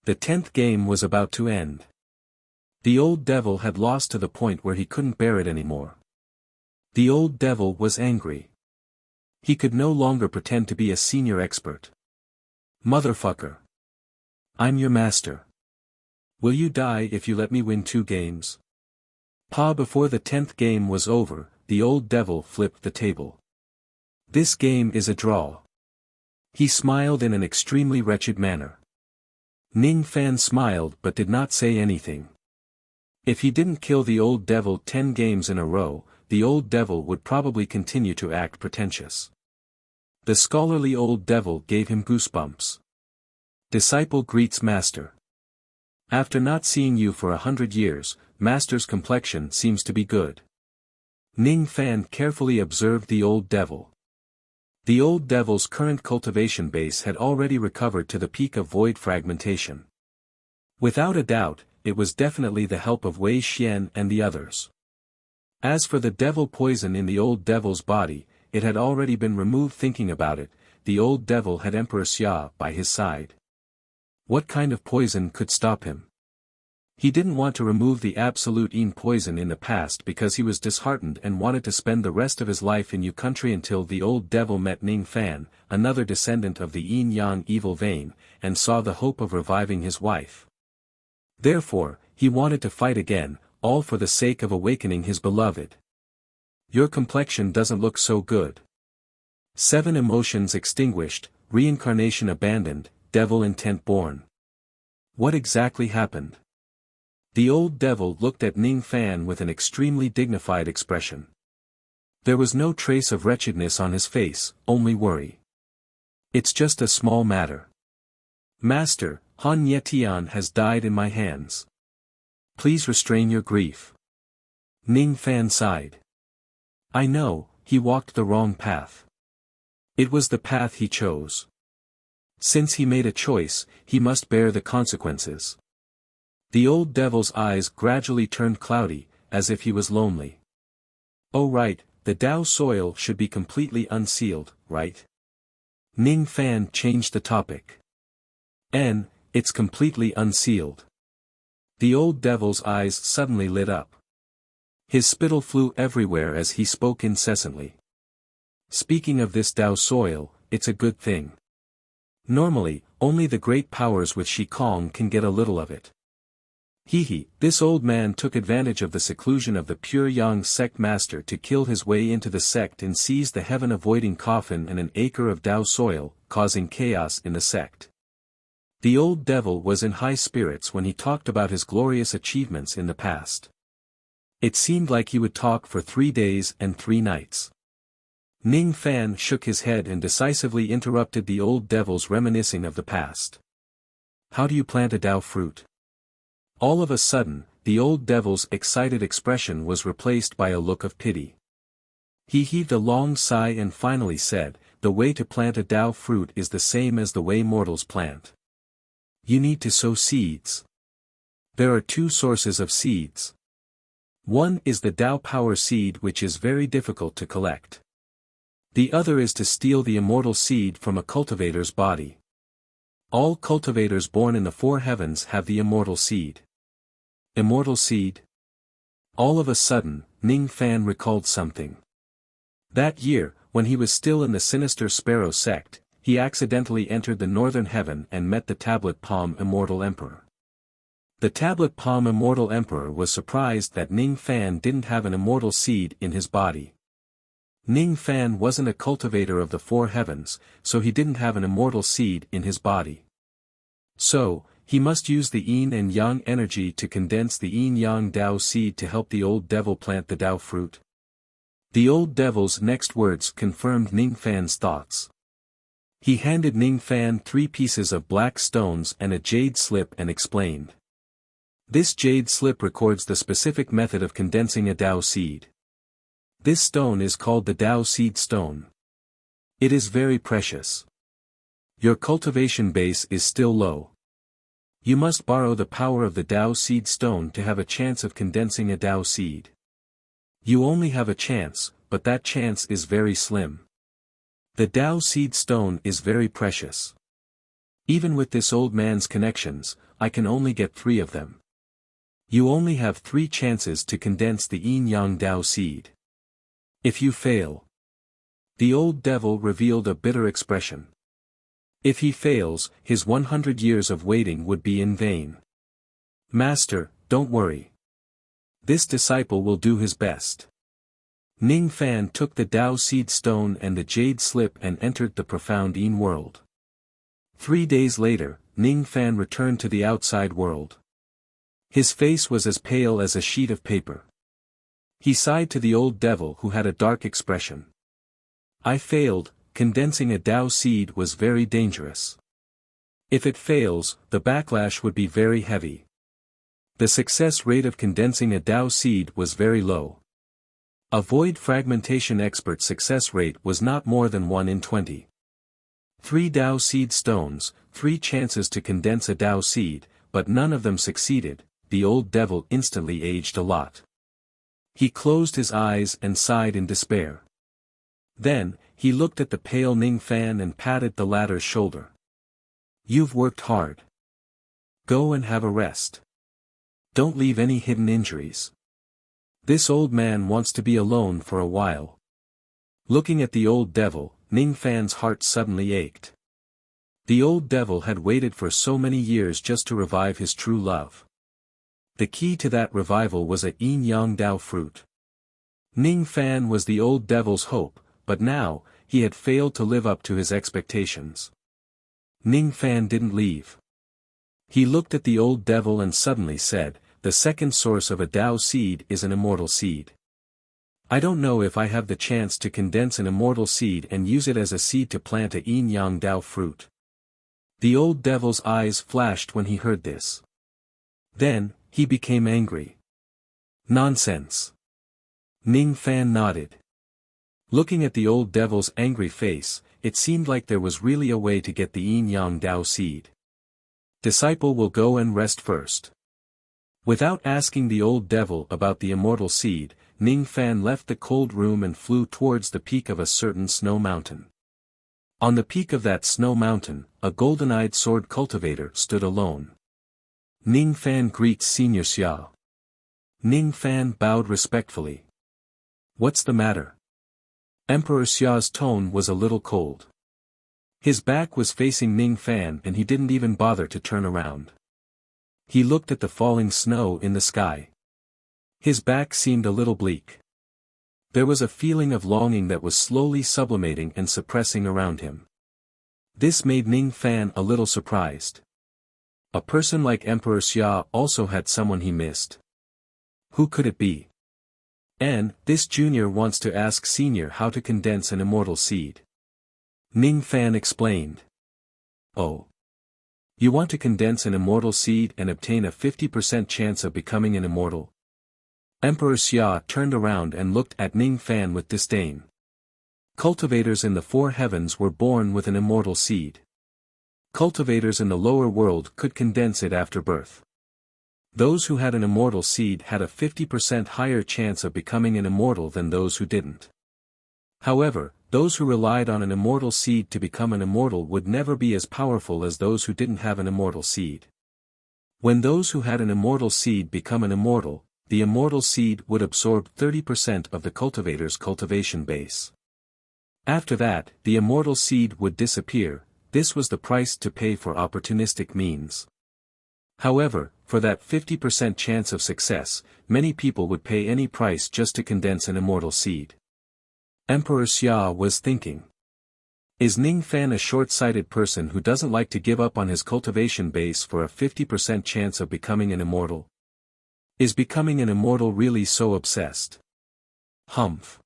S1: The 10th game was about to end. The old devil had lost to the point where he couldn't bear it anymore. The old devil was angry. He could no longer pretend to be a senior expert. "Motherfucker. I'm your master. Will you die if you let me win 2 games? Before the 10th game was over, the old devil flipped the table. "This game is a draw." He smiled in an extremely wretched manner. Ning Fan smiled but did not say anything. If he didn't kill the old devil 10 games in a row, the old devil would probably continue to act pretentious. The scholarly old devil gave him goosebumps. Disciple greets master. After not seeing you for 100 years, master's complexion seems to be good. Ning Fan carefully observed the old devil. The old devil's current cultivation base had already recovered to the peak of void fragmentation. Without a doubt, it was definitely the help of Wei Xian and the others. As for the devil poison in the old devil's body, it had already been removed. Thinking about it, the old devil had Emperor Xia by his side. What kind of poison could stop him? He didn't want to remove the absolute Yin poison in the past because he was disheartened and wanted to spend the rest of his life in Yu country until the old devil met Ning Fan, another descendant of the Yin-Yang evil vein, and saw the hope of reviving his wife. Therefore, he wanted to fight again, all for the sake of awakening his beloved. Your complexion doesn't look so good. 7 emotions extinguished, reincarnation abandoned, devil intent born. What exactly happened? The old devil looked at Ning Fan with an extremely dignified expression. There was no trace of wretchedness on his face, only worry. It's just a small matter. Master, Han Yetian has died in my hands. Please restrain your grief. Ning Fan sighed. I know, he walked the wrong path. It was the path he chose. Since he made a choice, he must bear the consequences. The old devil's eyes gradually turned cloudy, as if he was lonely. Oh right, the Tao soil should be completely unsealed, right? Ning Fan changed the topic. It's completely unsealed. The old devil's eyes suddenly lit up. His spittle flew everywhere as he spoke incessantly. Speaking of this Tao soil, it's a good thing. Normally, only the great powers with Shikong can get a little of it. This old man took advantage of the seclusion of the pure Yang sect master to kill his way into the sect and seize the heaven-avoiding coffin and an acre of Tao soil, causing chaos in the sect. The old devil was in high spirits when he talked about his glorious achievements in the past. It seemed like he would talk for 3 days and 3 nights. Ning Fan shook his head and decisively interrupted the old devil's reminiscing of the past. How do you plant a Tao fruit? All of a sudden, the old devil's excited expression was replaced by a look of pity. He heaved a long sigh and finally said, the way to plant a Tao fruit is the same as the way mortals plant. You need to sow seeds. There are 2 sources of seeds. One is the Tao power seed, which is very difficult to collect. The other is to steal the immortal seed from a cultivator's body. All cultivators born in the 4 heavens have the immortal seed. Immortal seed? All of a sudden, Ning Fan recalled something. That year, when he was still in the sinister Sparrow sect, he accidentally entered the northern heaven and met the Tablet Palm Immortal Emperor. The Tablet Palm Immortal Emperor was surprised that Ning Fan didn't have an immortal seed in his body. Ning Fan wasn't a cultivator of the 4 heavens, so he didn't have an immortal seed in his body. So, he must use the Yin and Yang energy to condense the Yin-Yang Tao seed to help the old devil plant the Tao fruit. The old devil's next words confirmed Ning Fan's thoughts. He handed Ning Fan 3 pieces of black stones and a jade slip and explained. This jade slip records the specific method of condensing a Tao seed. This stone is called the Tao seed stone. It is very precious. Your cultivation base is still low. You must borrow the power of the Tao seed stone to have a chance of condensing a Tao seed. You only have a chance, but that chance is very slim. The Tao seed stone is very precious. Even with this old man's connections, I can only get 3 of them. You only have 3 chances to condense the Yin-Yang Tao seed. If you fail. The old devil revealed a bitter expression. If he fails, his 100 years of waiting would be in vain. Master, don't worry. This disciple will do his best. Ning Fan took the Tao seed stone and the jade slip and entered the profound Yin world. 3 days later, Ning Fan returned to the outside world. His face was as pale as a sheet of paper. He sighed to the old devil who had a dark expression. I failed. Condensing a Tao seed was very dangerous. If it fails, the backlash would be very heavy. The success rate of condensing a Tao seed was very low. A void fragmentation expert success rate was not more than 1 in 20. 3 Dao seed stones, 3 chances to condense a Dao seed, but none of them succeeded. The old devil instantly aged a lot. He closed his eyes and sighed in despair. Then, he looked at the pale Ning Fan and patted the latter's shoulder. You've worked hard. Go and have a rest. Don't leave any hidden injuries. This old man wants to be alone for a while. Looking at the old devil, Ning Fan's heart suddenly ached. The old devil had waited for so many years just to revive his true love. The key to that revival was a yin-yang Dao fruit. Ning Fan was the old devil's hope, but now, he had failed to live up to his expectations. Ning Fan didn't leave. He looked at the old devil and suddenly said, the second source of a Dao seed is an immortal seed. I don't know if I have the chance to condense an immortal seed and use it as a seed to plant a yin-yang Dao fruit. The old devil's eyes flashed when he heard this. Then, he became angry. Nonsense. Ning Fan nodded. Looking at the old devil's angry face, it seemed like there was really a way to get the yin-yang Dao seed. Disciple will go and rest first. Without asking the old devil about the immortal seed, Ning Fan left the cold room and flew towards the peak of a certain snow mountain. On the peak of that snow mountain, a golden-eyed sword cultivator stood alone. Ning Fan greets Senior Xia. Ning Fan bowed respectfully. What's the matter? Emperor Xia's tone was a little cold. His back was facing Ning Fan and he didn't even bother to turn around. He looked at the falling snow in the sky. His back seemed a little bleak. There was a feeling of longing that was slowly sublimating and suppressing around him. This made Ning Fan a little surprised. A person like Emperor Xia also had someone he missed. Who could it be? And, this junior wants to ask senior how to condense an immortal seed. Ning Fan explained. Oh. You want to condense an immortal seed and obtain a 50% chance of becoming an immortal? Emperor Xia turned around and looked at Ning Fan with disdain. Cultivators in the 4 heavens were born with an immortal seed. Cultivators in the lower world could condense it after birth. Those who had an immortal seed had a 50% higher chance of becoming an immortal than those who didn't. However, those who relied on an immortal seed to become an immortal would never be as powerful as those who didn't have an immortal seed. When those who had an immortal seed become an immortal, the immortal seed would absorb 30% of the cultivator's cultivation base. After that, the immortal seed would disappear. This was the price to pay for opportunistic means. However, for that 50% chance of success, many people would pay any price just to condense an immortal seed. Emperor Xia was thinking. Is Ning Fan a short-sighted person who doesn't like to give up on his cultivation base for a 50% chance of becoming an immortal? Is becoming an immortal really so obsessed? Humph.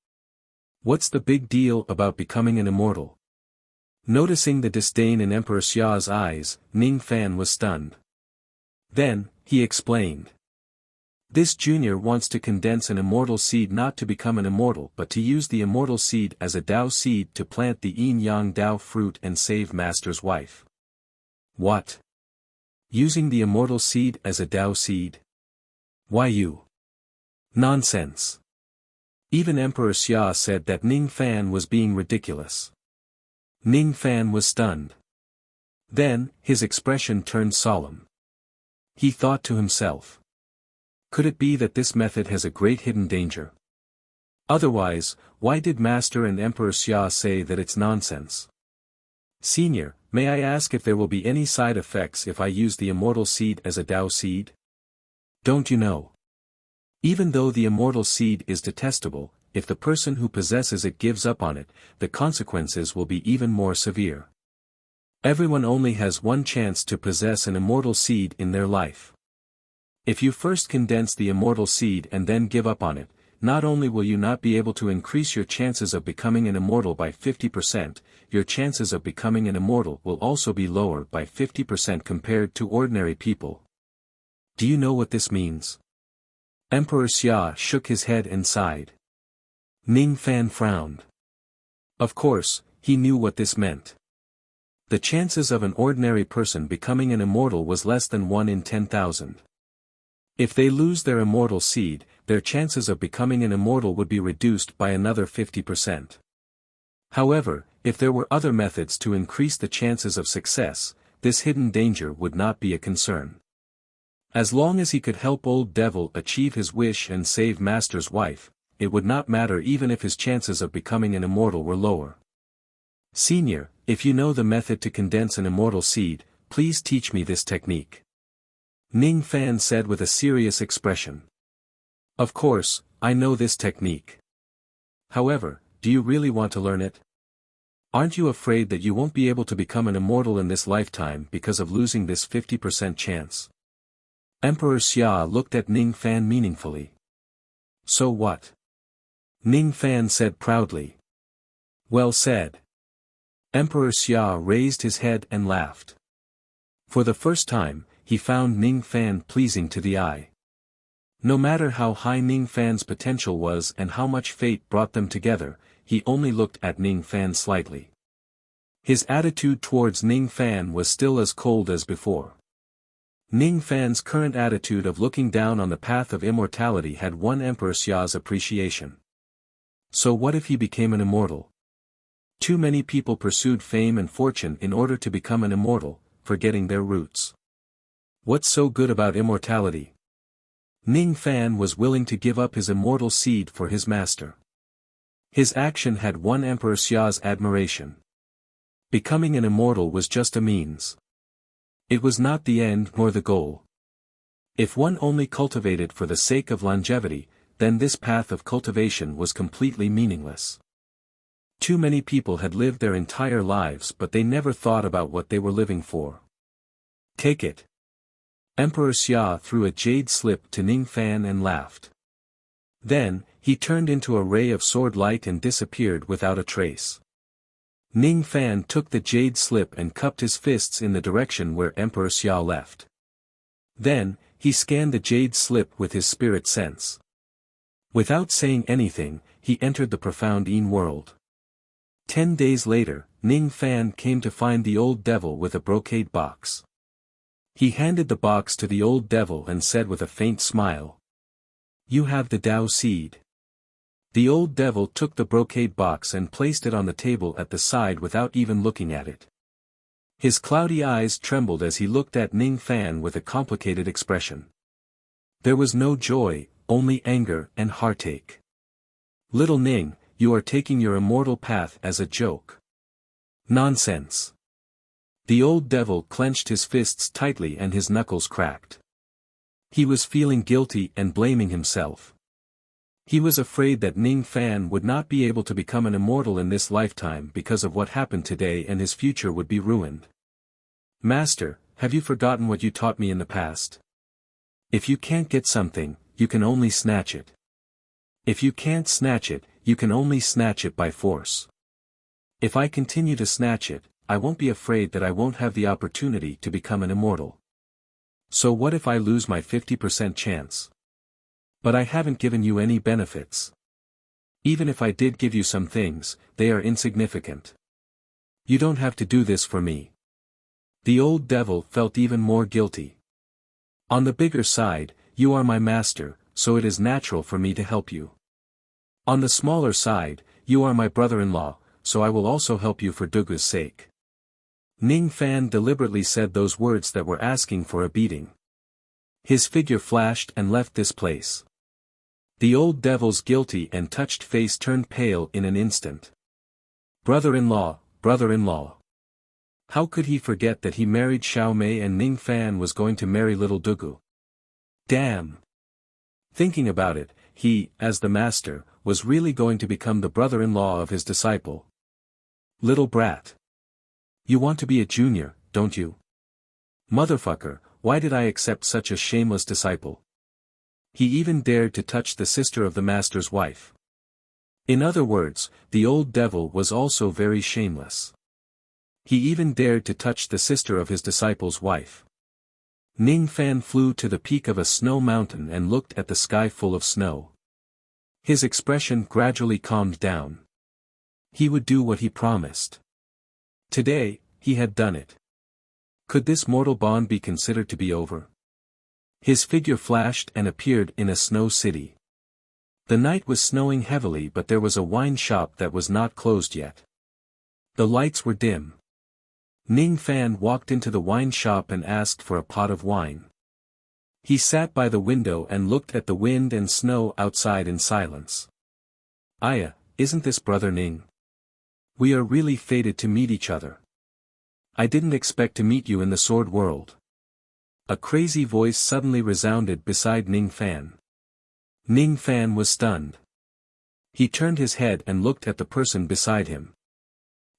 S1: What's the big deal about becoming an immortal? Noticing the disdain in Emperor Xia's eyes, Ning Fan was stunned. Then, he explained. This junior wants to condense an immortal seed not to become an immortal but to use the immortal seed as a Dao seed to plant the yin-yang Dao fruit and save Master's wife. What? Using the immortal seed as a Dao seed? Why you? Nonsense. Even Emperor Xia said that Ning Fan was being ridiculous. Ning Fan was stunned. Then, his expression turned solemn. He thought to himself. Could it be that this method has a great hidden danger? Otherwise, why did Master and Emperor Xia say that it's nonsense? Senior, may I ask if there will be any side effects if I use the immortal seed as a Dao seed? Don't you know? Even though the immortal seed is detestable, if the person who possesses it gives up on it, the consequences will be even more severe. Everyone only has one chance to possess an immortal seed in their life. If you first condense the immortal seed and then give up on it, not only will you not be able to increase your chances of becoming an immortal by 50%, your chances of becoming an immortal will also be lower by 50% compared to ordinary people. Do you know what this means? Emperor Xia shook his head and sighed. Ning Fan frowned. Of course, he knew what this meant. The chances of an ordinary person becoming an immortal was less than 1 in 10,000. If they lose their immortal seed, their chances of becoming an immortal would be reduced by another 50%. However, if there were other methods to increase the chances of success, this hidden danger would not be a concern. As long as he could help Old Devil achieve his wish and save Master's wife, it would not matter even if his chances of becoming an immortal were lower. Senior, if you know the method to condense an immortal seed, please teach me this technique. Ning Fan said with a serious expression. Of course, I know this technique. However, do you really want to learn it? Aren't you afraid that you won't be able to become an immortal in this lifetime because of losing this 50% chance? Emperor Xia looked at Ning Fan meaningfully. So what? Ning Fan said proudly. Well said. Emperor Xia raised his head and laughed. For the first time, he found Ning Fan pleasing to the eye. No matter how high Ning Fan's potential was and how much fate brought them together, he only looked at Ning Fan slightly. His attitude towards Ning Fan was still as cold as before. Ning Fan's current attitude of looking down on the path of immortality had won Emperor Xia's appreciation. So what if he became an immortal? Too many people pursued fame and fortune in order to become an immortal, forgetting their roots. What's so good about immortality? Ning Fan was willing to give up his immortal seed for his master. His action had won Emperor Xia's admiration. Becoming an immortal was just a means. It was not the end nor the goal. If one only cultivated for the sake of longevity, then this path of cultivation was completely meaningless. Too many people had lived their entire lives but they never thought about what they were living for. Take it. Emperor Xia threw a jade slip to Ning Fan and laughed. Then, he turned into a ray of sword light and disappeared without a trace. Ning Fan took the jade slip and cupped his fists in the direction where Emperor Xia left. Then, he scanned the jade slip with his spirit sense. Without saying anything, he entered the profound Yin world. 10 days later, Ning Fan came to find the Old Devil with a brocade box. He handed the box to the Old Devil and said with a faint smile. You have the Tao seed. The Old Devil took the brocade box and placed it on the table at the side without even looking at it. His cloudy eyes trembled as he looked at Ning Fan with a complicated expression. There was no joy, only anger and heartache. Little Ning, you are taking your immortal path as a joke. Nonsense. The Old Devil clenched his fists tightly and his knuckles cracked. He was feeling guilty and blaming himself. He was afraid that Ning Fan would not be able to become an immortal in this lifetime because of what happened today and his future would be ruined. Master, have you forgotten what you taught me in the past? If you can't get something, you can only snatch it. If you can't snatch it, you can only snatch it by force. If I continue to snatch it, I won't be afraid that I won't have the opportunity to become an immortal. So what if I lose my 50% chance? But I haven't given you any benefits. Even if I did give you some things, they are insignificant. You don't have to do this for me. The Old Devil felt even more guilty. On the bigger side, you are my master, so it is natural for me to help you. On the smaller side, you are my brother-in-law, so I will also help you for Dugu's sake. Ning Fan deliberately said those words that were asking for a beating. His figure flashed and left this place. The Old Devil's guilty and touched face turned pale in an instant. Brother-in-law, brother-in-law. How could he forget that he married Xiao Mei and Ning Fan was going to marry little Dugu? Damn! Thinking about it, he, as the master, was really going to become the brother-in-law of his disciple. Little brat. You want to be a junior, don't you? Motherfucker, why did I accept such a shameless disciple? He even dared to touch the sister of the master's wife. In other words, the Old Devil was also very shameless. He even dared to touch the sister of his disciple's wife. Ning Fan flew to the peak of a snow mountain and looked at the sky full of snow. His expression gradually calmed down. He would do what he promised. Today, he had done it. Could this mortal bond be considered to be over? His figure flashed and appeared in a snow city. The night was snowing heavily, but there was a wine shop that was not closed yet. The lights were dim. Ning Fan walked into the wine shop and asked for a pot of wine. He sat by the window and looked at the wind and snow outside in silence. Aya, isn't this brother Ning? We are really fated to meet each other. I didn't expect to meet you in the sword world. A crazy voice suddenly resounded beside Ning Fan. Ning Fan was stunned. He turned his head and looked at the person beside him.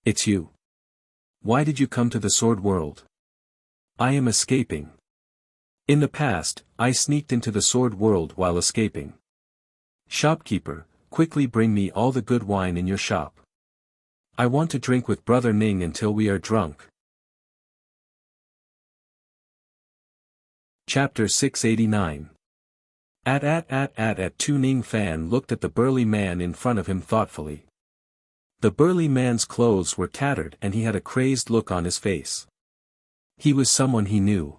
S1: It's you. Why did you come to the sword world? I am escaping. In the past, I sneaked into the sword world while escaping. Shopkeeper, quickly bring me all the good wine in your shop. I want to drink with brother Ning until we are drunk. Chapter 689. At Ning Fan looked at the burly man in front of him thoughtfully. The burly man's clothes were tattered and he had a crazed look on his face. He was someone he knew.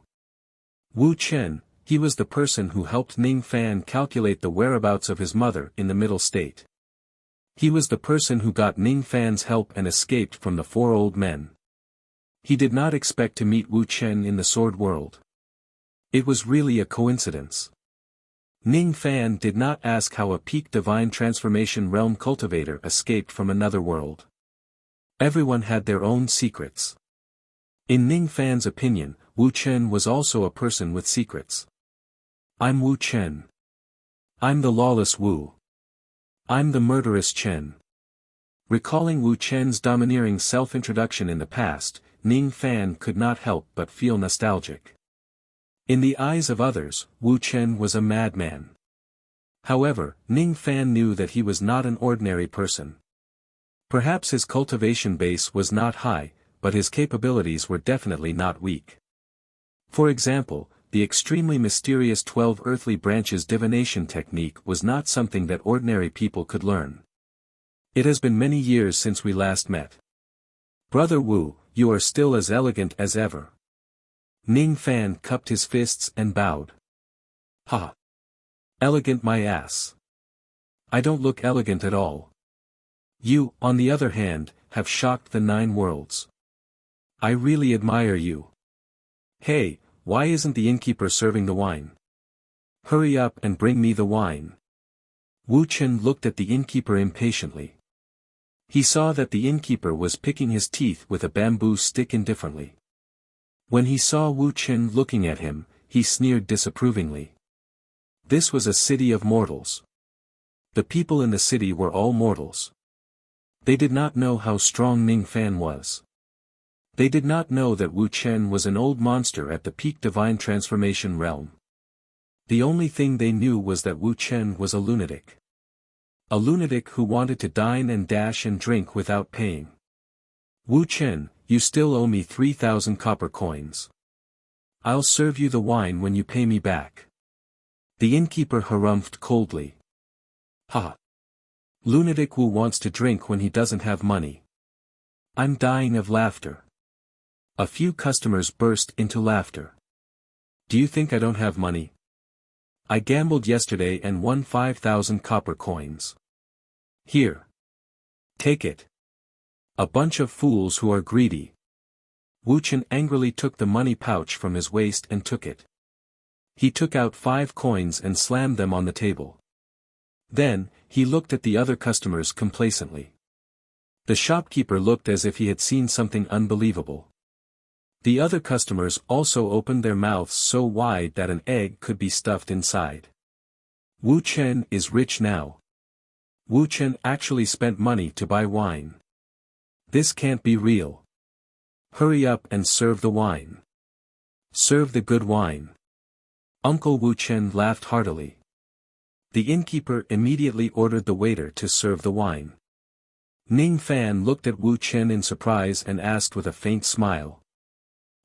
S1: Wu Chen, he was the person who helped Ning Fan calculate the whereabouts of his mother in the middle state. He was the person who got Ning Fan's help and escaped from the 4 old men. He did not expect to meet Wu Chen in the sword world. It was really a coincidence. Ning Fan did not ask how a peak divine transformation realm cultivator escaped from another world. Everyone had their own secrets. In Ning Fan's opinion, Wu Chen was also a person with secrets. I'm Wu Chen. I'm the lawless Wu. I'm the murderous Chen. Recalling Wu Chen's domineering self-introduction in the past, Ning Fan could not help but feel nostalgic. In the eyes of others, Wu Chen was a madman. However, Ning Fan knew that he was not an ordinary person. Perhaps his cultivation base was not high, but his capabilities were definitely not weak. For example, the extremely mysterious 12 earthly branches divination technique was not something that ordinary people could learn. It has been many years since we last met. Brother Wu, you are still as elegant as ever. Ning Fan cupped his fists and bowed. Ha! Elegant my ass. I don't look elegant at all. You, on the other hand, have shocked the 9 worlds. I really admire you. Hey, why isn't the innkeeper serving the wine? Hurry up and bring me the wine. Wu Chen looked at the innkeeper impatiently. He saw that the innkeeper was picking his teeth with a bamboo stick indifferently. When he saw Wu Chen looking at him, he sneered disapprovingly. This was a city of mortals. The people in the city were all mortals. They did not know how strong Ning Fan was. They did not know that Wu Chen was an old monster at the peak divine transformation realm. The only thing they knew was that Wu Chen was a lunatic. A lunatic who wanted to dine and dash and drink without paying. Wu Chen, you still owe me 3,000 copper coins. I'll serve you the wine when you pay me back. The innkeeper harumphed coldly. Ha! Lunatic Wu wants to drink when he doesn't have money. I'm dying of laughter. A few customers burst into laughter. Do you think I don't have money? I gambled yesterday and won 5,000 copper coins. Here. Take it. A bunch of fools who are greedy. Wu Chen angrily took the money pouch from his waist and took it. He took out 5 coins and slammed them on the table. Then, he looked at the other customers complacently. The shopkeeper looked as if he had seen something unbelievable. The other customers also opened their mouths so wide that an egg could be stuffed inside. Wu Chen is rich now. Wu Chen actually spent money to buy wine. This can't be real. Hurry up and serve the wine. Serve the good wine. Uncle Wu Chen laughed heartily. The innkeeper immediately ordered the waiter to serve the wine. Ning Fan looked at Wu Chen in surprise and asked with a faint smile.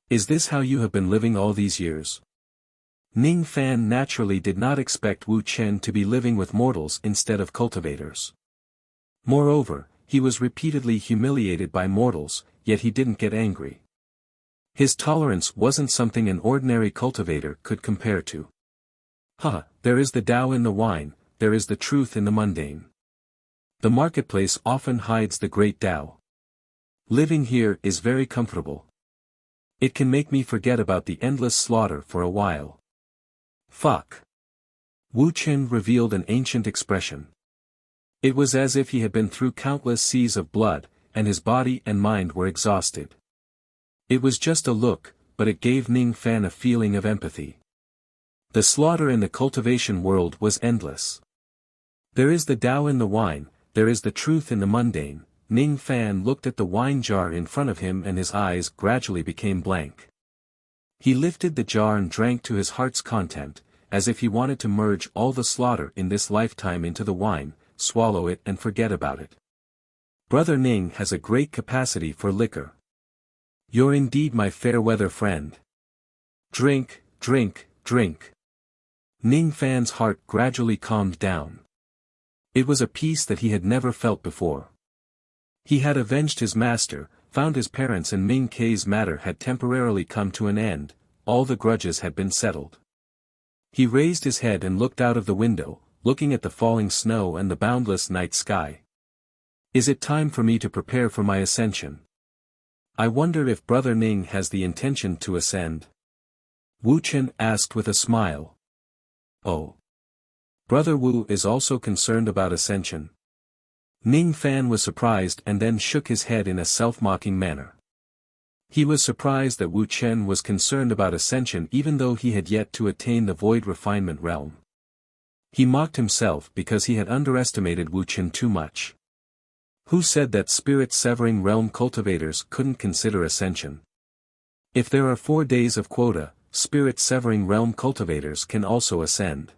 S1: Is this how you have been living all these years? Ning Fan naturally did not expect Wu Chen to be living with mortals instead of cultivators. Moreover, he was repeatedly humiliated by mortals, yet he didn't get angry. His tolerance wasn't something an ordinary cultivator could compare to. There is the Tao in the wine, there is the truth in the mundane. The marketplace often hides the great Tao. Living here is very comfortable. It can make me forget about the endless slaughter for a while. Fuck. Wu Chen revealed an ancient expression. It was as if he had been through countless seas of blood, and his body and mind were exhausted. It was just a look, but it gave Ning Fan a feeling of empathy. The slaughter in the cultivation world was endless. There is the Tao in the wine, there is the truth in the mundane. Ning Fan looked at the wine jar in front of him and his eyes gradually became blank. He lifted the jar and drank to his heart's content, as if he wanted to merge all the slaughter in this lifetime into the wine, swallow it and forget about it. Brother Ning has a great capacity for liquor. You're indeed my fair-weather friend. Drink, drink, drink. Ning Fan's heart gradually calmed down. It was a peace that he had never felt before. He had avenged his master, found his parents, and Ming Kei's matter had temporarily come to an end, all the grudges had been settled. He raised his head and looked out of the window, looking at the falling snow and the boundless night sky. Is it time for me to prepare for my ascension? I wonder if Brother Ning has the intention to ascend? Wu Chen asked with a smile. Oh. Brother Wu is also concerned about ascension. Ning Fan was surprised and then shook his head in a self-mocking manner. He was surprised that Wu Chen was concerned about ascension even though he had yet to attain the void refinement realm. He mocked himself because he had underestimated Wu Chen too much. Who said that spirit-severing realm cultivators couldn't consider ascension? If there are 4 days of quota, spirit-severing realm cultivators can also ascend.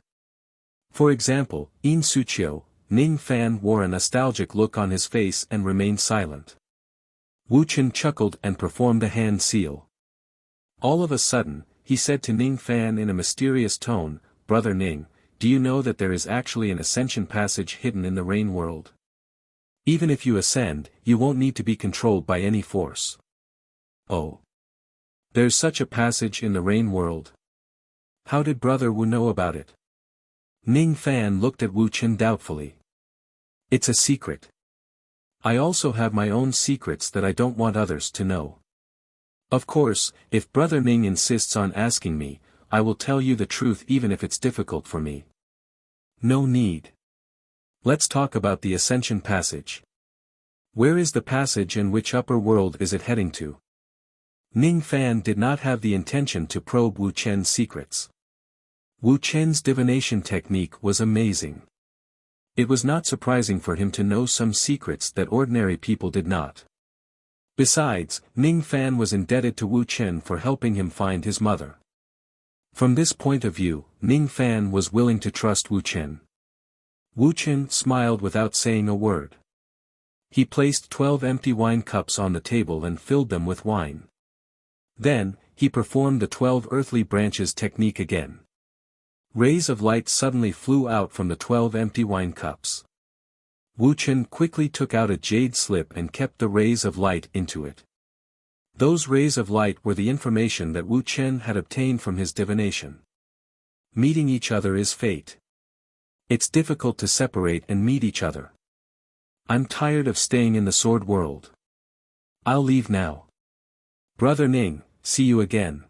S1: For example, In Suqiu, Ning Fan wore a nostalgic look on his face and remained silent. Wu Chen chuckled and performed a hand seal. All of a sudden, he said to Ning Fan in a mysterious tone, Brother Ning, do you know that there is actually an ascension passage hidden in the rain world? Even if you ascend, you won't need to be controlled by any force. Oh. There's such a passage in the rain world. How did Brother Wu know about it? Ning Fan looked at Wu Chen doubtfully. It's a secret. I also have my own secrets that I don't want others to know. Of course, if Brother Ning insists on asking me, I will tell you the truth even if it's difficult for me. No need. Let's talk about the Ascension Passage. Where is the passage and which upper world is it heading to? Ning Fan did not have the intention to probe Wu Chen's secrets. Wu Chen's divination technique was amazing. It was not surprising for him to know some secrets that ordinary people did not. Besides, Ning Fan was indebted to Wu Chen for helping him find his mother. From this point of view, Ning Fan was willing to trust Wu Chen. Wu Chen smiled without saying a word. He placed 12 empty wine cups on the table and filled them with wine. Then, he performed the 12 earthly branches technique again. Rays of light suddenly flew out from the 12 empty wine cups. Wu Chen quickly took out a jade slip and kept the rays of light into it. Those rays of light were the information that Wu Chen had obtained from his divination. Meeting each other is fate. It's difficult to separate and meet each other. I'm tired of staying in the sword world. I'll leave now. Brother Ning, see you again.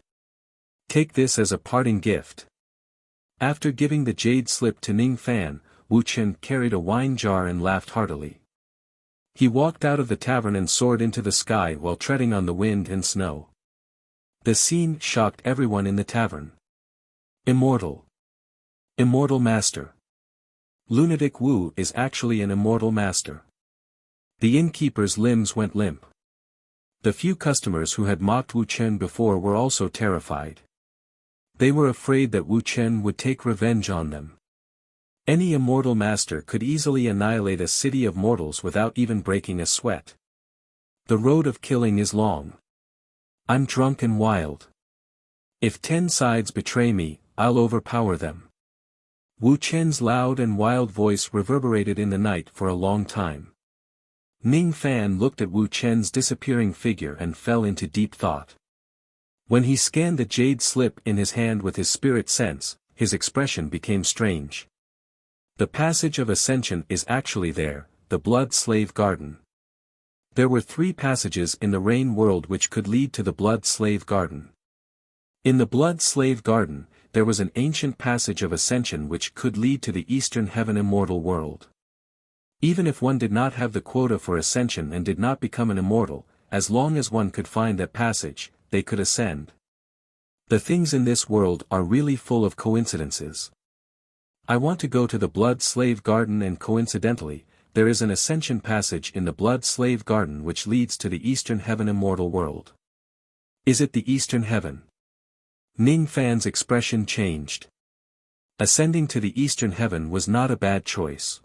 S1: Take this as a parting gift. After giving the jade slip to Ning Fan, Wu Chen carried a wine jar and laughed heartily. He walked out of the tavern and soared into the sky while treading on the wind and snow. The scene shocked everyone in the tavern. Immortal. Immortal master. Lunatic Wu is actually an immortal master. The innkeeper's limbs went limp. The few customers who had mocked Wu Chen before were also terrified. They were afraid that Wu Chen would take revenge on them. Any immortal master could easily annihilate a city of mortals without even breaking a sweat. The road of killing is long. I'm drunk and wild. If 10 sides betray me, I'll overpower them. Wu Chen's loud and wild voice reverberated in the night for a long time. Ning Fan looked at Wu Chen's disappearing figure and fell into deep thought. When he scanned the jade slip in his hand with his spirit sense, his expression became strange. The passage of ascension is actually there, the Blood Slave Garden. There were 3 passages in the Rain World which could lead to the Blood Slave Garden. In the Blood Slave Garden, there was an ancient passage of ascension which could lead to the Eastern Heaven Immortal World. Even if one did not have the quota for ascension and did not become an immortal, as long as one could find that passage, they could ascend. The things in this world are really full of coincidences. I want to go to the Blood Slave Garden, and coincidentally, there is an ascension passage in the Blood Slave Garden which leads to the Eastern Heaven Immortal World. Is it the Eastern Heaven? Ning Fan's expression changed. Ascending to the Eastern Heaven was not a bad choice.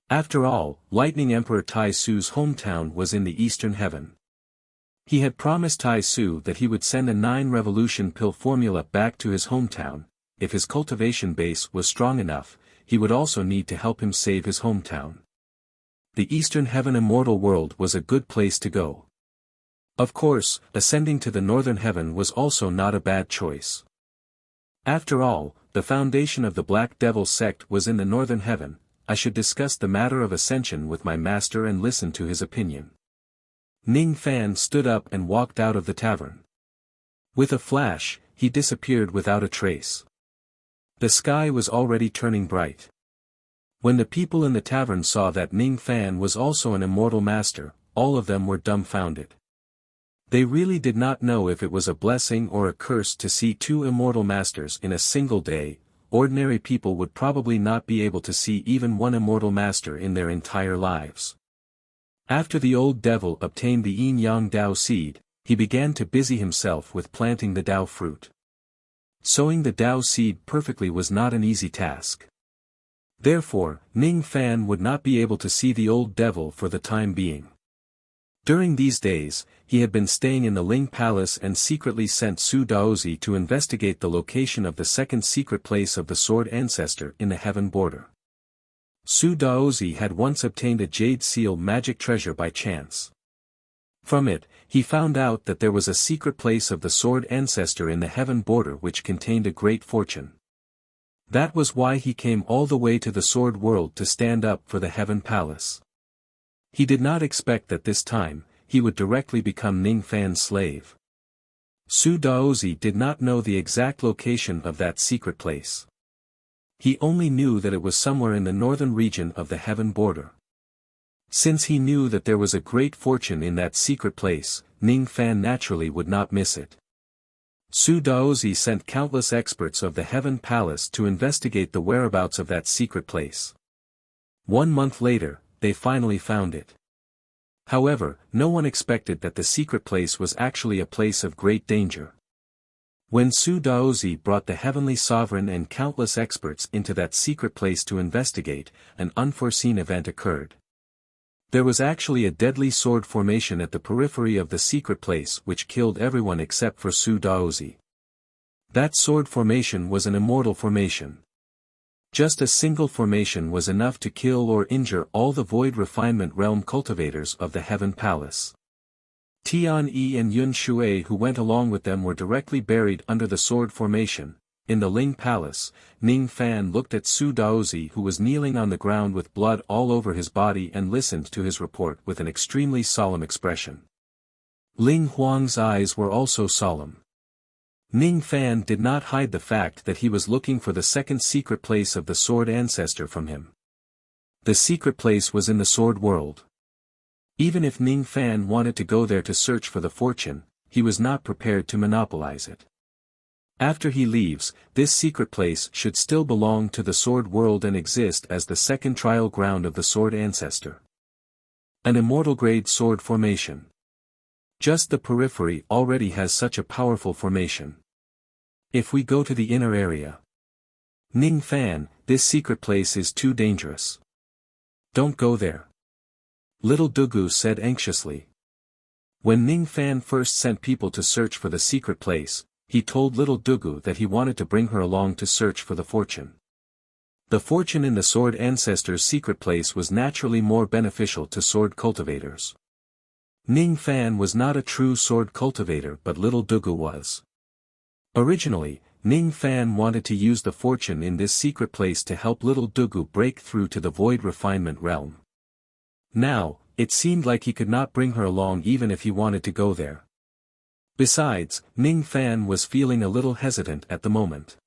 S1: After all, Lightning Emperor Tai Su's hometown was in the Eastern Heaven. He had promised Tai Su that he would send a 9-revolution pill formula back to his hometown. If his cultivation base was strong enough, he would also need to help him save his hometown. The Eastern Heaven Immortal World was a good place to go. Of course, ascending to the Northern Heaven was also not a bad choice. After all, the foundation of the Black Devil sect was in the Northern Heaven. I should discuss the matter of ascension with my master and listen to his opinion. Ning Fan stood up and walked out of the tavern. With a flash, he disappeared without a trace. The sky was already turning bright. When the people in the tavern saw that Ning Fan was also an immortal master, all of them were dumbfounded. They really did not know if it was a blessing or a curse to see 2 immortal masters in a single day. Ordinary people would probably not be able to see even 1 immortal master in their entire lives. After the old devil obtained the yin-yang Dao seed, he began to busy himself with planting the Dao fruit. Sowing the Dao seed perfectly was not an easy task. Therefore, Ning Fan would not be able to see the old devil for the time being. During these days, he had been staying in the Ling Palace and secretly sent Su Daozi to investigate the location of the second secret place of the Sword Ancestor in the Heaven Border. Su Daozi had once obtained a jade seal magic treasure by chance. From it, he found out that there was a secret place of the Sword Ancestor in the Heaven Border which contained a great fortune. That was why he came all the way to the Sword World to stand up for the Heaven Palace. He did not expect that this time, he would directly become Ning Fan's slave. Su Daozi did not know the exact location of that secret place. He only knew that it was somewhere in the northern region of the Heaven Border. Since he knew that there was a great fortune in that secret place, Ning Fan naturally would not miss it. Su Daozi sent countless experts of the Heaven Palace to investigate the whereabouts of that secret place. 1 month later, they finally found it. However, no one expected that the secret place was actually a place of great danger. When Su Daozi brought the Heavenly Sovereign and countless experts into that secret place to investigate, an unforeseen event occurred. There was actually a deadly sword formation at the periphery of the secret place which killed everyone except for Su Daozi. That sword formation was an immortal formation. Just a single formation was enough to kill or injure all the Void Refinement Realm cultivators of the Heaven Palace. Tian Yi and Yun Shui who went along with them were directly buried under the sword formation. In the Ling Palace, Ning Fan looked at Su Daozi who was kneeling on the ground with blood all over his body and listened to his report with an extremely solemn expression. Ling Huang's eyes were also solemn. Ning Fan did not hide the fact that he was looking for the second secret place of the Sword Ancestor from him. The secret place was in the Sword World. Even if Ning Fan wanted to go there to search for the fortune, he was not prepared to monopolize it. After he leaves, this secret place should still belong to the Sword World and exist as the second trial ground of the Sword Ancestor. An immortal grade sword formation. Just the periphery already has such a powerful formation. If we go to the inner area. Ning Fan, this secret place is too dangerous. Don't go there. Little Dugu said anxiously. When Ning Fan first sent people to search for the secret place, he told little Dugu that he wanted to bring her along to search for the fortune. The fortune in the sword ancestor's secret place was naturally more beneficial to sword cultivators. Ning Fan was not a true sword cultivator, but little Dugu was. Originally, Ning Fan wanted to use the fortune in this secret place to help little Dugu break through to the void refinement realm. Now, it seemed like he could not bring her along even if he wanted to go there. Besides, Ning Fan was feeling a little hesitant at the moment.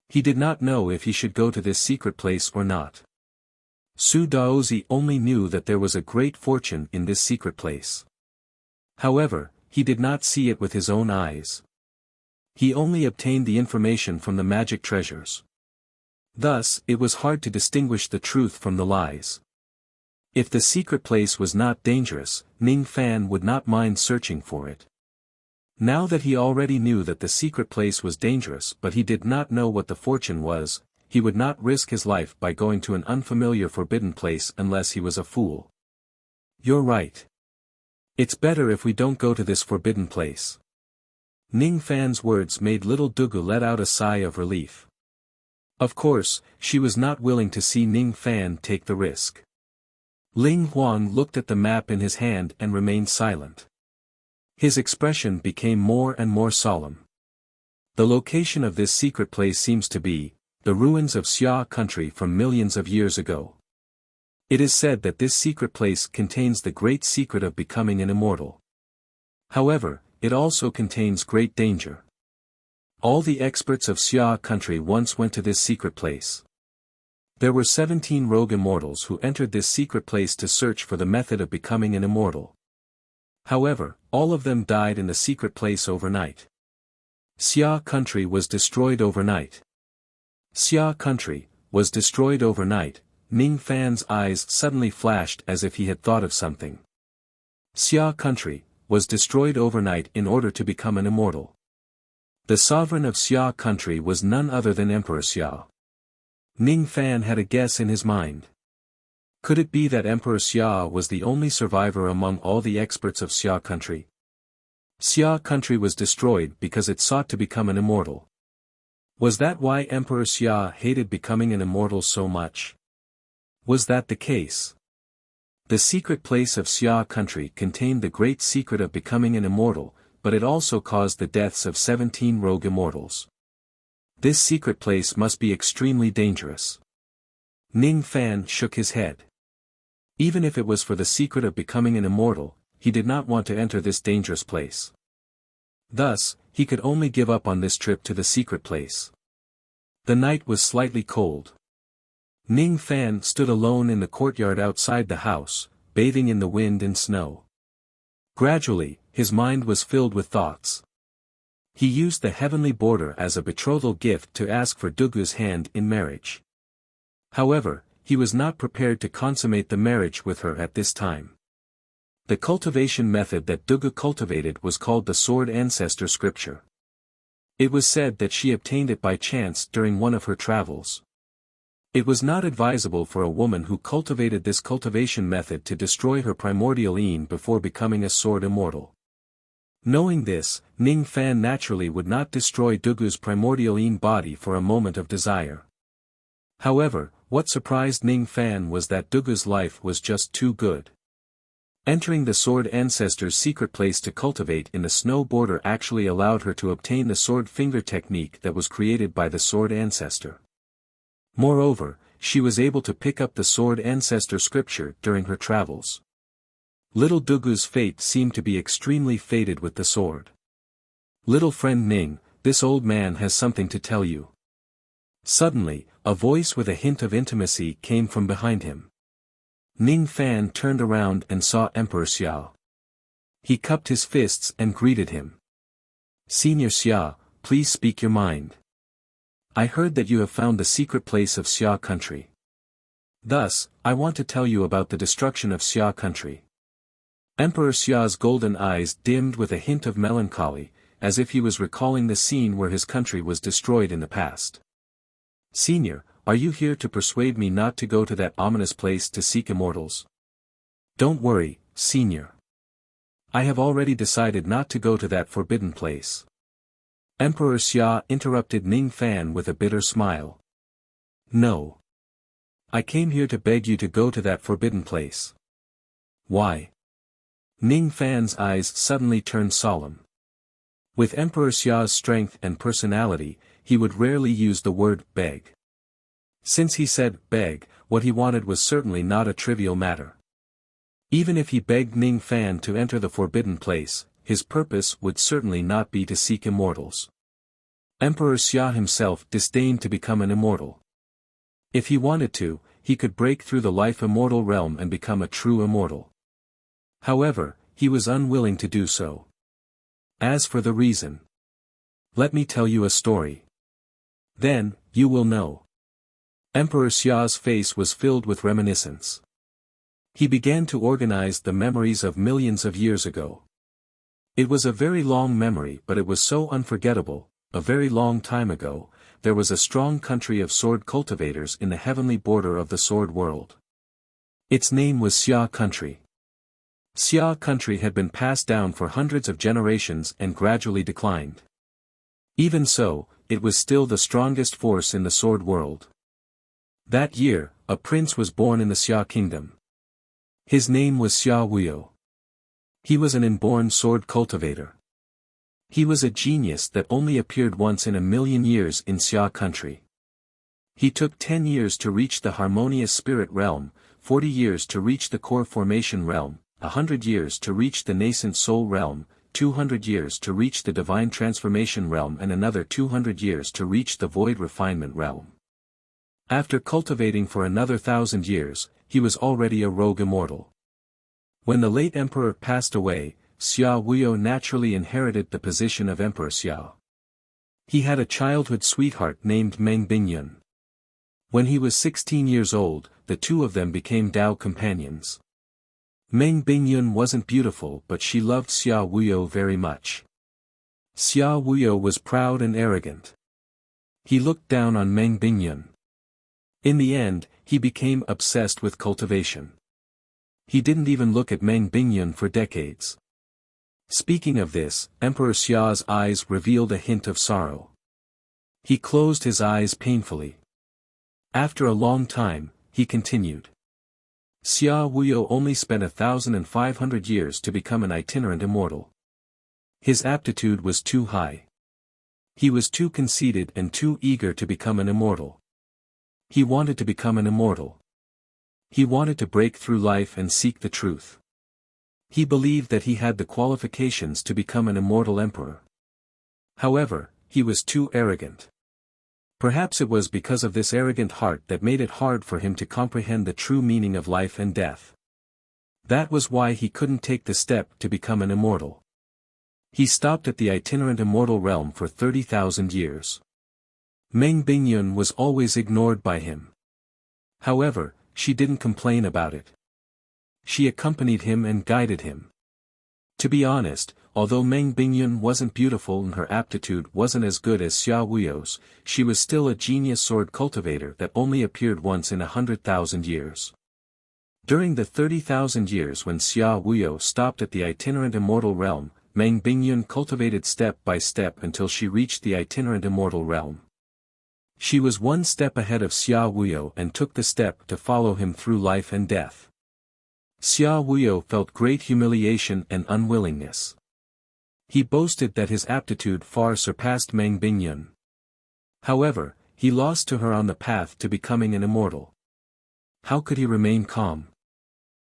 S1: He did not know if he should go to this secret place or not. Su Daozi only knew that there was a great fortune in this secret place. However, he did not see it with his own eyes. He only obtained the information from the magic treasures. Thus, it was hard to distinguish the truth from the lies. If the secret place was not dangerous, Ning Fan would not mind searching for it. Now that he already knew that the secret place was dangerous but he did not know what the fortune was, he would not risk his life by going to an unfamiliar forbidden place unless he was a fool. You're right. It's better if we don't go to this forbidden place. Ning Fan's words made little Dugu let out a sigh of relief. Of course, she was not willing to see Ning Fan take the risk. Ling Huang looked at the map in his hand and remained silent. His expression became more and more solemn. The location of this secret place seems to be the ruins of Xia country from millions of years ago. It is said that this secret place contains the great secret of becoming an immortal. However, it also contains great danger. All the experts of Xia country once went to this secret place. There were 17 rogue immortals who entered this secret place to search for the method of becoming an immortal. However, all of them died in the secret place overnight. Xia country was destroyed overnight. Xia country was destroyed overnight. Ning Fan's eyes suddenly flashed as if he had thought of something. Xia country was destroyed overnight in order to become an immortal. The sovereign of Xia country was none other than Emperor Xia. Ning Fan had a guess in his mind. Could it be that Emperor Xia was the only survivor among all the experts of Xia country? Xia country was destroyed because it sought to become an immortal. Was that why Emperor Xia hated becoming an immortal so much? Was that the case? The secret place of Xia country contained the great secret of becoming an immortal, but it also caused the deaths of 17 rogue immortals. This secret place must be extremely dangerous. Ning Fan shook his head. Even if it was for the secret of becoming an immortal, he did not want to enter this dangerous place. Thus, he could only give up on this trip to the secret place. The night was slightly cold. Ning Fan stood alone in the courtyard outside the house, bathing in the wind and snow. Gradually, his mind was filled with thoughts. He used the heavenly border as a betrothal gift to ask for Dugu's hand in marriage. However, he was not prepared to consummate the marriage with her at this time. The cultivation method that Dugu cultivated was called the Sword Ancestor Scripture. It was said that she obtained it by chance during one of her travels. It was not advisable for a woman who cultivated this cultivation method to destroy her primordial yin before becoming a sword immortal. Knowing this, Ning Fan naturally would not destroy Dugu's primordial yin body for a moment of desire. However, what surprised Ning Fan was that Dugu's life was just too good. Entering the Sword Ancestor's secret place to cultivate in the snow border actually allowed her to obtain the sword finger technique that was created by the Sword Ancestor. Moreover, she was able to pick up the Sword Ancestor scripture during her travels. Little Dugu's fate seemed to be extremely fated with the sword. Little friend Ning, this old man has something to tell you. Suddenly, a voice with a hint of intimacy came from behind him. Ning Fan turned around and saw Emperor Xia. He cupped his fists and greeted him. Senior Xia, please speak your mind. I heard that you have found the secret place of Xia country. Thus, I want to tell you about the destruction of Xia country. Emperor Xia's golden eyes dimmed with a hint of melancholy, as if he was recalling the scene where his country was destroyed in the past. Senior, are you here to persuade me not to go to that ominous place to seek immortals? Don't worry, Senior. I have already decided not to go to that forbidden place. Emperor Xia interrupted Ning Fan with a bitter smile. No. I came here to beg you to go to that forbidden place. Why? Ning Fan's eyes suddenly turned solemn. With Emperor Xia's strength and personality, he would rarely use the word beg. Since he said beg, what he wanted was certainly not a trivial matter. Even if he begged Ning Fan to enter the forbidden place, his purpose would certainly not be to seek immortals. Emperor Xia himself disdained to become an immortal. If he wanted to, he could break through the life immortal realm and become a true immortal. However, he was unwilling to do so. As for the reason, let me tell you a story. Then, you will know. Emperor Xia's face was filled with reminiscence. He began to organize the memories of millions of years ago. It was a very long memory, but it was so unforgettable. A very long time ago, there was a strong country of sword cultivators in the heavenly border of the sword world. Its name was Xia Country. Xia Country had been passed down for hundreds of generations and gradually declined. Even so, it was still the strongest force in the sword world. That year, a prince was born in the Xia kingdom. His name was Xia Wuyo. He was an inborn sword cultivator. He was a genius that only appeared once in a million years in Xia Country. He took 10 years to reach the harmonious spirit realm, 40 years to reach the core formation realm, 100 years to reach the nascent soul realm, 200 years to reach the divine transformation realm, and another 200 years to reach the void refinement realm. After cultivating for another 1,000 years, he was already a rogue immortal. When the late emperor passed away, Xia Wuyo naturally inherited the position of Emperor Xia. He had a childhood sweetheart named Meng Bingyun. When he was 16 years old, the two of them became Dao companions. Meng Bingyun wasn't beautiful, but she loved Xia Wuyo very much. Xia Wuyo was proud and arrogant. He looked down on Meng Bingyun. In the end, he became obsessed with cultivation. He didn't even look at Meng Bingyun for decades. Speaking of this, Emperor Xia's eyes revealed a hint of sorrow. He closed his eyes painfully. After a long time, he continued. Xia Wuyo only spent 1,500 years to become an itinerant immortal. His aptitude was too high. He was too conceited and too eager to become an immortal. He wanted to become an immortal. He wanted to break through life and seek the truth. He believed that he had the qualifications to become an immortal emperor. However, he was too arrogant. Perhaps it was because of this arrogant heart that made it hard for him to comprehend the true meaning of life and death. That was why he couldn't take the step to become an immortal. He stopped at the itinerant immortal realm for 30,000 years. Meng Bingyun was always ignored by him. However, she didn't complain about it. She accompanied him and guided him. To be honest, although Meng Bingyun wasn't beautiful and her aptitude wasn't as good as Xia Wuyo's, she was still a genius sword cultivator that only appeared once in 100,000 years. During the 30,000 years when Xia Wuyo stopped at the itinerant immortal realm, Meng Bingyun cultivated step by step until she reached the itinerant immortal realm. She was one step ahead of Xia Wuyo and took the step to follow him through life and death. Xia Wuyo felt great humiliation and unwillingness. He boasted that his aptitude far surpassed Meng Bingyun. However, he lost to her on the path to becoming an immortal. How could he remain calm?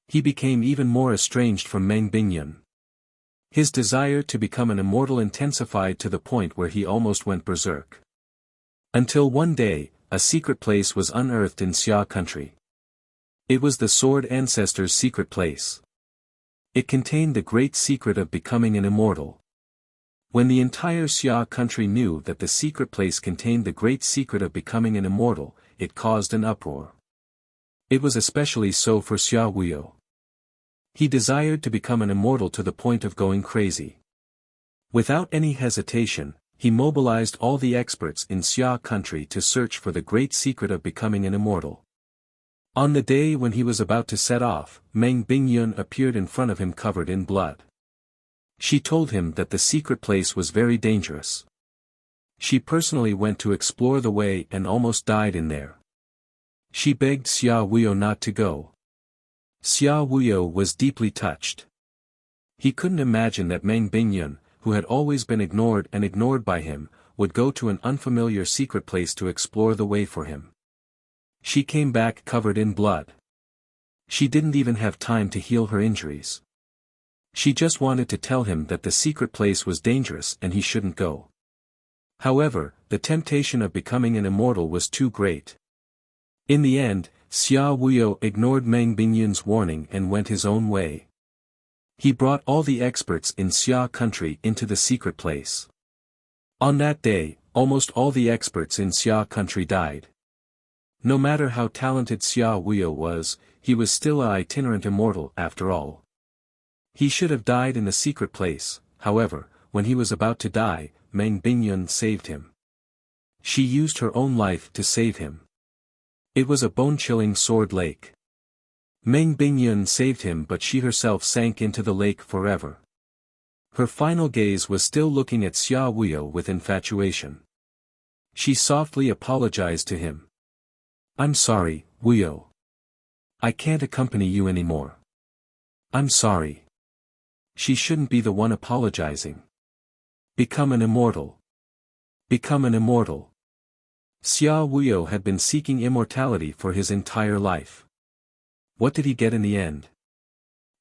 S1: He became even more estranged from Meng Bingyun. His desire to become an immortal intensified to the point where he almost went berserk. Until one day, a secret place was unearthed in Xia Country. It was the Sword Ancestor's secret place. It contained the great secret of becoming an immortal. When the entire Xia Country knew that the secret place contained the great secret of becoming an immortal, it caused an uproar. It was especially so for Xia Wuyo. He desired to become an immortal to the point of going crazy. Without any hesitation, he mobilized all the experts in Xia Country to search for the great secret of becoming an immortal. On the day when he was about to set off, Meng Bingyun appeared in front of him covered in blood. She told him that the secret place was very dangerous. She personally went to explore the way and almost died in there. She begged Xia Wuyo not to go. Xia Wuyo was deeply touched. He couldn't imagine that Meng Bingyun, who had always been ignored by him, would go to an unfamiliar secret place to explore the way for him. She came back covered in blood. She didn't even have time to heal her injuries. She just wanted to tell him that the secret place was dangerous and he shouldn't go. However, the temptation of becoming an immortal was too great. In the end, Xia Wuyo ignored Meng Bingyun's warning and went his own way. He brought all the experts in Xia country into the secret place. On that day, almost all the experts in Xia country died. No matter how talented Xia Wuyo was, he was still an itinerant immortal after all. He should have died in the secret place, however, when he was about to die, Meng Bingyun saved him. She used her own life to save him. It was a bone-chilling sword lake. Meng Bingyun saved him, but she herself sank into the lake forever. Her final gaze was still looking at Xia Wuyo with infatuation. She softly apologized to him. "I'm sorry, Wuyo. I can't accompany you anymore. I'm sorry." She shouldn't be the one apologizing. Become an immortal. Become an immortal. Xia Wuyo had been seeking immortality for his entire life. What did he get in the end?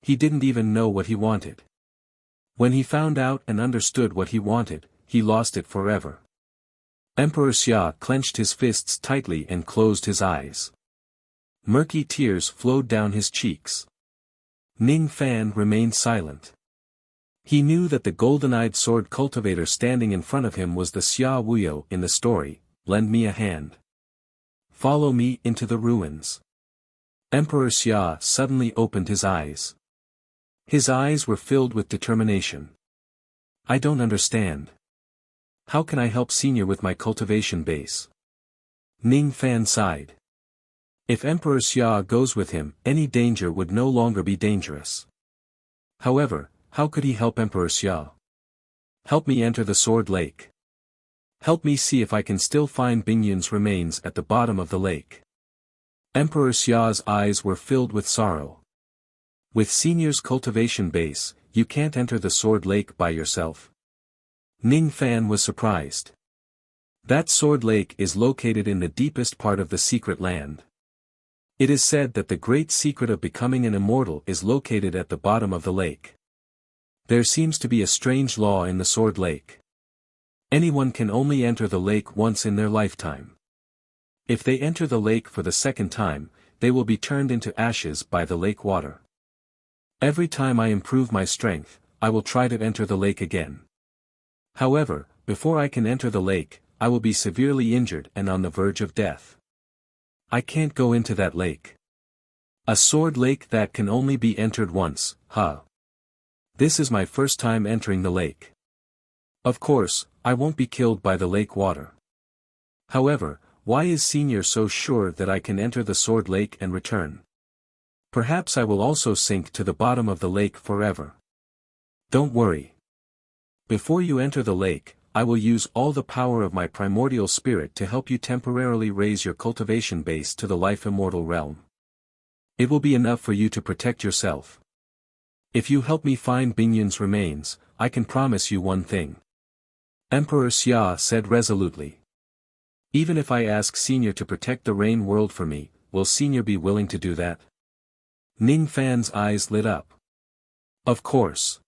S1: He didn't even know what he wanted. When he found out and understood what he wanted, he lost it forever. Emperor Xia clenched his fists tightly and closed his eyes. Murky tears flowed down his cheeks. Ning Fan remained silent. He knew that the golden-eyed sword cultivator standing in front of him was the Xia Wuyo in the story. "Lend me a hand. Follow me into the ruins." Emperor Xia suddenly opened his eyes. His eyes were filled with determination. "I don't understand. How can I help Senior with my cultivation base?" Ning Fan sighed. If Emperor Xia goes with him, any danger would no longer be dangerous. However, how could he help Emperor Xia? "Help me enter the Sword Lake. Help me see if I can still find Bingyun's remains at the bottom of the lake." Emperor Xia's eyes were filled with sorrow. "With Senior's cultivation base, you can't enter the Sword Lake by yourself." Ning Fan was surprised. That Sword Lake is located in the deepest part of the secret land. It is said that the great secret of becoming an immortal is located at the bottom of the lake. There seems to be a strange law in the Sword Lake. Anyone can only enter the lake once in their lifetime. If they enter the lake for the second time, they will be turned into ashes by the lake water. Every time I improve my strength, I will try to enter the lake again. However, before I can enter the lake, I will be severely injured and on the verge of death. I can't go into that lake. A sword lake that can only be entered once, huh? This is my first time entering the lake. Of course, I won't be killed by the lake water. However, why is Senior so sure that I can enter the sword lake and return? Perhaps I will also sink to the bottom of the lake forever. Don't worry. Before you enter the lake, I will use all the power of my primordial spirit to help you temporarily raise your cultivation base to the life immortal realm. It will be enough for you to protect yourself. If you help me find Bingyun's remains, I can promise you one thing. Emperor Xia said resolutely. Even if I ask Senior to protect the Rain World for me, will Senior be willing to do that? Ning Fan's eyes lit up. Of course.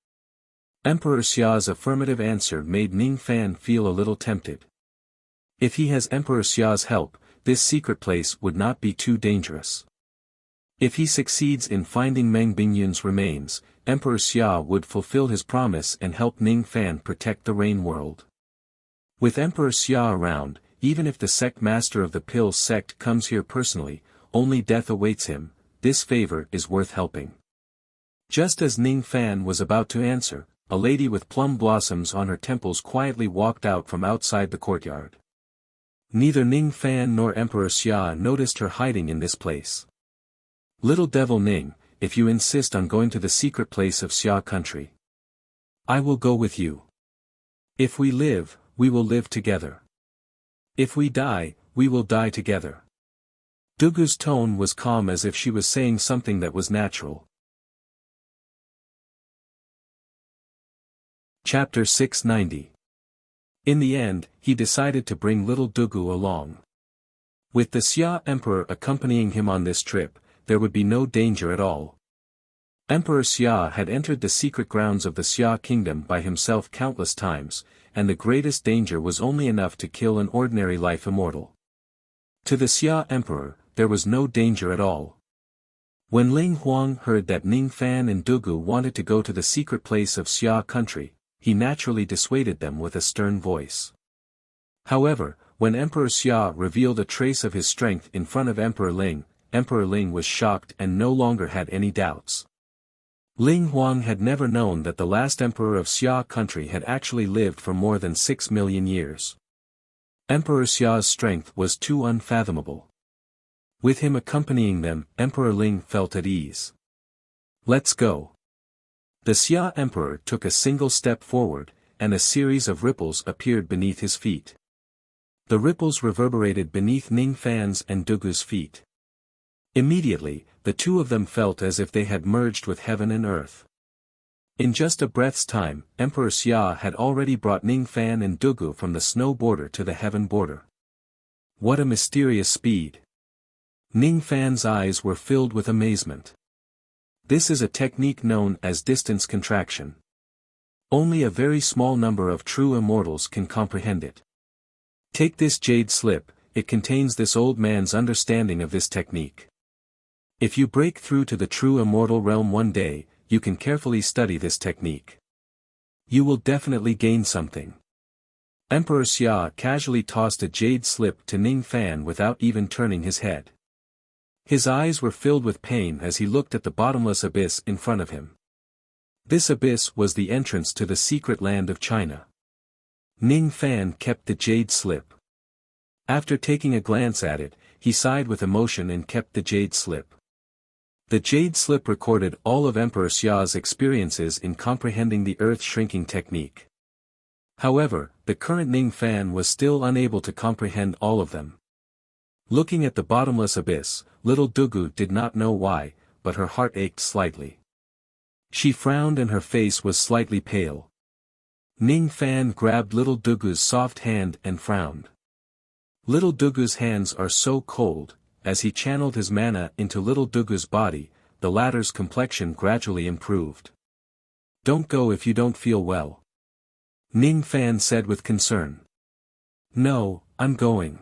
S1: Emperor Xia's affirmative answer made Ning Fan feel a little tempted. If he has Emperor Xia's help, this secret place would not be too dangerous. If he succeeds in finding Meng Bingyun's remains, Emperor Xia would fulfill his promise and help Ning Fan protect the Rain World. With Emperor Xia around, even if the sect master of the Pill sect comes here personally, only death awaits him. This favor is worth helping. Just as Ning Fan was about to answer, a lady with plum blossoms on her temples quietly walked out from outside the courtyard. Neither Ning Fan nor Emperor Xia noticed her hiding in this place. Little Devil Ning, if you insist on going to the secret place of Xia country, I will go with you. If we live, we will live together. If we die, we will die together. Dugu's tone was calm as if she was saying something that was natural. Chapter 690. In the end, he decided to bring little Dugu along. With the Xia Emperor accompanying him on this trip, there would be no danger at all. Emperor Xia had entered the secret grounds of the Xia kingdom by himself countless times, and the greatest danger was only enough to kill an ordinary life immortal. To the Xia Emperor, there was no danger at all. When Ling Huang heard that Ning Fan and Dugu wanted to go to the secret place of Xia country, he naturally dissuaded them with a stern voice. However, when Emperor Xia revealed a trace of his strength in front of Emperor Ling was shocked and no longer had any doubts. Ling Huang had never known that the last emperor of Xia country had actually lived for more than 6 million years. Emperor Xia's strength was too unfathomable. With him accompanying them, Emperor Ling felt at ease. Let's go. The Xia Emperor took a single step forward, and a series of ripples appeared beneath his feet. The ripples reverberated beneath Ning Fan's and Dugu's feet. Immediately, the two of them felt as if they had merged with heaven and earth. In just a breath's time, Emperor Xia had already brought Ning Fan and Dugu from the snow border to the heaven border. What a mysterious speed! Ning Fan's eyes were filled with amazement. This is a technique known as distance contraction. Only a very small number of true immortals can comprehend it. Take this jade slip, it contains this old man's understanding of this technique. If you break through to the true immortal realm one day, you can carefully study this technique. You will definitely gain something. Emperor Xia casually tossed a jade slip to Ning Fan without even turning his head. His eyes were filled with pain as he looked at the bottomless abyss in front of him. This abyss was the entrance to the secret land of China. Ning Fan kept the jade slip. After taking a glance at it, he sighed with emotion and kept the jade slip. The jade slip recorded all of Emperor Xia's experiences in comprehending the earth-shrinking technique. However, the current Ning Fan was still unable to comprehend all of them. Looking at the bottomless abyss, little Dugu did not know why, but her heart ached slightly. She frowned and her face was slightly pale. Ning Fan grabbed little Dugu's soft hand and frowned. Little Dugu's hands are so cold. As he channeled his mana into little Dugu's body, the latter's complexion gradually improved. Don't go if you don't feel well. Ning Fan said with concern. No, I'm going.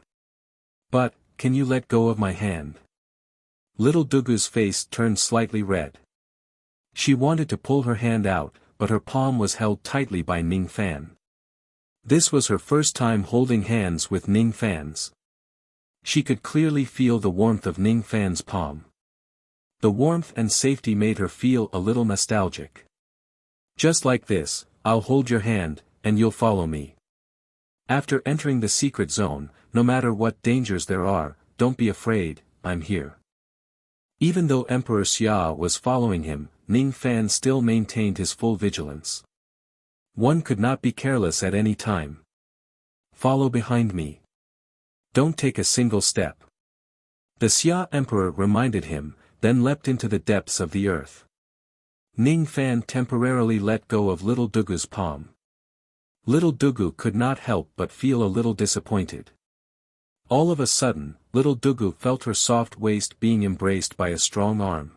S1: But, can you let go of my hand? Little Dugu's face turned slightly red. She wanted to pull her hand out, but her palm was held tightly by Ning Fan. This was her first time holding hands with Ning Fan's. She could clearly feel the warmth of Ning Fan's palm. The warmth and safety made her feel a little nostalgic. Just like this, I'll hold your hand, and you'll follow me. After entering the secret zone, no matter what dangers there are, don't be afraid, I'm here. Even though Emperor Xia was following him, Ning Fan still maintained his full vigilance. One could not be careless at any time. Follow behind me. Don't take a single step. The Xia Emperor reminded him, then leapt into the depths of the earth. Ning Fan temporarily let go of little Dugu's palm. Little Dugu could not help but feel a little disappointed. All of a sudden, little Dugu felt her soft waist being embraced by a strong arm.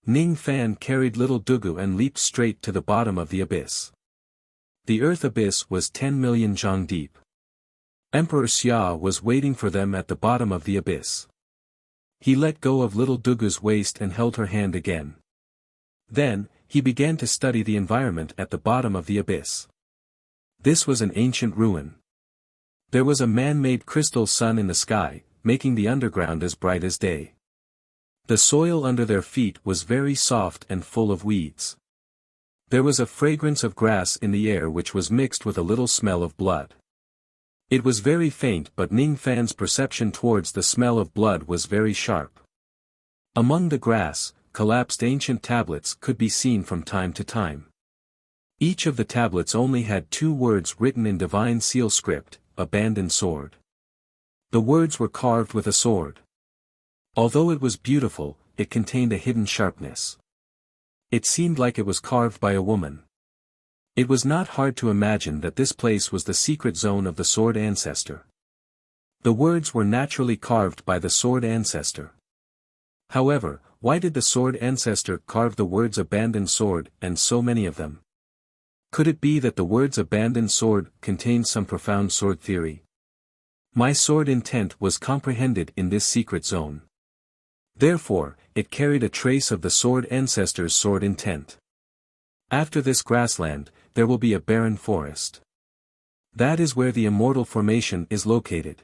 S1: Ning Fan carried little Dugu and leaped straight to the bottom of the abyss. The earth abyss was 10 million zhang deep. Emperor Xia was waiting for them at the bottom of the abyss. He let go of little Dugu's waist and held her hand again. Then, he began to study the environment at the bottom of the abyss. This was an ancient ruin. There was a man-made crystal sun in the sky, making the underground as bright as day. The soil under their feet was very soft and full of weeds. There was a fragrance of grass in the air which was mixed with a little smell of blood. It was very faint, but Ning Fan's perception towards the smell of blood was very sharp. Among the grass, collapsed ancient tablets could be seen from time to time. Each of the tablets only had 2 words written in divine seal script, abandoned sword. The words were carved with a sword. Although it was beautiful, it contained a hidden sharpness. It seemed like it was carved by a woman. It was not hard to imagine that this place was the secret zone of the sword ancestor. The words were naturally carved by the sword ancestor. However, why did the sword ancestor carve the words abandoned sword and so many of them? Could it be that the words abandoned sword contained some profound sword theory? My sword intent was comprehended in this secret zone. Therefore, it carried a trace of the sword ancestor's sword intent. After this grassland, there will be a barren forest. That is where the immortal formation is located.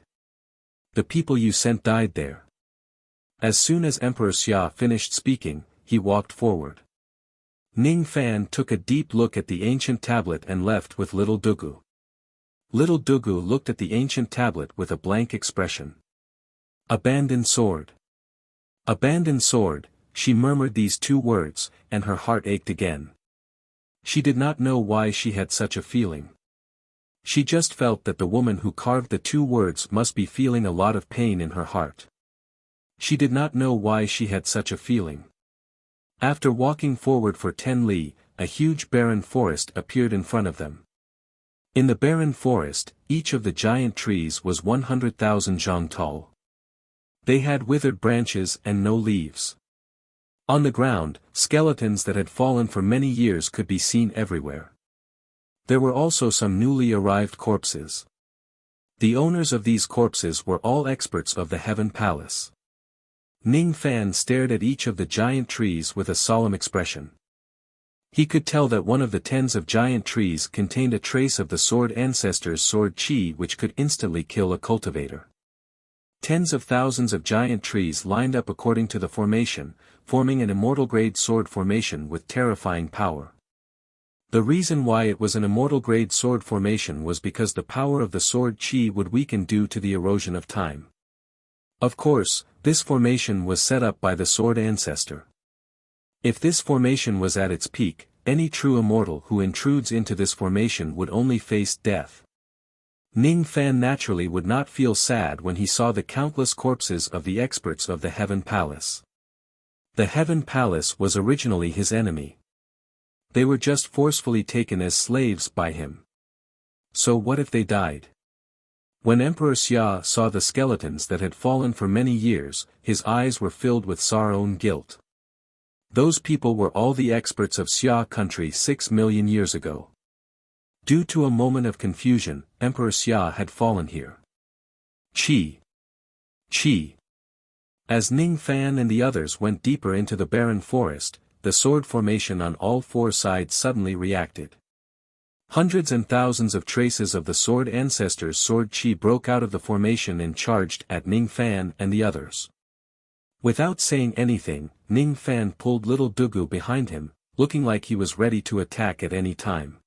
S1: The people you sent died there. As soon as Emperor Xia finished speaking, he walked forward. Ning Fan took a deep look at the ancient tablet and left with Little Dugu. Little Dugu looked at the ancient tablet with a blank expression. Abandoned sword. Abandoned sword, she murmured these two words, and her heart ached again. She did not know why she had such a feeling. She just felt that the woman who carved the two words must be feeling a lot of pain in her heart. She did not know why she had such a feeling. After walking forward for 10 li, a huge barren forest appeared in front of them. In the barren forest, each of the giant trees was 100,000 zhang tall. They had withered branches and no leaves. On the ground, skeletons that had fallen for many years could be seen everywhere. There were also some newly arrived corpses. The owners of these corpses were all experts of the Heaven Palace. Ning Fan stared at each of the giant trees with a solemn expression. He could tell that one of the tens of giant trees contained a trace of the sword ancestor's sword chi which could instantly kill a cultivator. Tens of thousands of giant trees lined up according to the formation, forming an immortal-grade sword formation with terrifying power. The reason why it was an immortal-grade sword formation was because the power of the sword chi would weaken due to the erosion of time. Of course, this formation was set up by the sword ancestor. If this formation was at its peak, any true immortal who intrudes into this formation would only face death. Ning Fan naturally would not feel sad when he saw the countless corpses of the experts of the Heaven Palace. The Heaven Palace was originally his enemy. They were just forcefully taken as slaves by him. So what if they died? When Emperor Xia saw the skeletons that had fallen for many years, his eyes were filled with sorrow and guilt. Those people were all the experts of Xia country 6 million years ago. Due to a moment of confusion, Emperor Xia had fallen here. Qi. Qi. As Ning Fan and the others went deeper into the barren forest, the sword formation on all four sides suddenly reacted. Hundreds and thousands of traces of the sword ancestor's sword qi broke out of the formation and charged at Ning Fan and the others. Without saying anything, Ning Fan pulled Little Dugu behind him, looking like he was ready to attack at any time.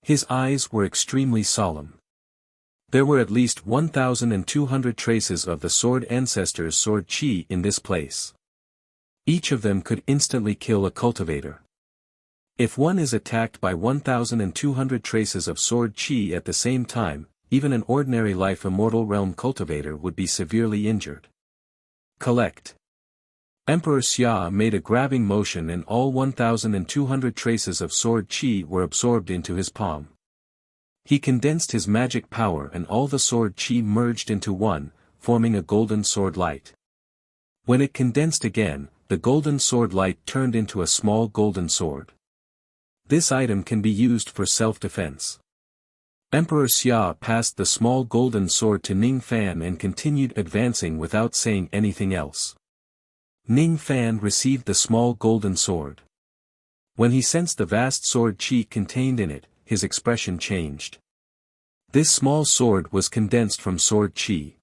S1: His eyes were extremely solemn. There were at least 1,200 traces of the sword ancestor's sword chi in this place. Each of them could instantly kill a cultivator. If one is attacked by 1,200 traces of sword chi at the same time, even an ordinary life immortal realm cultivator would be severely injured. Collect. Emperor Xia made a grabbing motion and all 1,200 traces of sword chi were absorbed into his palm. He condensed his magic power and all the sword chi merged into one, forming a golden sword light. When it condensed again, the golden sword light turned into a small golden sword. This item can be used for self-defense. Emperor Xia passed the small golden sword to Ning Fan and continued advancing without saying anything else. Ning Fan received the small golden sword. When he sensed the vast sword chi contained in it, his expression changed. This small sword was condensed from sword chi.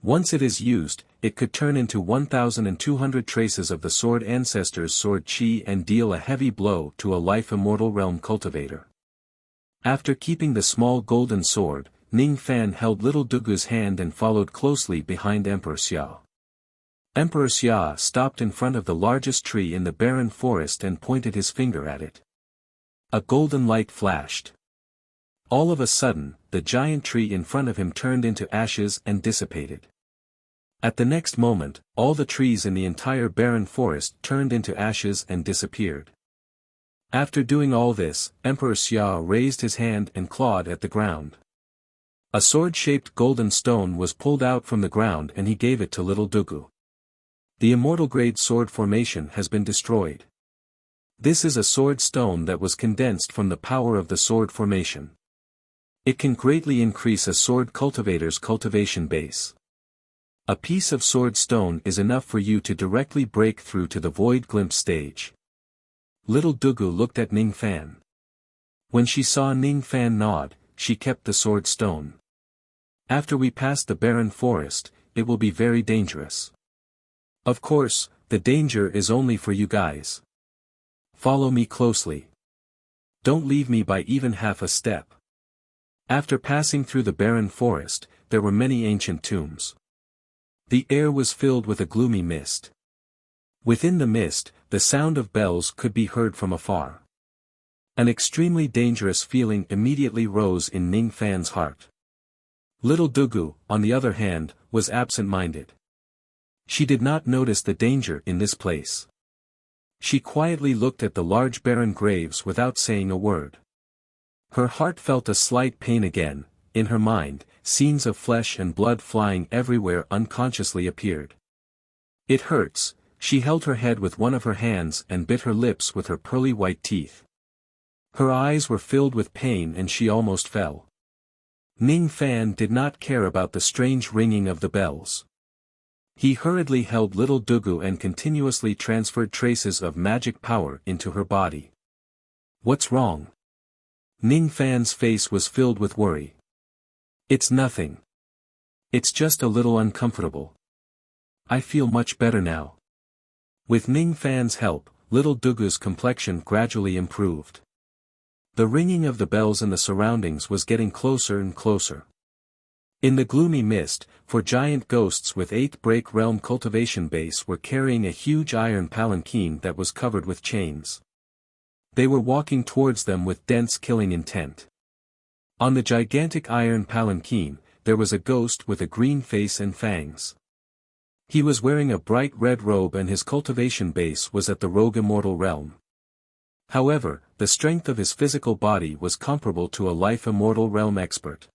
S1: Once it is used, it could turn into 1,200 traces of the sword ancestor's sword chi and deal a heavy blow to a life immortal realm cultivator. After keeping the small golden sword, Ning Fan held Little Dugu's hand and followed closely behind Emperor Xia. Emperor Xia stopped in front of the largest tree in the barren forest and pointed his finger at it. A golden light flashed. All of a sudden, the giant tree in front of him turned into ashes and dissipated. At the next moment, all the trees in the entire barren forest turned into ashes and disappeared. After doing all this, Emperor Xia raised his hand and clawed at the ground. A sword-shaped golden stone was pulled out from the ground and he gave it to little Dugu. The immortal grade sword formation has been destroyed. This is a sword stone that was condensed from the power of the sword formation. It can greatly increase a sword cultivator's cultivation base. A piece of sword stone is enough for you to directly break through to the void glimpse stage. Little Dugu looked at Ning Fan. When she saw Ning Fan nod, she kept the sword stone. After we pass the barren forest, it will be very dangerous. Of course, the danger is only for you guys. Follow me closely. Don't leave me by even half a step. After passing through the barren forest, there were many ancient tombs. The air was filled with a gloomy mist. Within the mist, the sound of bells could be heard from afar. An extremely dangerous feeling immediately rose in Ning Fan's heart. Little Dugu, on the other hand, was absent-minded. She did not notice the danger in this place. She quietly looked at the large barren graves without saying a word. Her heart felt a slight pain again. In her mind, scenes of flesh and blood flying everywhere unconsciously appeared. It hurts. She held her head with one of her hands and bit her lips with her pearly white teeth. Her eyes were filled with pain and she almost fell. Ning Fan did not care about the strange ringing of the bells. He hurriedly held little Dugu and continuously transferred traces of magic power into her body. What's wrong? Ning Fan's face was filled with worry. It's nothing. It's just a little uncomfortable. I feel much better now. With Ning Fan's help, little Dugu's complexion gradually improved. The ringing of the bells in the surroundings was getting closer and closer. In the gloomy mist, 4 giant ghosts with 8 break realm cultivation base were carrying a huge iron palanquin that was covered with chains. They were walking towards them with dense killing intent. On the gigantic iron palanquin, there was a ghost with a green face and fangs. He was wearing a bright red robe and his cultivation base was at the rogue immortal realm. However, the strength of his physical body was comparable to a life immortal realm expert.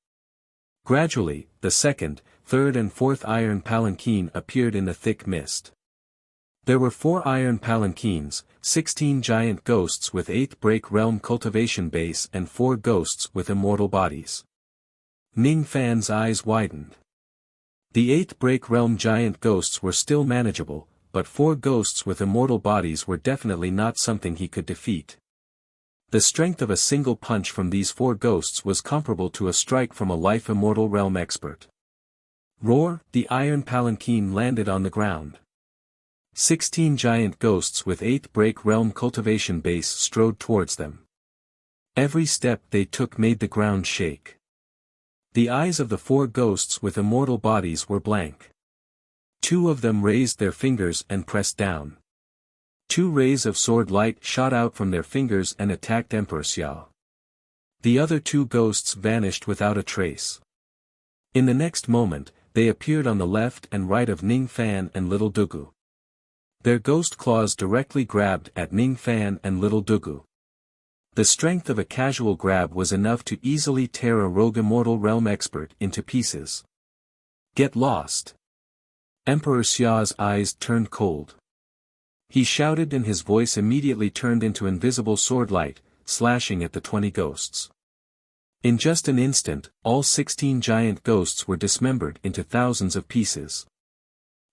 S1: Gradually, the 2nd, 3rd and 4th iron palanquin appeared in the thick mist. There were 4 iron palanquins, 16 giant ghosts with 8 break realm cultivation base and 4 ghosts with immortal bodies. Ning Fan's eyes widened. The 8 break realm giant ghosts were still manageable, but 4 ghosts with immortal bodies were definitely not something he could defeat. The strength of a single punch from these 4 ghosts was comparable to a strike from a life immortal realm expert. Roar! The iron palanquin landed on the ground. 16 giant ghosts with 8 break realm cultivation base strode towards them. Every step they took made the ground shake. The eyes of the 4 ghosts with immortal bodies were blank. 2 of them raised their fingers and pressed down. 2 rays of sword light shot out from their fingers and attacked Emperor Xia. The other 2 ghosts vanished without a trace. In the next moment, they appeared on the left and right of Ning Fan and little Dugu. Their ghost claws directly grabbed at Ning Fan and little Dugu. The strength of a casual grab was enough to easily tear a rogue immortal realm expert into pieces. Get lost! Emperor Xia's eyes turned cold. He shouted and his voice immediately turned into invisible sword light, slashing at the 20 ghosts. In just an instant, all 16 giant ghosts were dismembered into thousands of pieces.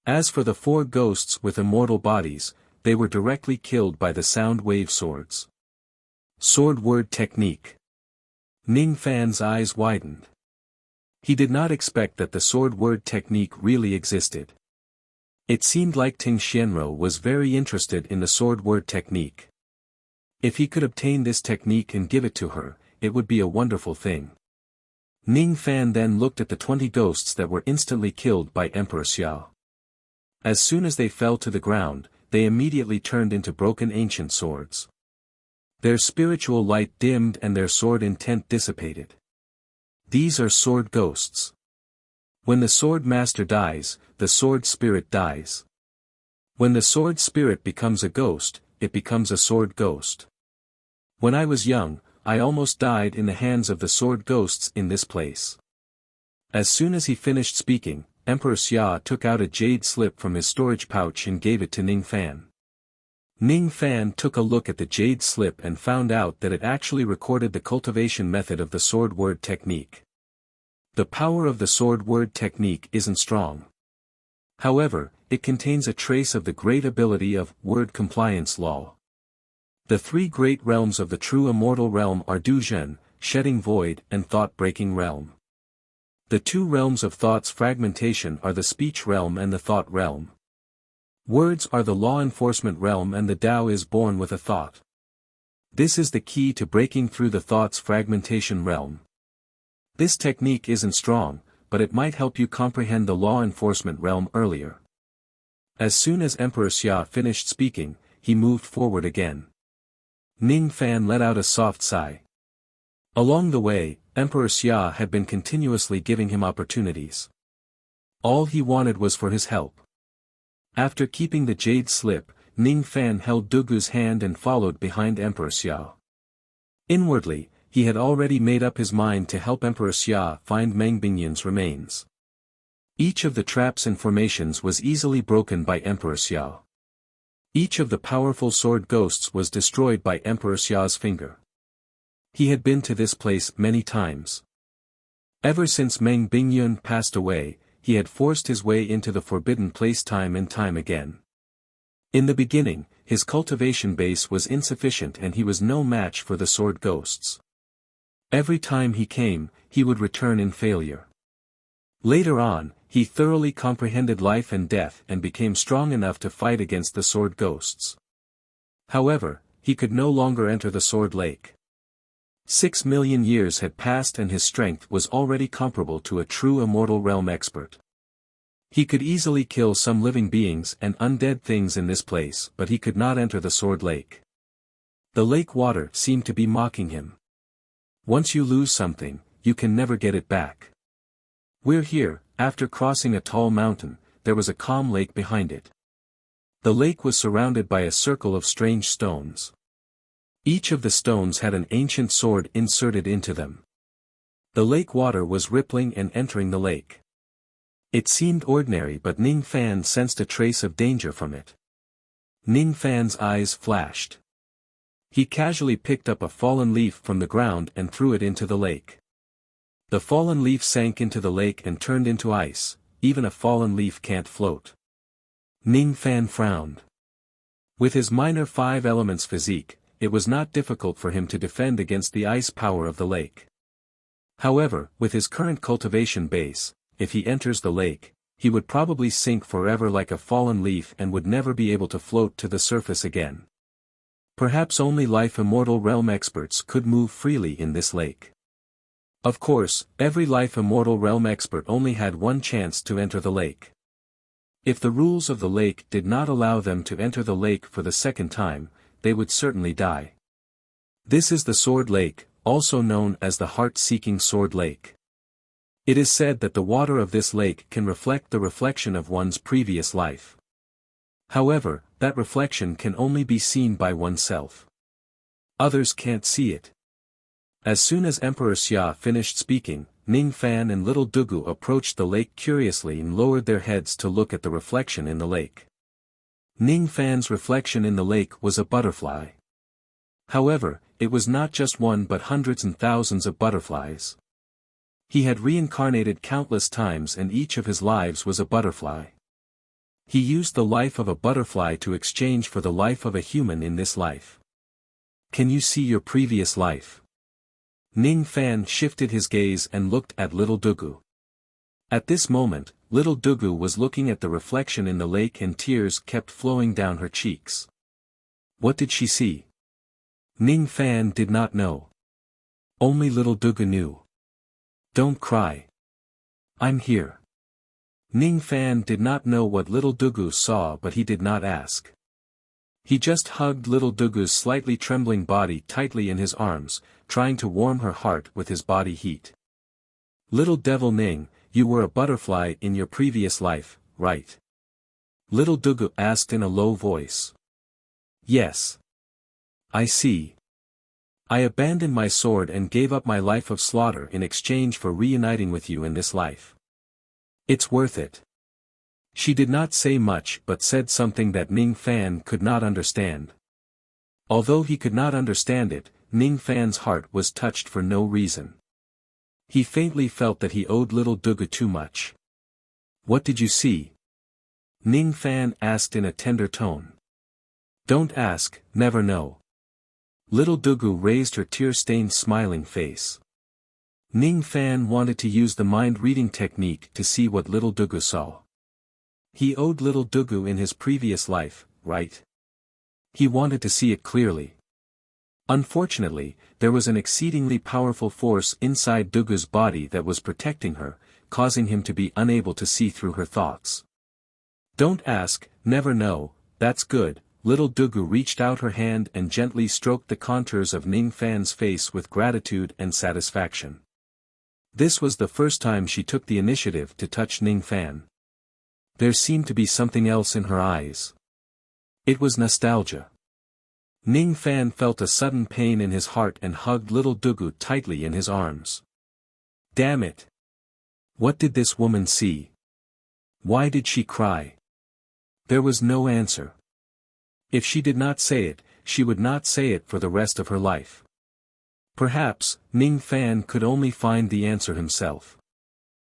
S1: As for the 4 ghosts with immortal bodies, they were directly killed by the sound wave swords. Sword word technique. Ning Fan's eyes widened. He did not expect that the sword word technique really existed. It seemed like Ting Xianro was very interested in the sword word technique. If he could obtain this technique and give it to her, it would be a wonderful thing. Ning Fan then looked at the 20 ghosts that were instantly killed by Emperor Xia. As soon as they fell to the ground, they immediately turned into broken ancient swords. Their spiritual light dimmed and their sword intent dissipated. These are sword ghosts. When the sword master dies, the sword spirit dies. When the sword spirit becomes a ghost, it becomes a sword ghost. When I was young, I almost died in the hands of the sword ghosts in this place. As soon as he finished speaking, Emperor Xia took out a jade slip from his storage pouch and gave it to Ning Fan. Ning Fan took a look at the jade slip and found out that it actually recorded the cultivation method of the sword word technique. The power of the sword word technique isn't strong. However, it contains a trace of the great ability of word compliance law. The three great realms of the true immortal realm are Duzhen, shedding void, and thought-breaking realm. The two realms of thought's fragmentation are the speech realm and the thought realm. Words are the law enforcement realm and the Tao is born with a thought. This is the key to breaking through the thought's fragmentation realm. This technique isn't strong, but it might help you comprehend the law enforcement realm earlier. As soon as Emperor Xia finished speaking, he moved forward again. Ning Fan let out a soft sigh. Along the way, Emperor Xia had been continuously giving him opportunities. All he wanted was for his help. After keeping the jade slip, Ning Fan held Dugu's hand and followed behind Emperor Xia. Inwardly, he had already made up his mind to help Emperor Xia find Meng Bingyun's remains. Each of the traps and formations was easily broken by Emperor Xia. Each of the powerful sword ghosts was destroyed by Emperor Xia's finger. He had been to this place many times. Ever since Meng Bingyun passed away, he had forced his way into the forbidden place time and time again. In the beginning, his cultivation base was insufficient and he was no match for the sword ghosts. Every time he came, he would return in failure. Later on, he thoroughly comprehended life and death and became strong enough to fight against the sword ghosts. However, he could no longer enter the sword lake. 6 million years had passed and his strength was already comparable to a true immortal realm expert. He could easily kill some living beings and undead things in this place, but he could not enter the sword lake. The lake water seemed to be mocking him. Once you lose something, you can never get it back. We're here. After crossing a tall mountain, there was a calm lake behind it. The lake was surrounded by a circle of strange stones. Each of the stones had an ancient sword inserted into them. The lake water was rippling and entering the lake. It seemed ordinary, but Ning Fan sensed a trace of danger from it. Ning Fan's eyes flashed. He casually picked up a fallen leaf from the ground and threw it into the lake. The fallen leaf sank into the lake and turned into ice. Even a fallen leaf can't float. Ning Fan frowned. With his minor 5 elements physique, it was not difficult for him to defend against the ice power of the lake. However, with his current cultivation base, if he enters the lake, he would probably sink forever like a fallen leaf and would never be able to float to the surface again. Perhaps only life immortal realm experts could move freely in this lake. Of course, every life immortal realm expert only had one chance to enter the lake. If the rules of the lake did not allow them to enter the lake for the second time, they would certainly die. This is the Sword Lake, also known as the Heart-Seeking Sword Lake. It is said that the water of this lake can reflect the reflection of one's previous life. However, that reflection can only be seen by oneself. Others can't see it. As soon as Emperor Xia finished speaking, Ning Fan and little Dugu approached the lake curiously and lowered their heads to look at the reflection in the lake. Ning Fan's reflection in the lake was a butterfly. However, it was not just one but hundreds and thousands of butterflies. He had reincarnated countless times and each of his lives was a butterfly. He used the life of a butterfly to exchange for the life of a human in this life. Can you see your previous life? Ning Fan shifted his gaze and looked at little Dugu. At this moment, little Dugu was looking at the reflection in the lake and tears kept flowing down her cheeks. What did she see? Ning Fan did not know. Only little Dugu knew. Don't cry. I'm here. Ning Fan did not know what little Dugu saw, but he did not ask. He just hugged little Dugu's slightly trembling body tightly in his arms, trying to warm her heart with his body heat. Little devil Ning, you were a butterfly in your previous life, right? Little Dugu asked in a low voice. Yes. I see. I abandoned my sword and gave up my life of slaughter in exchange for reuniting with you in this life. It's worth it. She did not say much but said something that Ning Fan could not understand. Although he could not understand it, Ning Fan's heart was touched for no reason. He faintly felt that he owed little Dugu too much. What did you see? Ning Fan asked in a tender tone. Don't ask, never know. Little Dugu raised her tear-stained smiling face. Ning Fan wanted to use the mind-reading technique to see what little Dugu saw. He owed little Dugu in his previous life, right? He wanted to see it clearly. Unfortunately, there was an exceedingly powerful force inside Dugu's body that was protecting her, causing him to be unable to see through her thoughts. Don't ask, never know, that's good. Little Dugu reached out her hand and gently stroked the contours of Ning Fan's face with gratitude and satisfaction. This was the first time she took the initiative to touch Ning Fan. There seemed to be something else in her eyes. It was nostalgia. Ning Fan felt a sudden pain in his heart and hugged little Dugu tightly in his arms. Damn it! What did this woman see? Why did she cry? There was no answer. If she did not say it, she would not say it for the rest of her life. Perhaps, Ning Fan could only find the answer himself.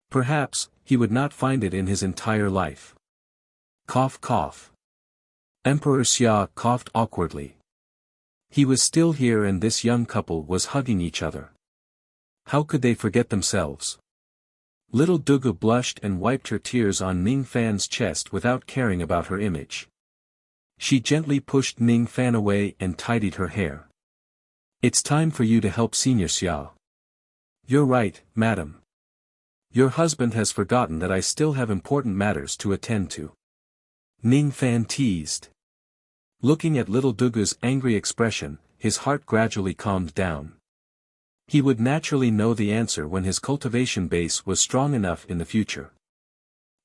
S1: Perhaps, he would not find it in his entire life. Cough cough. Emperor Xia coughed awkwardly. He was still here and this young couple was hugging each other. How could they forget themselves? Little Dugu blushed and wiped her tears on Ning Fan's chest without caring about her image. She gently pushed Ning Fan away and tidied her hair. It's time for you to help Senior Xia. You're right, madam. Your husband has forgotten that I still have important matters to attend to. Ning Fan teased. Looking at little Dugu's angry expression, his heart gradually calmed down. He would naturally know the answer when his cultivation base was strong enough in the future.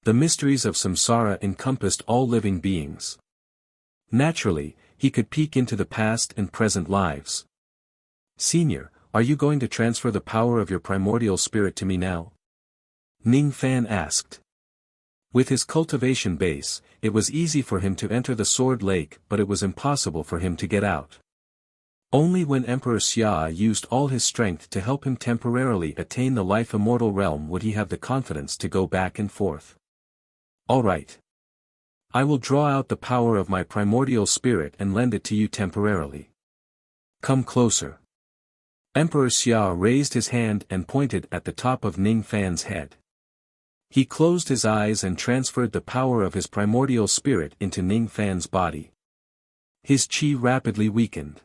S1: The mysteries of samsara encompassed all living beings. Naturally, he could peek into the past and present lives. Senior, are you going to transfer the power of your primordial spirit to me now? Ning Fan asked. With his cultivation base, it was easy for him to enter the Sword Lake but it was impossible for him to get out. Only when Emperor Xia used all his strength to help him temporarily attain the life immortal realm would he have the confidence to go back and forth. Alright. I will draw out the power of my primordial spirit and lend it to you temporarily. Come closer. Emperor Xia raised his hand and pointed at the top of Ning Fan's head. He closed his eyes and transferred the power of his primordial spirit into Ning Fan's body. His chi rapidly weakened.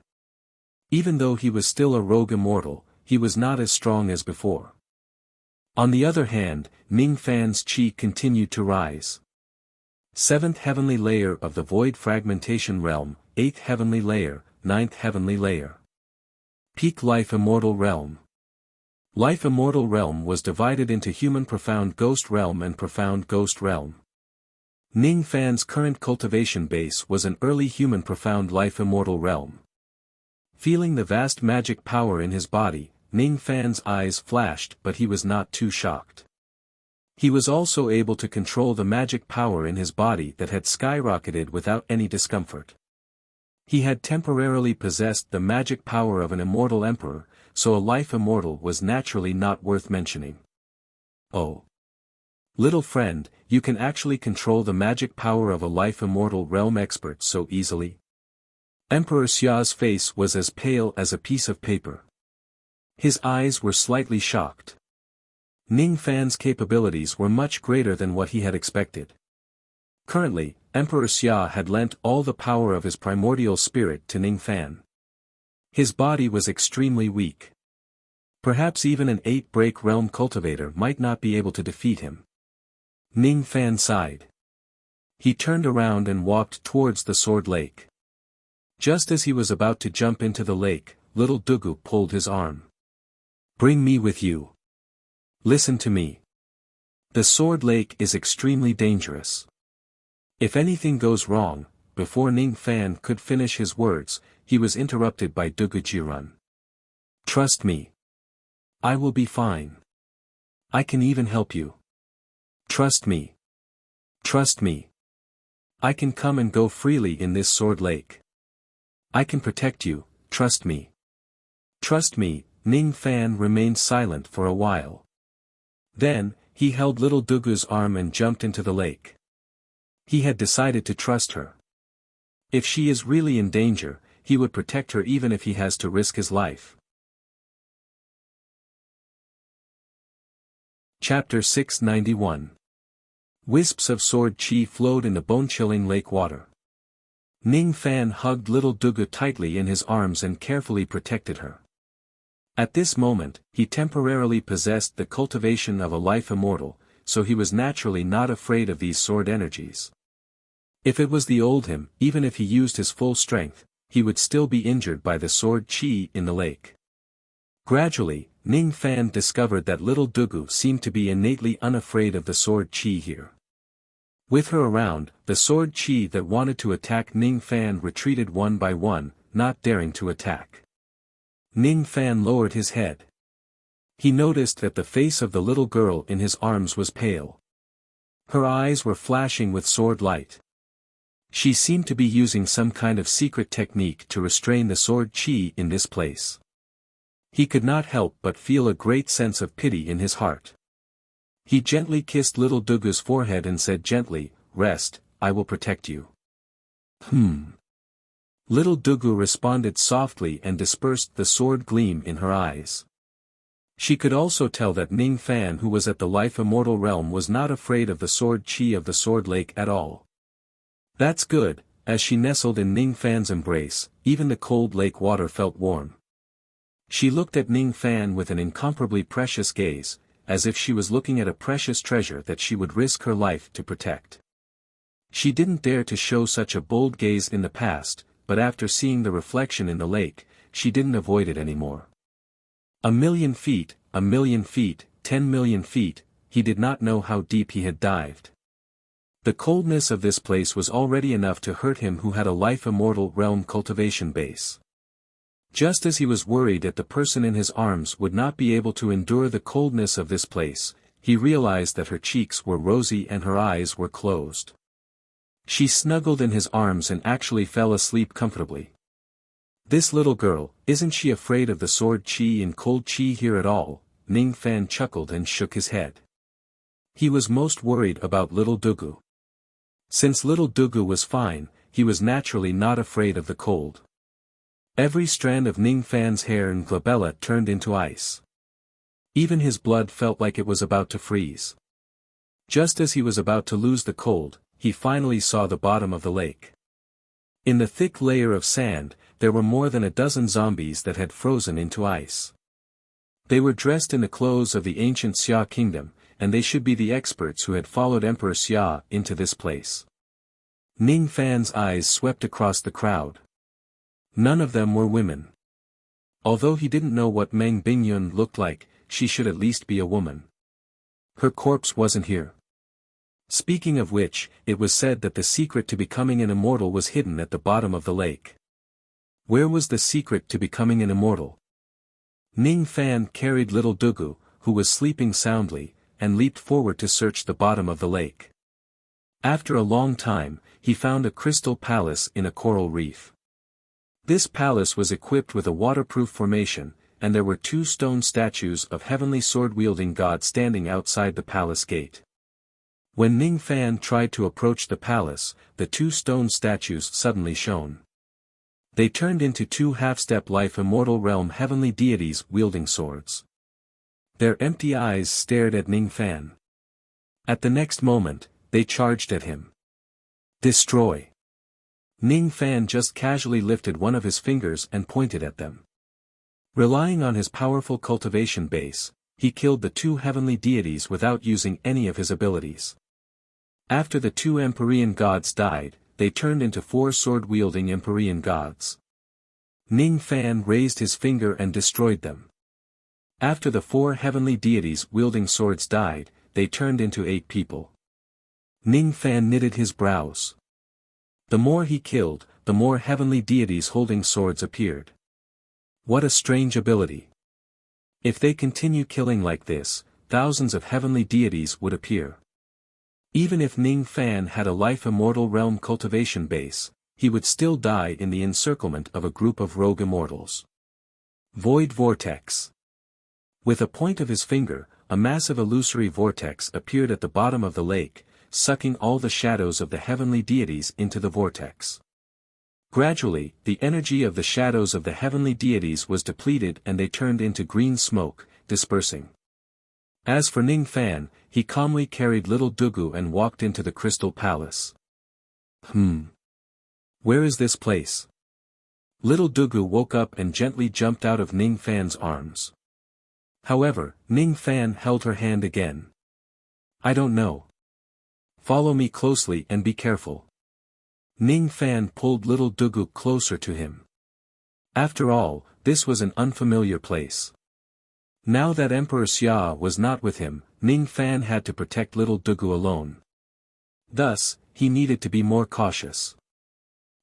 S1: Even though he was still a rogue immortal, he was not as strong as before. On the other hand, Ning Fan's chi continued to rise. 7th heavenly layer of the void fragmentation realm, 8th heavenly layer, 9th heavenly layer. Peak life immortal realm. Life immortal realm was divided into human profound ghost realm and profound ghost realm. Ning Fan's current cultivation base was an early human profound life immortal realm. Feeling the vast magic power in his body, Ning Fan's eyes flashed but he was not too shocked. He was also able to control the magic power in his body that had skyrocketed without any discomfort. He had temporarily possessed the magic power of an immortal emperor, so a life immortal was naturally not worth mentioning. Oh. Little friend, you can actually control the magic power of a life immortal realm expert so easily? Emperor Xia's face was as pale as a piece of paper. His eyes were slightly shocked. Ning Fan's capabilities were much greater than what he had expected. Currently, Emperor Xia had lent all the power of his primordial spirit to Ning Fan. His body was extremely weak. Perhaps even an 8-break realm cultivator might not be able to defeat him. Ning Fan sighed. He turned around and walked towards the Sword Lake. Just as he was about to jump into the lake, little Dugu pulled his arm. Bring me with you. Listen to me. The Sword Lake is extremely dangerous. If anything goes wrong, before Ning Fan could finish his words, he was interrupted by Dugu Jirun. Trust me. I will be fine. I can even help you. Trust me. Trust me. I can come and go freely in this Sword Lake. I can protect you, trust me. Trust me. Ning Fan remained silent for a while. Then, he held little Dugu's arm and jumped into the lake. He had decided to trust her. If she is really in danger, he would protect her even if he has to risk his life. Chapter 691. Wisps of sword chi flowed in the bone-chilling lake water. Ning Fan hugged little Dugu tightly in his arms and carefully protected her. At this moment, he temporarily possessed the cultivation of a life immortal, so he was naturally not afraid of these sword energies. If it was the old him, even if he used his full strength, he would still be injured by the sword chi in the lake. Gradually, Ning Fan discovered that little Dugu seemed to be innately unafraid of the sword chi here. With her around, the sword chi that wanted to attack Ning Fan retreated one by one, not daring to attack. Ning Fan lowered his head. He noticed that the face of the little girl in his arms was pale. Her eyes were flashing with sword light. She seemed to be using some kind of secret technique to restrain the sword chi in this place. He could not help but feel a great sense of pity in his heart. He gently kissed little Dugu's forehead and said gently, "Rest, I will protect you." Little Dugu responded softly and dispersed the sword gleam in her eyes. She could also tell that Ning Fan, who was at the life immortal realm, was not afraid of the sword chi of the Sword Lake at all. That's good. As she nestled in Ning Fan's embrace, even the cold lake water felt warm. She looked at Ning Fan with an incomparably precious gaze, as if she was looking at a precious treasure that she would risk her life to protect. She didn't dare to show such a bold gaze in the past, but after seeing the reflection in the lake, she didn't avoid it anymore. 1,000,000 feet, 1,000,000 feet, 10,000,000 feet, he did not know how deep he had dived. The coldness of this place was already enough to hurt him who had a life immortal realm cultivation base. Just as he was worried that the person in his arms would not be able to endure the coldness of this place, he realized that her cheeks were rosy and her eyes were closed. She snuggled in his arms and actually fell asleep comfortably. This little girl, isn't she afraid of the sword chi and cold chi here at all? Ning Fan chuckled and shook his head. He was most worried about little Dugu. Since little Dugu was fine, he was naturally not afraid of the cold. Every strand of Ning Fan's hair and glabella turned into ice. Even his blood felt like it was about to freeze. Just as he was about to lose the cold, he finally saw the bottom of the lake. In the thick layer of sand, there were more than a dozen zombies that had frozen into ice. They were dressed in the clothes of the ancient Xia kingdom, and they should be the experts who had followed Emperor Xia into this place. Ning Fan's eyes swept across the crowd. None of them were women. Although he didn't know what Meng Bingyun looked like, she should at least be a woman. Her corpse wasn't here. Speaking of which, it was said that the secret to becoming an immortal was hidden at the bottom of the lake. Where was the secret to becoming an immortal? Ning Fan carried little Dugu, who was sleeping soundly, and leaped forward to search the bottom of the lake. After a long time, he found a crystal palace in a coral reef. This palace was equipped with a waterproof formation, and there were 2 stone statues of heavenly sword-wielding gods standing outside the palace gate. When Ning Fan tried to approach the palace, the 2 stone statues suddenly shone. They turned into 2 half-step life immortal realm heavenly deities wielding swords. Their empty eyes stared at Ning Fan. At the next moment, they charged at him. Destroy! Ning Fan just casually lifted one of his fingers and pointed at them. Relying on his powerful cultivation base, he killed the 2 heavenly deities without using any of his abilities. After the 2 Empyrean gods died, they turned into 4 sword-wielding Empyrean gods. Ning Fan raised his finger and destroyed them. After the 4 heavenly deities wielding swords died, they turned into 8 people. Ning Fan knitted his brows. The more he killed, the more heavenly deities holding swords appeared. What a strange ability. If they continue killing like this, thousands of heavenly deities would appear. Even if Ning Fan had a life immortal realm cultivation base, he would still die in the encirclement of a group of rogue immortals. Void Vortex. With a point of his finger, a massive illusory vortex appeared at the bottom of the lake, sucking all the shadows of the heavenly deities into the vortex. Gradually, the energy of the shadows of the heavenly deities was depleted and they turned into green smoke, dispersing. As for Ning Fan, he calmly carried little Dugu and walked into the crystal palace. Where is this place? Little Dugu woke up and gently jumped out of Ning Fan's arms. However, Ning Fan held her hand again. I don't know. Follow me closely and be careful. Ning Fan pulled little Dugu closer to him. After all, this was an unfamiliar place. Now that Emperor Xia was not with him, Ning Fan had to protect little Dugu alone. Thus, he needed to be more cautious.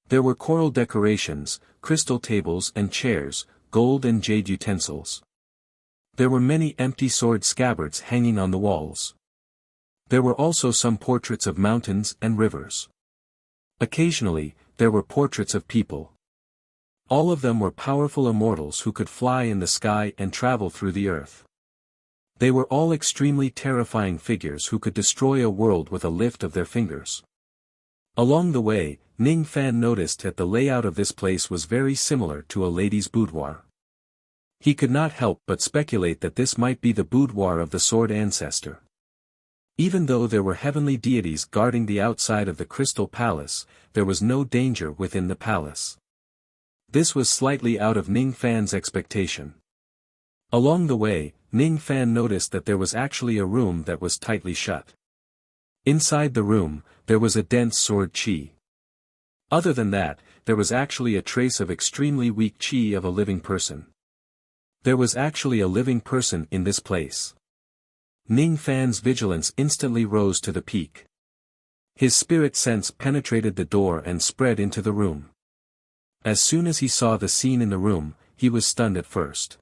S1: There were coral decorations, crystal tables and chairs, gold and jade utensils. There were many empty sword scabbards hanging on the walls. There were also some portraits of mountains and rivers. Occasionally, there were portraits of people. All of them were powerful immortals who could fly in the sky and travel through the earth. They were all extremely terrifying figures who could destroy a world with a lift of their fingers. Along the way, Ning Fan noticed that the layout of this place was very similar to a lady's boudoir. He could not help but speculate that this might be the boudoir of the sword ancestor. Even though there were heavenly deities guarding the outside of the crystal palace, there was no danger within the palace. This was slightly out of Ning Fan's expectation. Along the way, Ning Fan noticed that there was actually a room that was tightly shut. Inside the room, there was a dense sword qi. Other than that, there was actually a trace of extremely weak qi of a living person. There was actually a living person in this place. Ning Fan's vigilance instantly rose to the peak. His spirit sense penetrated the door and spread into the room. As soon as he saw the scene in the room, he was stunned at first.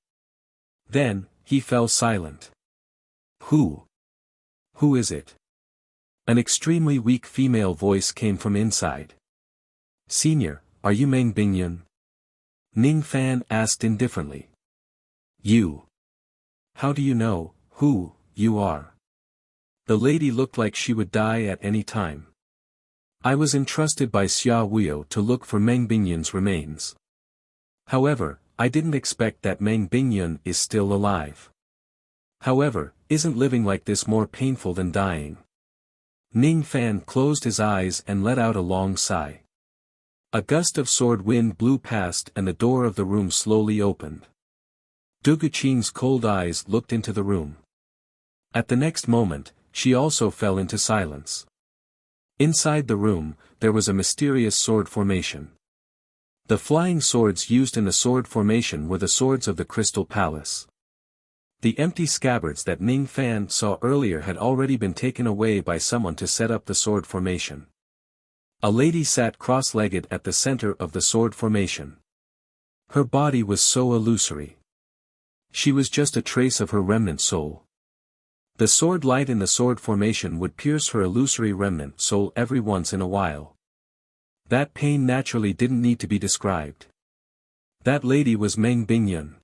S1: Then, he fell silent. Who is it? An extremely weak female voice came from inside. Senior, are you Meng Bingyun? Ning Fan asked indifferently. You. How do you know who you are? The lady looked like she would die at any time. I was entrusted by Xia Wuyo to look for Meng Bingyun's remains. However, I didn't expect that Meng Bingyun is still alive. However, isn't living like this more painful than dying? Ning Fan closed his eyes and let out a long sigh. A gust of sword wind blew past and the door of the room slowly opened. Dugu Qing's cold eyes looked into the room. At the next moment, she also fell into silence. Inside the room, there was a mysterious sword formation. The flying swords used in the sword formation were the swords of the Crystal Palace. The empty scabbards that Ning Fan saw earlier had already been taken away by someone to set up the sword formation. A lady sat cross-legged at the center of the sword formation. Her body was so illusory. She was just a trace of her remnant soul. The sword light in the sword formation would pierce her illusory remnant soul every once in a while. That pain naturally didn't need to be described. That lady was Meng Bingyun.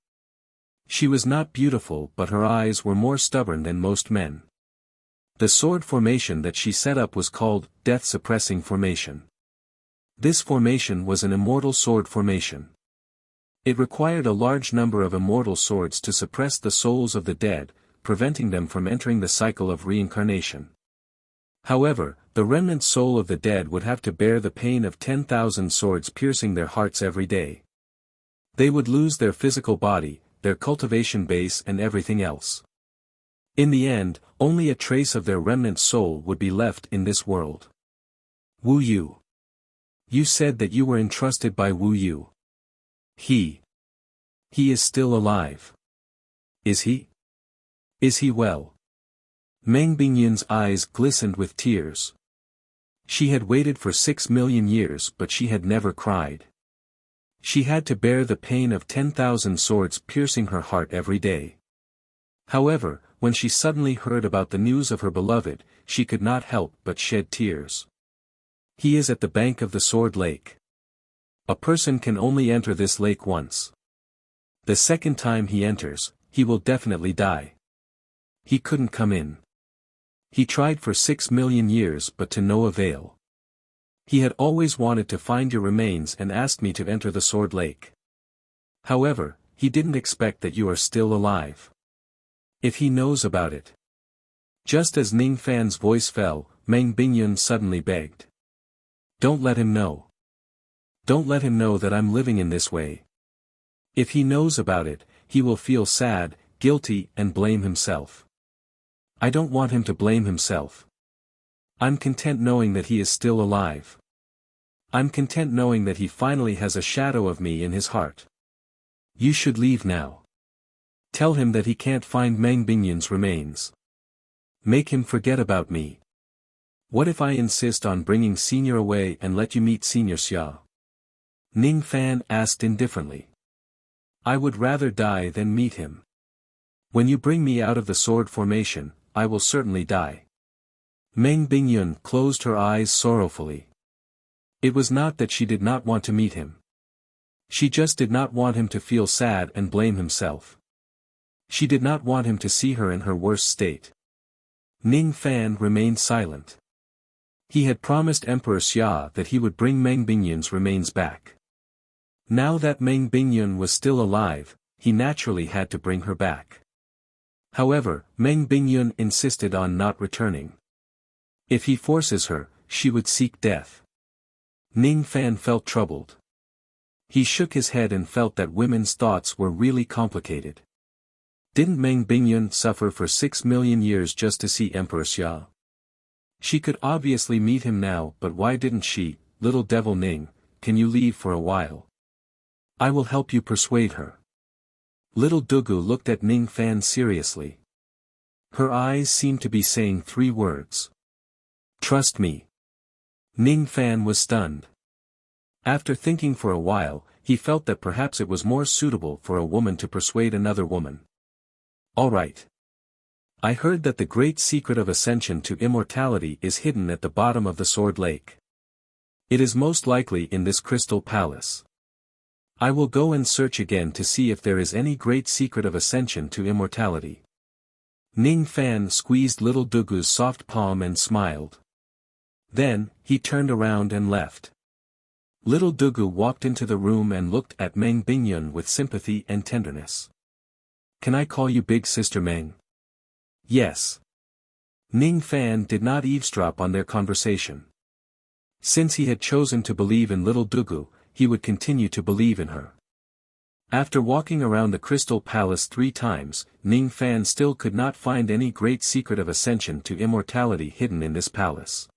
S1: She was not beautiful but her eyes were more stubborn than most men. The sword formation that she set up was called Death-Suppressing Formation. This formation was an immortal sword formation. It required a large number of immortal swords to suppress the souls of the dead, preventing them from entering the cycle of reincarnation. However, the remnant soul of the dead would have to bear the pain of 10,000 swords piercing their hearts every day. They would lose their physical body, their cultivation base and everything else. In the end, only a trace of their remnant soul would be left in this world. Wu Yu. You said that you were entrusted by Wu Yu. He is still alive. Is he? Is he well? Meng Bingyun's eyes glistened with tears. She had waited for 6 million years but she had never cried. She had to bear the pain of 10,000 swords piercing her heart every day. However, when she suddenly heard about the news of her beloved, she could not help but shed tears. He is at the bank of the Sword Lake. A person can only enter this lake once. The second time he enters, he will definitely die. He couldn't come in. He tried for 6 million years but to no avail. He had always wanted to find your remains and asked me to enter the Sword Lake. However, he didn't expect that you are still alive. If he knows about it. Just as Ning Fan's voice fell, Meng Bingyun suddenly begged. Don't let him know. Don't let him know that I'm living in this way. If he knows about it, he will feel sad, guilty and blame himself. I don't want him to blame himself. I'm content knowing that he is still alive. I'm content knowing that he finally has a shadow of me in his heart. You should leave now. Tell him that he can't find Meng Bingyun's remains. Make him forget about me. What if I insist on bringing Senior away and let you meet Senior Xia? Ning Fan asked indifferently. I would rather die than meet him. When you bring me out of the sword formation, I will certainly die. Meng Bingyun closed her eyes sorrowfully. It was not that she did not want to meet him. She just did not want him to feel sad and blame himself. She did not want him to see her in her worst state. Ning Fan remained silent. He had promised Emperor Xia that he would bring Meng Bingyun's remains back. Now that Meng Bingyun was still alive, he naturally had to bring her back. However, Meng Bingyun insisted on not returning. If he forces her, she would seek death. Ning Fan felt troubled. He shook his head and felt that women's thoughts were really complicated. Didn't Meng Bingyun suffer for 6 million years just to see Emperor Xia? She could obviously meet him now, but why didn't she? Little devil Ning, can you leave for a while? I will help you persuade her. Little Dugu looked at Ning Fan seriously. Her eyes seemed to be saying 3 words. Trust me. Ning Fan was stunned. After thinking for a while, he felt that perhaps it was more suitable for a woman to persuade another woman. All right. I heard that the great secret of ascension to immortality is hidden at the bottom of the Sword Lake. It is most likely in this crystal palace. I will go and search again to see if there is any great secret of ascension to immortality. Ning Fan squeezed little Dugu's soft palm and smiled. Then, he turned around and left. Little Dugu walked into the room and looked at Meng Bingyun with sympathy and tenderness. Can I call you Big Sister Meng? Yes. Ning Fan did not eavesdrop on their conversation. Since he had chosen to believe in little Dugu, he would continue to believe in her. After walking around the Crystal Palace 3 times, Ning Fan still could not find any great secret of ascension to immortality hidden in this palace.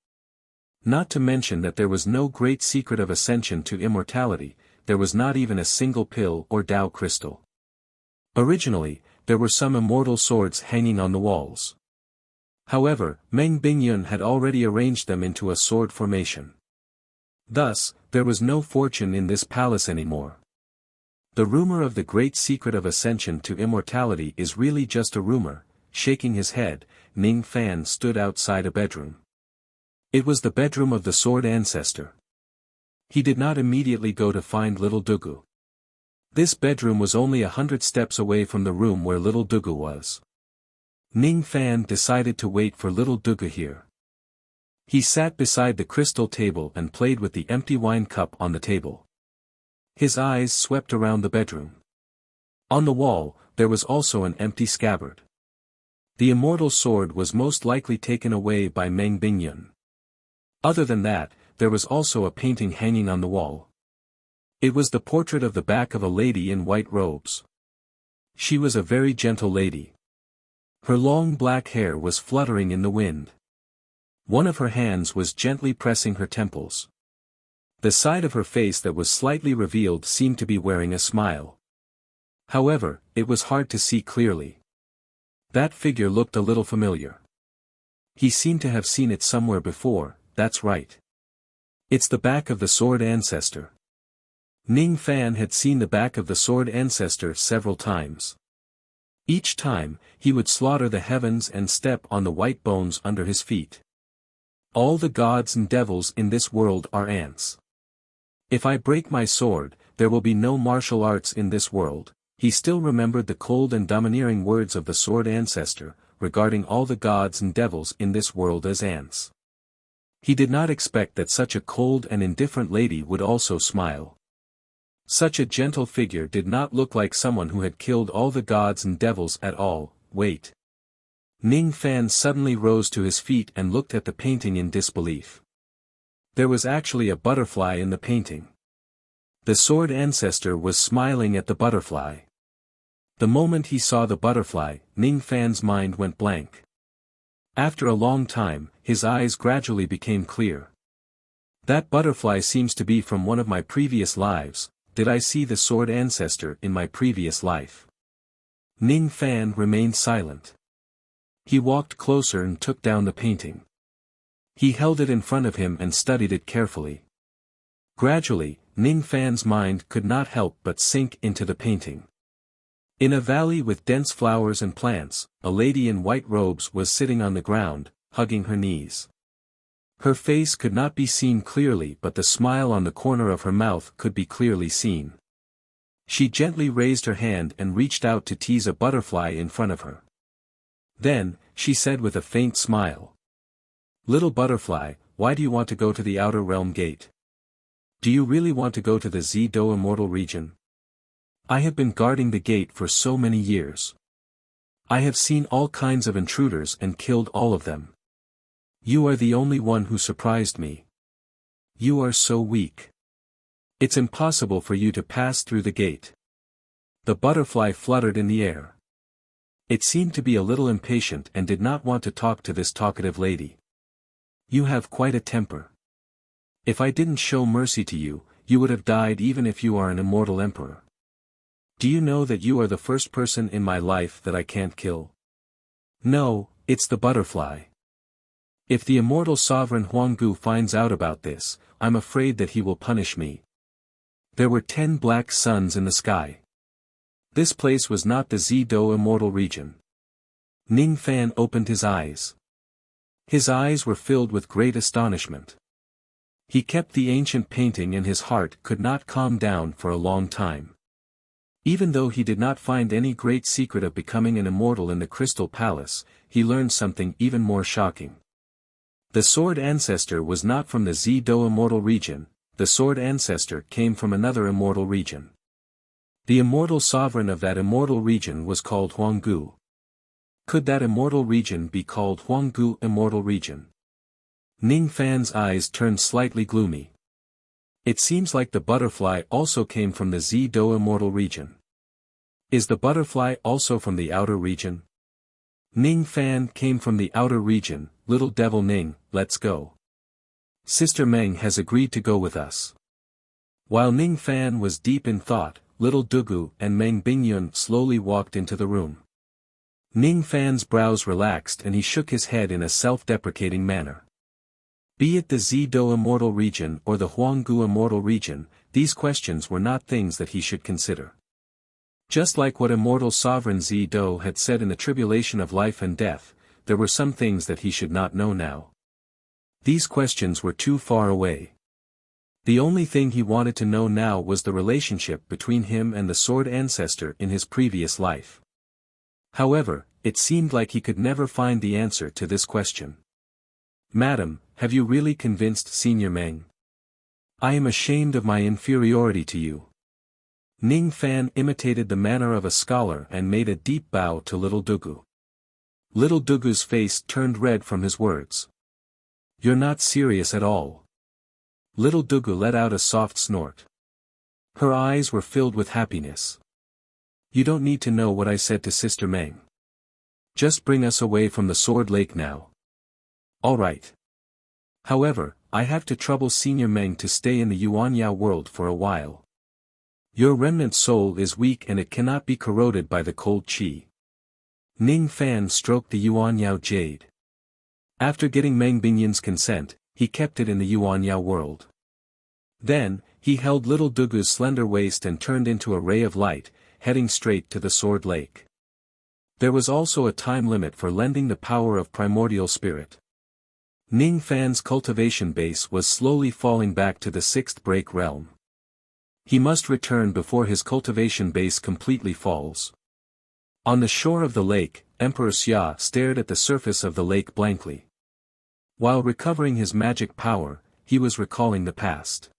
S1: Not to mention that there was no great secret of ascension to immortality, there was not even a single pill or Tao crystal. Originally, there were some immortal swords hanging on the walls. However, Meng Bingyun had already arranged them into a sword formation. Thus, there was no fortune in this palace anymore. The rumor of the great secret of ascension to immortality is really just a rumor. Shaking his head, Ning Fan stood outside a bedroom. It was the bedroom of the sword ancestor. He did not immediately go to find little Dugu. This bedroom was only 100 steps away from the room where little Dugu was. Ning Fan decided to wait for little Dugu here. He sat beside the crystal table and played with the empty wine cup on the table. His eyes swept around the bedroom. On the wall, there was also an empty scabbard. The immortal sword was most likely taken away by Meng Bingyun. Other than that, there was also a painting hanging on the wall. It was the portrait of the back of a lady in white robes. She was a very gentle lady. Her long black hair was fluttering in the wind. One of her hands was gently pressing her temples. The side of her face that was slightly revealed seemed to be wearing a smile. However, it was hard to see clearly. That figure looked a little familiar. He seemed to have seen it somewhere before, that's right. It's the back of the sword ancestor. Ning Fan had seen the back of the sword ancestor several times. Each time, he would slaughter the heavens and step on the white bones under his feet. All the gods and devils in this world are ants. If I break my sword, there will be no martial arts in this world. He still remembered the cold and domineering words of the sword ancestor, regarding all the gods and devils in this world as ants. He did not expect that such a cold and indifferent lady would also smile. Such a gentle figure did not look like someone who had killed all the gods and devils at all. Wait. Ning Fan suddenly rose to his feet and looked at the painting in disbelief. There was actually a butterfly in the painting. The sword ancestor was smiling at the butterfly. The moment he saw the butterfly, Ning Fan's mind went blank. After a long time, his eyes gradually became clear. That butterfly seems to be from one of my previous lives. Did I see the sword ancestor in my previous life? Ning Fan remained silent. He walked closer and took down the painting. He held it in front of him and studied it carefully. Gradually, Ning Fan's mind could not help but sink into the painting. In a valley with dense flowers and plants, a lady in white robes was sitting on the ground, hugging her knees. Her face could not be seen clearly, but the smile on the corner of her mouth could be clearly seen. She gently raised her hand and reached out to tease a butterfly in front of her. Then, she said with a faint smile, "Little butterfly, why do you want to go to the outer realm gate? Do you really want to go to the Zido immortal region? I have been guarding the gate for so many years. I have seen all kinds of intruders and killed all of them. You are the only one who surprised me. You are so weak. It's impossible for you to pass through the gate." The butterfly fluttered in the air. It seemed to be a little impatient and did not want to talk to this talkative lady. "You have quite a temper. If I didn't show mercy to you, you would have died even if you are an immortal emperor. Do you know that you are the first person in my life that I can't kill? No, it's the butterfly. If the immortal sovereign Huanggu finds out about this, I'm afraid that he will punish me." There were 10 black suns in the sky. This place was not the Zido immortal region. Ning Fan opened his eyes. His eyes were filled with great astonishment. He kept the ancient painting and his heart could not calm down for a long time. Even though he did not find any great secret of becoming an immortal in the Crystal Palace, he learned something even more shocking. The sword ancestor was not from the Zido immortal region. The sword ancestor came from another immortal region. The immortal sovereign of that immortal region was called Huanggu. Could that immortal region be called Huanggu immortal region? Ning Fan's eyes turned slightly gloomy. It seems like the butterfly also came from the Zido immortal region. Is the butterfly also from the outer region? Ning Fan came from the outer region. Little devil Ning, let's go. Sister Meng has agreed to go with us. While Ning Fan was deep in thought, little Dugu and Meng Bingyun slowly walked into the room. Ning Fan's brows relaxed and he shook his head in a self-deprecating manner. Be it the Zido immortal region or the Huanggu immortal region, these questions were not things that he should consider. Just like what immortal sovereign Zido had said in the tribulation of life and death, there were some things that he should not know now. These questions were too far away. The only thing he wanted to know now was the relationship between him and the sword ancestor in his previous life. However, it seemed like he could never find the answer to this question. "Madam, have you really convinced Senior Meng? I am ashamed of my inferiority to you." Ning Fan imitated the manner of a scholar and made a deep bow to little Dugu. Little Dugu's face turned red from his words. "You're not serious at all." Little Dugu let out a soft snort. Her eyes were filled with happiness. "You don't need to know what I said to Sister Meng. Just bring us away from the Sword Lake now." "All right. However, I have to trouble Senior Meng to stay in the Yuanyao world for a while." Your remnant soul is weak and it cannot be corroded by the cold qi. Ning Fan stroked the Yuanyao jade. After getting Meng Binyan's consent, he kept it in the Yuanyao world. Then, he held little Dugu's slender waist and turned into a ray of light, heading straight to the Sword Lake. There was also a time limit for lending the power of primordial spirit. Ning Fan's cultivation base was slowly falling back to the sixth break realm. He must return before his cultivation base completely falls. On the shore of the lake, Emperor Xia stared at the surface of the lake blankly. While recovering his magic power, he was recalling the past.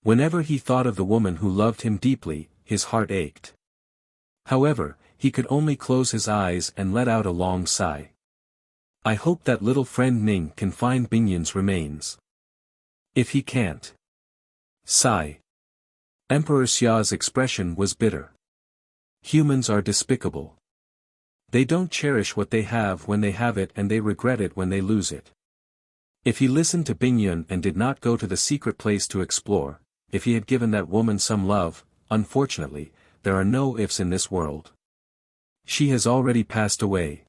S1: Whenever he thought of the woman who loved him deeply, his heart ached. However, he could only close his eyes and let out a long sigh. I hope that little friend Ning can find Binyan's remains. If he can't. Sigh. Emperor Xia's expression was bitter. Humans are despicable. They don't cherish what they have when they have it and they regret it when they lose it. If he listened to Binyan and did not go to the secret place to explore, if he had given that woman some love, unfortunately, there are no ifs in this world. She has already passed away.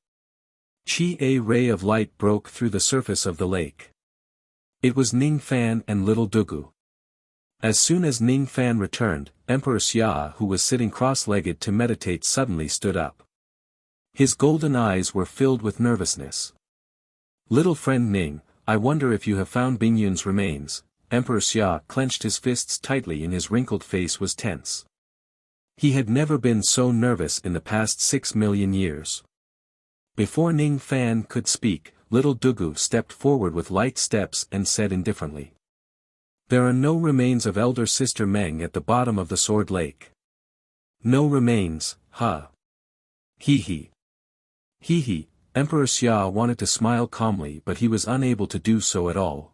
S1: A ray of light broke through the surface of the lake. It was Ning Fan and little Dugu. As soon as Ning Fan returned, Emperor Xia, who was sitting cross-legged to meditate, suddenly stood up. His golden eyes were filled with nervousness. Little friend Ning, I wonder if you have found Binyan's remains. Emperor Xia clenched his fists tightly and his wrinkled face was tense. He had never been so nervous in the past 6 million years. Before Ning Fan could speak, little Dugu stepped forward with light steps and said indifferently. There are no remains of elder sister Meng at the bottom of the Sword Lake. No remains, huh? Hee hee. Hee hee. Emperor Xia wanted to smile calmly but he was unable to do so at all.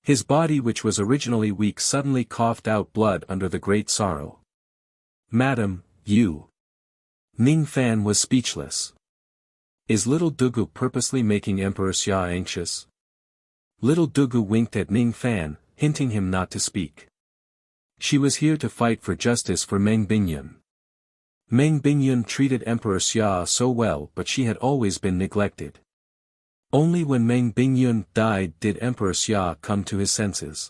S1: His body, which was originally weak, suddenly coughed out blood under the great sorrow. Madam, you. Ning Fan was speechless. Is little Dugu purposely making Emperor Xia anxious? Little Dugu winked at Ning Fan, hinting him not to speak. She was here to fight for justice for Meng Binyan. Meng Binyan treated Emperor Xia so well, but she had always been neglected. Only when Meng Binyan died did Emperor Xia come to his senses.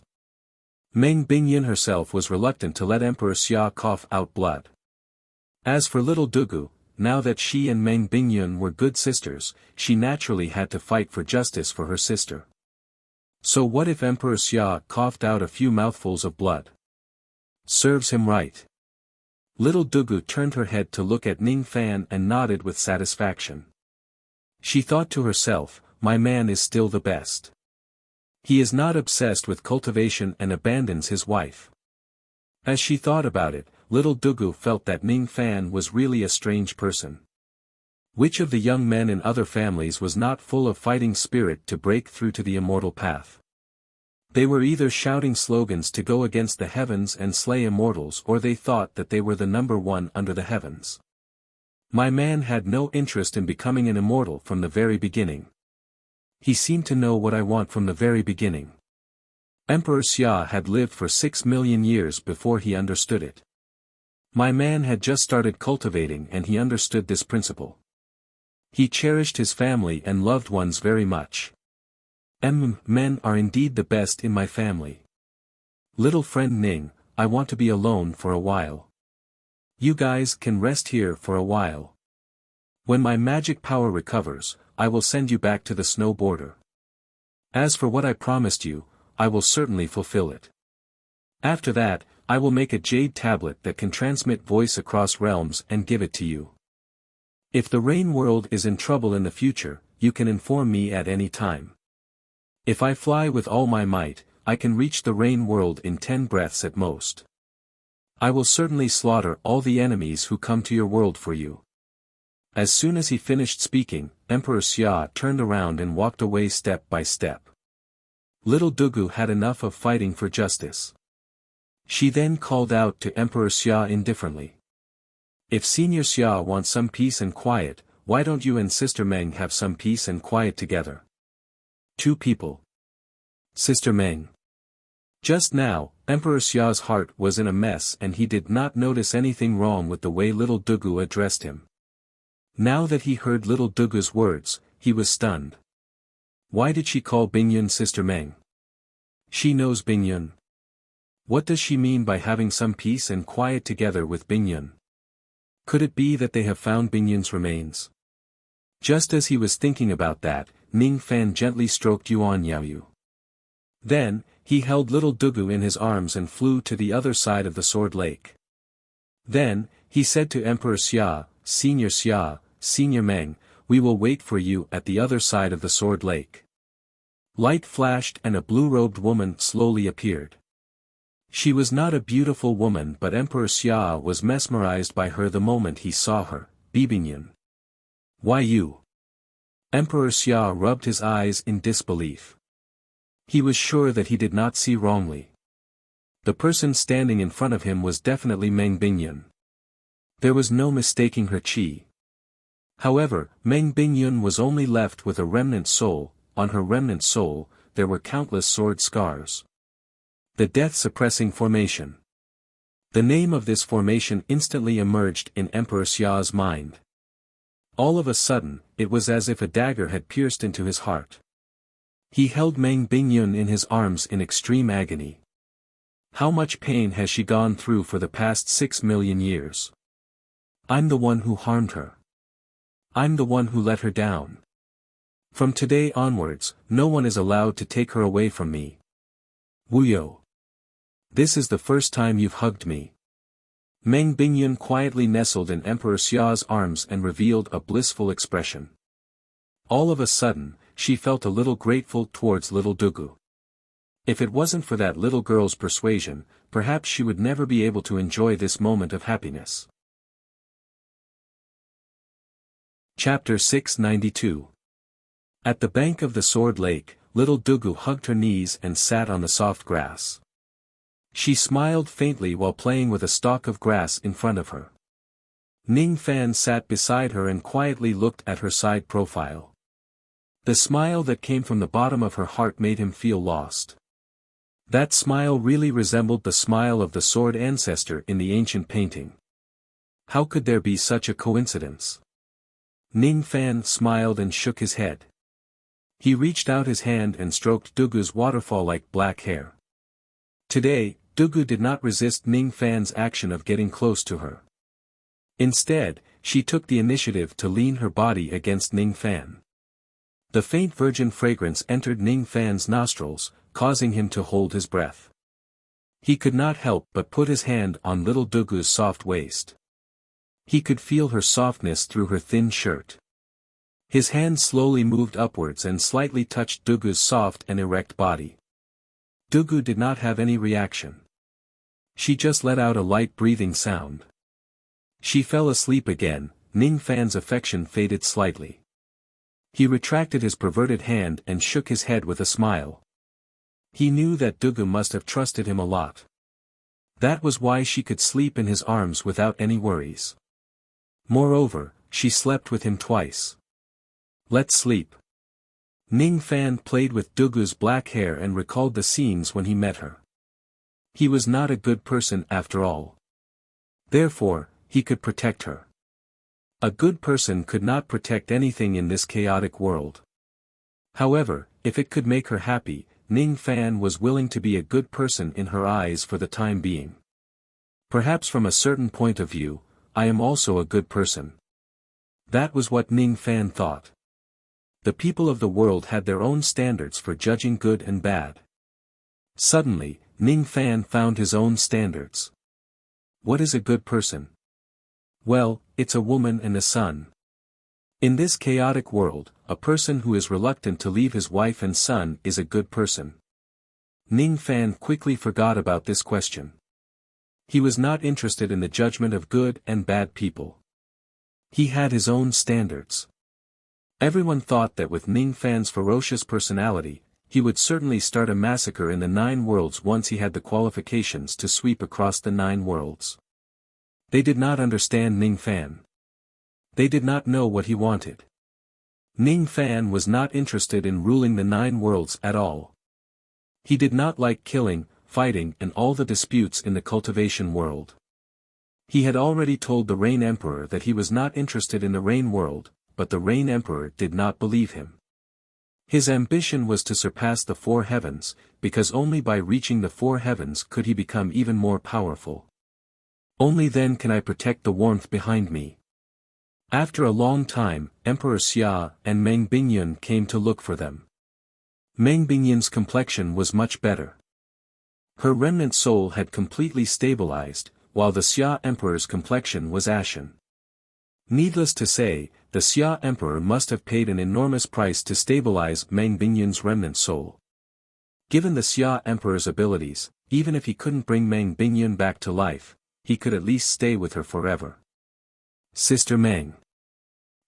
S1: Meng Binyan herself was reluctant to let Emperor Xia cough out blood. As for little Dugu, now that she and Meng Binyan were good sisters, she naturally had to fight for justice for her sister. So what if Emperor Xia coughed out a few mouthfuls of blood? Serves him right. Little Dugu turned her head to look at Ning Fan and nodded with satisfaction. She thought to herself, my man is still the best. He is not obsessed with cultivation and abandons his wife. As she thought about it, little Dugu felt that Ning Fan was really a strange person. Which of the young men in other families was not full of fighting spirit to break through to the immortal path? They were either shouting slogans to go against the heavens and slay immortals, or they thought that they were the number one under the heavens. My man had no interest in becoming an immortal from the very beginning. He seemed to know what I want from the very beginning. Emperor Xia had lived for 6 million years before he understood it. My man had just started cultivating and he understood this principle. He cherished his family and loved ones very much. Men are indeed the best in my family. Little friend Ning, I want to be alone for a while. You guys can rest here for a while. When my magic power recovers, I will send you back to the snow border. As for what I promised you, I will certainly fulfill it. After that, I will make a jade tablet that can transmit voice across realms and give it to you. If the rain world is in trouble in the future, you can inform me at any time. If I fly with all my might, I can reach the rain world in 10 breaths at most. I will certainly slaughter all the enemies who come to your world for you. As soon as he finished speaking, Emperor Xia turned around and walked away step by step. Little Dugu had enough of fighting for justice. She then called out to Emperor Xia indifferently. If Senior Xia wants some peace and quiet, why don't you and Sister Meng have some peace and quiet together? 2 people. Sister Meng. Just now, Emperor Xia's heart was in a mess and he did not notice anything wrong with the way little Dugu addressed him. Now that he heard little Dugu's words, he was stunned. Why did she call Bingyun Sister Meng? She knows Bingyun. What does she mean by having some peace and quiet together with Bingyun? Could it be that they have found Bingyun's remains? Just as he was thinking about that, Ning Fan gently stroked Yuan Yaoyu. Then, he held little Dugu in his arms and flew to the other side of the Sword Lake. Then, he said to Emperor Xia, Senior Meng, we will wait for you at the other side of the Sword Lake. Light flashed and a blue-robed woman slowly appeared. She was not a beautiful woman but Emperor Xia was mesmerized by her the moment he saw her, Bingyun. Why you? Emperor Xia rubbed his eyes in disbelief. He was sure that he did not see wrongly. The person standing in front of him was definitely Meng Bingyun. There was no mistaking her chi. However, Meng Bingyun was only left with a remnant soul. On her remnant soul, there were countless sword scars. The death-suppressing formation. The name of this formation instantly emerged in Emperor Xia's mind. All of a sudden, it was as if a dagger had pierced into his heart. He held Meng Bingyun in his arms in extreme agony. How much pain has she gone through for the past 6 million years? I'm the one who harmed her. I'm the one who let her down. From today onwards, no one is allowed to take her away from me. Wuyo. This is the first time you've hugged me. Meng Bingyun quietly nestled in Emperor Xia's arms and revealed a blissful expression. All of a sudden, she felt a little grateful towards little Dugu. If it wasn't for that little girl's persuasion, perhaps she would never be able to enjoy this moment of happiness. Chapter 692. At the bank of the Sword Lake, little Dugu hugged her knees and sat on the soft grass. She smiled faintly while playing with a stalk of grass in front of her. Ning Fan sat beside her and quietly looked at her side profile. The smile that came from the bottom of her heart made him feel lost. That smile really resembled the smile of the sword ancestor in the ancient painting. How could there be such a coincidence? Ning Fan smiled and shook his head. He reached out his hand and stroked Dugu's waterfall-like black hair. Today, Dugu did not resist Ning Fan's action of getting close to her. Instead, she took the initiative to lean her body against Ning Fan. The faint virgin fragrance entered Ning Fan's nostrils, causing him to hold his breath. He could not help but put his hand on little Dugu's soft waist. He could feel her softness through her thin shirt. His hand slowly moved upwards and slightly touched Dugu's soft and erect body. Dugu did not have any reaction. She just let out a light breathing sound. She fell asleep again. Ning Fan's affection faded slightly. He retracted his perverted hand and shook his head with a smile. He knew that Dugu must have trusted him a lot. That was why she could sleep in his arms without any worries. Moreover, she slept with him twice. Let's sleep. Ning Fan played with Dugu's black hair and recalled the scenes when he met her. He was not a good person after all. Therefore, he could protect her. A good person could not protect anything in this chaotic world. However, if it could make her happy, Ning Fan was willing to be a good person in her eyes for the time being. Perhaps from a certain point of view, I am also a good person. That was what Ning Fan thought. The people of the world had their own standards for judging good and bad. Suddenly, Ning Fan found his own standards. What is a good person? Well, it's a woman and a son. In this chaotic world, a person who is reluctant to leave his wife and son is a good person. Ning Fan quickly forgot about this question. He was not interested in the judgment of good and bad people. He had his own standards. Everyone thought that with Ning Fan's ferocious personality, he would certainly start a massacre in the 9 worlds once he had the qualifications to sweep across the 9 worlds. They did not understand Ning Fan. They did not know what he wanted. Ning Fan was not interested in ruling the 9 worlds at all. He did not like killing, fighting and all the disputes in the cultivation world. He had already told the Rain Emperor that he was not interested in the Rain world, but the Rain Emperor did not believe him. His ambition was to surpass the four heavens, because only by reaching the four heavens could he become even more powerful. Only then can I protect the warmth behind me. After a long time, Emperor Xia and Meng Bingyun came to look for them. Meng Bingyun's complexion was much better. Her remnant soul had completely stabilized, while the Xia Emperor's complexion was ashen. Needless to say, the Xia Emperor must have paid an enormous price to stabilize Meng Bingyun's remnant soul. Given the Xia Emperor's abilities, even if he couldn't bring Meng Bingyun back to life, he could at least stay with her forever. Sister Meng.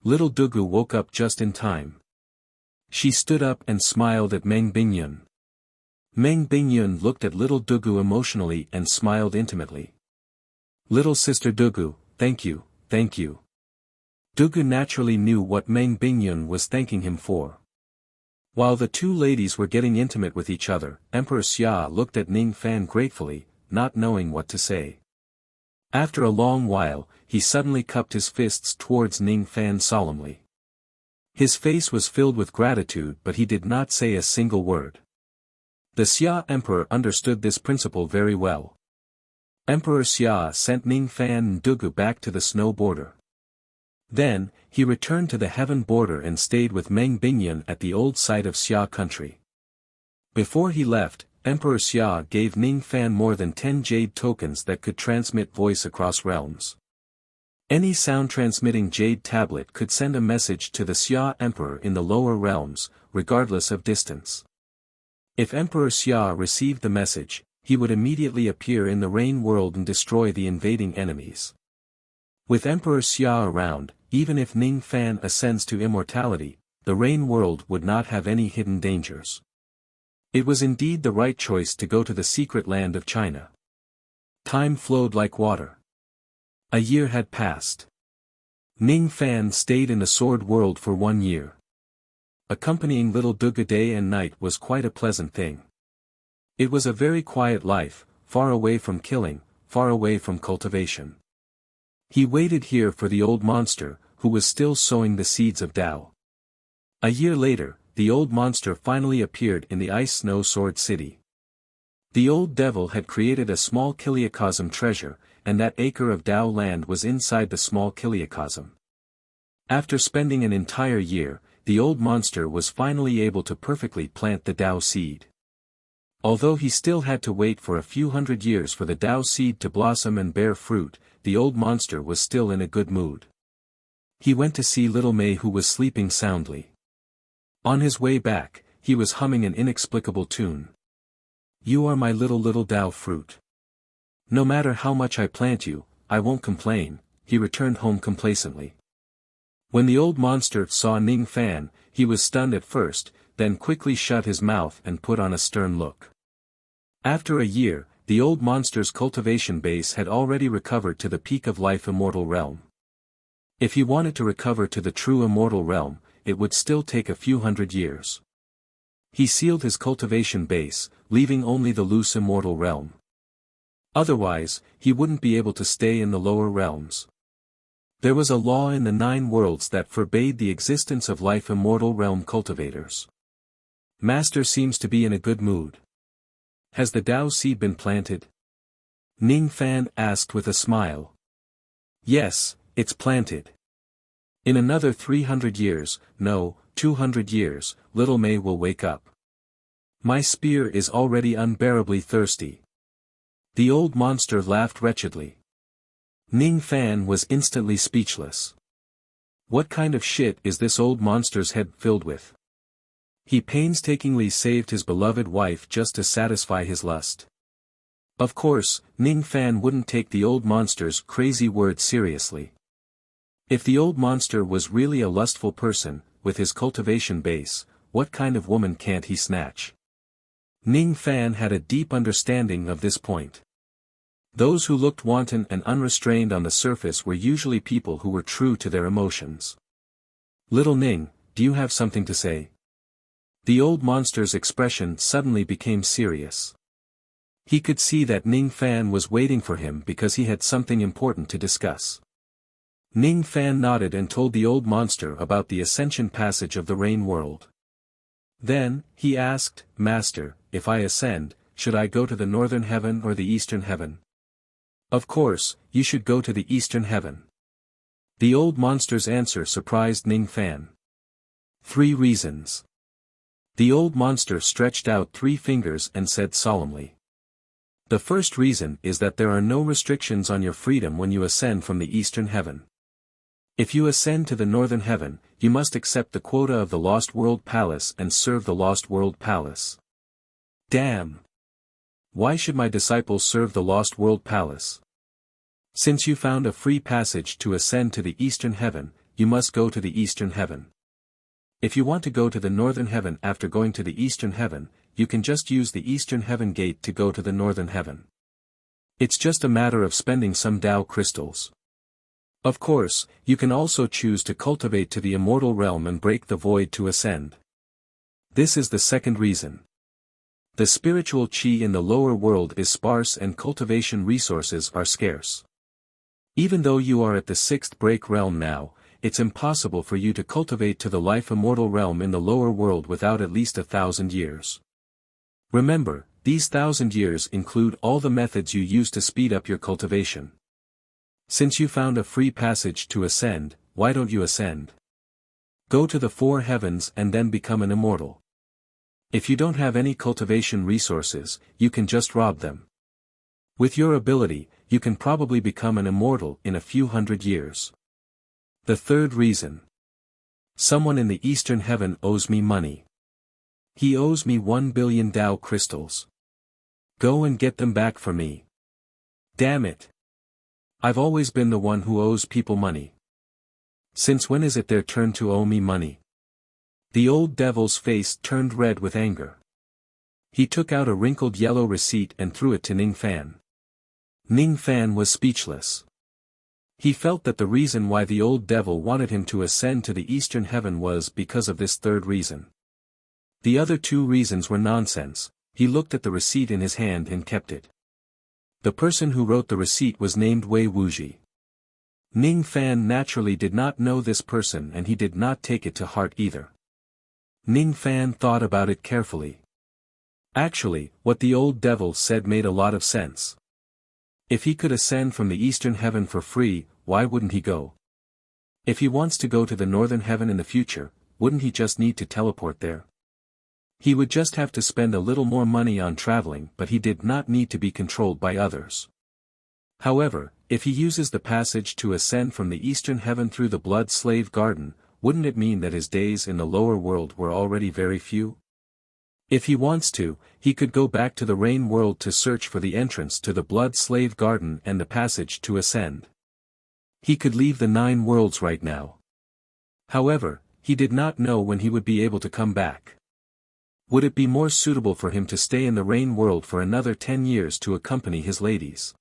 S1: Little Dugu woke up just in time. She stood up and smiled at Meng Bingyun. Meng Bingyun looked at little Dugu emotionally and smiled intimately. Little sister Dugu, thank you, thank you. Dugu naturally knew what Meng Bingyun was thanking him for. While the two ladies were getting intimate with each other, Emperor Xia looked at Ning Fan gratefully, not knowing what to say. After a long while, he suddenly cupped his fists towards Ning Fan solemnly. His face was filled with gratitude, but he did not say a single word. The Xia Emperor understood this principle very well. Emperor Xia sent Ning Fan and Dugu back to the snow border. Then, he returned to the heaven border and stayed with Meng Bingyun at the old site of Xia country. Before he left, Emperor Xia gave Ning Fan more than 10 jade tokens that could transmit voice across realms. Any sound-transmitting jade tablet could send a message to the Xia Emperor in the lower realms, regardless of distance. If Emperor Xia received the message, he would immediately appear in the Rain world and destroy the invading enemies. With Emperor Xia around, even if Ning Fan ascends to immortality, the Rain world would not have any hidden dangers. It was indeed the right choice to go to the secret land of China. Time flowed like water. A year had passed. Ning Fan stayed in the Sword world for 1 year. Accompanying little Dugu day and night was quite a pleasant thing. It was a very quiet life, far away from killing, far away from cultivation. He waited here for the old monster, who was still sowing the seeds of Tao. A year later, the old monster finally appeared in the Ice Snow Sword City. The old devil had created a small kiliacosm treasure, and that acre of Tao land was inside the small kiliacosm. After spending an entire year, the old monster was finally able to perfectly plant the Tao seed. Although he still had to wait for a few hundred years for the Tao seed to blossom and bear fruit, the old monster was still in a good mood. He went to see little Mei, who was sleeping soundly. On his way back, he was humming an inexplicable tune. You are my little Tao fruit. No matter how much I plant you, I won't complain, he returned home complacently. When the old monster saw Ning Fan, he was stunned at first, then quickly shut his mouth and put on a stern look. After a year, the old monster's cultivation base had already recovered to the peak of life immortal realm. If he wanted to recover to the true immortal realm, it would still take a few hundred years. He sealed his cultivation base, leaving only the loose immortal realm. Otherwise, he wouldn't be able to stay in the lower realms. There was a law in the 9 worlds that forbade the existence of life immortal realm cultivators. Master seems to be in a good mood. Has the Tao seed been planted? Ning Fan asked with a smile. Yes, it's planted. In another 300 years, no, 200 years, little Mei will wake up. My spear is already unbearably thirsty. The old monster laughed wretchedly. Ning Fan was instantly speechless. What kind of shit is this old monster's head filled with? He painstakingly saved his beloved wife just to satisfy his lust. Of course, Ning Fan wouldn't take the old monster's crazy words seriously. If the old monster was really a lustful person, with his cultivation base, what kind of woman can't he snatch? Ning Fan had a deep understanding of this point. Those who looked wanton and unrestrained on the surface were usually people who were true to their emotions. Little Ning, do you have something to say? The old monster's expression suddenly became serious. He could see that Ning Fan was waiting for him because he had something important to discuss. Ning Fan nodded and told the old monster about the ascension passage of the rain world. Then, he asked, "Master, if I ascend, should I go to the northern heaven or the eastern heaven?" "Of course, you should go to the eastern heaven." The old monster's answer surprised Ning Fan. 3 reasons. The old monster stretched out 3 fingers and said solemnly. The first reason is that there are no restrictions on your freedom when you ascend from the eastern heaven. If you ascend to the northern heaven, you must accept the quota of the Lost World Palace and serve the Lost World Palace. Damn! Why should my disciples serve the Lost World Palace? Since you found a free passage to ascend to the eastern heaven, you must go to the eastern heaven. If you want to go to the northern heaven after going to the eastern heaven, you can just use the eastern heaven gate to go to the northern heaven. It's just a matter of spending some Tao crystals. Of course, you can also choose to cultivate to the immortal realm and break the void to ascend. This is the second reason. The spiritual qi in the lower world is sparse and cultivation resources are scarce. Even though you are at the 6th break realm now, it's impossible for you to cultivate to the life immortal realm in the lower world without at least 1,000 years. Remember, these 1,000 years include all the methods you use to speed up your cultivation. Since you found a free passage to ascend, why don't you ascend? Go to the 4 heavens and then become an immortal. If you don't have any cultivation resources, you can just rob them. With your ability, you can probably become an immortal in a few hundred years. The third reason. Someone in the eastern heaven owes me money. He owes me 1 billion Tao crystals. Go and get them back for me. Damn it. I've always been the one who owes people money. Since when is it their turn to owe me money? The old devil's face turned red with anger. He took out a wrinkled yellow receipt and threw it to Ning Fan. Ning Fan was speechless. He felt that the reason why the old devil wanted him to ascend to the eastern heaven was because of this third reason. The other 2 reasons were nonsense. He looked at the receipt in his hand and kept it. The person who wrote the receipt was named Wei Wuji. Ning Fan naturally did not know this person and he did not take it to heart either. Ning Fan thought about it carefully. Actually, what the old devil said made a lot of sense. If he could ascend from the eastern heaven for free, why wouldn't he go? If he wants to go to the northern heaven in the future, wouldn't he just need to teleport there? He would just have to spend a little more money on traveling, but he did not need to be controlled by others. However, if he uses the passage to ascend from the eastern heaven through the blood slave garden, wouldn't it mean that his days in the lower world were already very few? If he wants to, he could go back to the rain world to search for the entrance to the blood slave garden and the passage to ascend. He could leave the 9 worlds right now. However, he did not know when he would be able to come back. Would it be more suitable for him to stay in the rain world for another 10 years to accompany his ladies?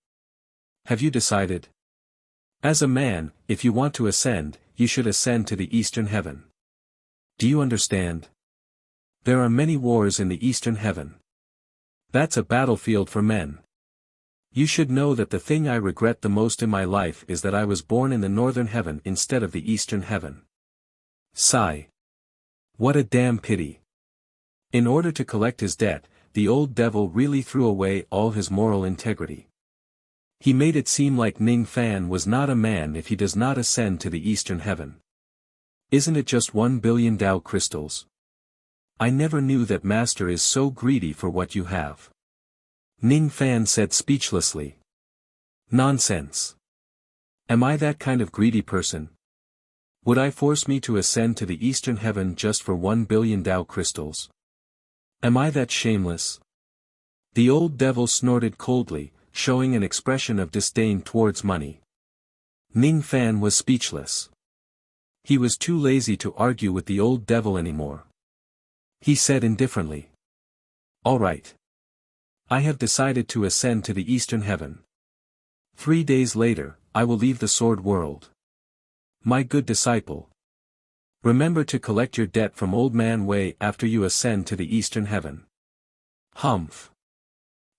S1: Have you decided? As a man, if you want to ascend, you should ascend to the eastern heaven. Do you understand? There are many wars in the eastern heaven. That's a battlefield for men. You should know that the thing I regret the most in my life is that I was born in the northern heaven instead of the eastern heaven. Sigh. What a damn pity. In order to collect his debt, the old devil really threw away all his moral integrity. He made it seem like Ning Fan was not a man if he does not ascend to the eastern heaven. Isn't it just 1 billion Tao crystals? I never knew that master is so greedy for what you have. Ning Fan said speechlessly. Nonsense. Am I that kind of greedy person? Would I force me to ascend to the eastern heaven just for 1 billion Tao crystals? Am I that shameless? The old devil snorted coldly, showing an expression of disdain towards money. Ning Fan was speechless. He was too lazy to argue with the old devil anymore. He said indifferently. All right. I have decided to ascend to the eastern heaven. 3 days later, I will leave the sword world. My good disciple. Remember to collect your debt from Old Man Wei after you ascend to the eastern heaven. Humph.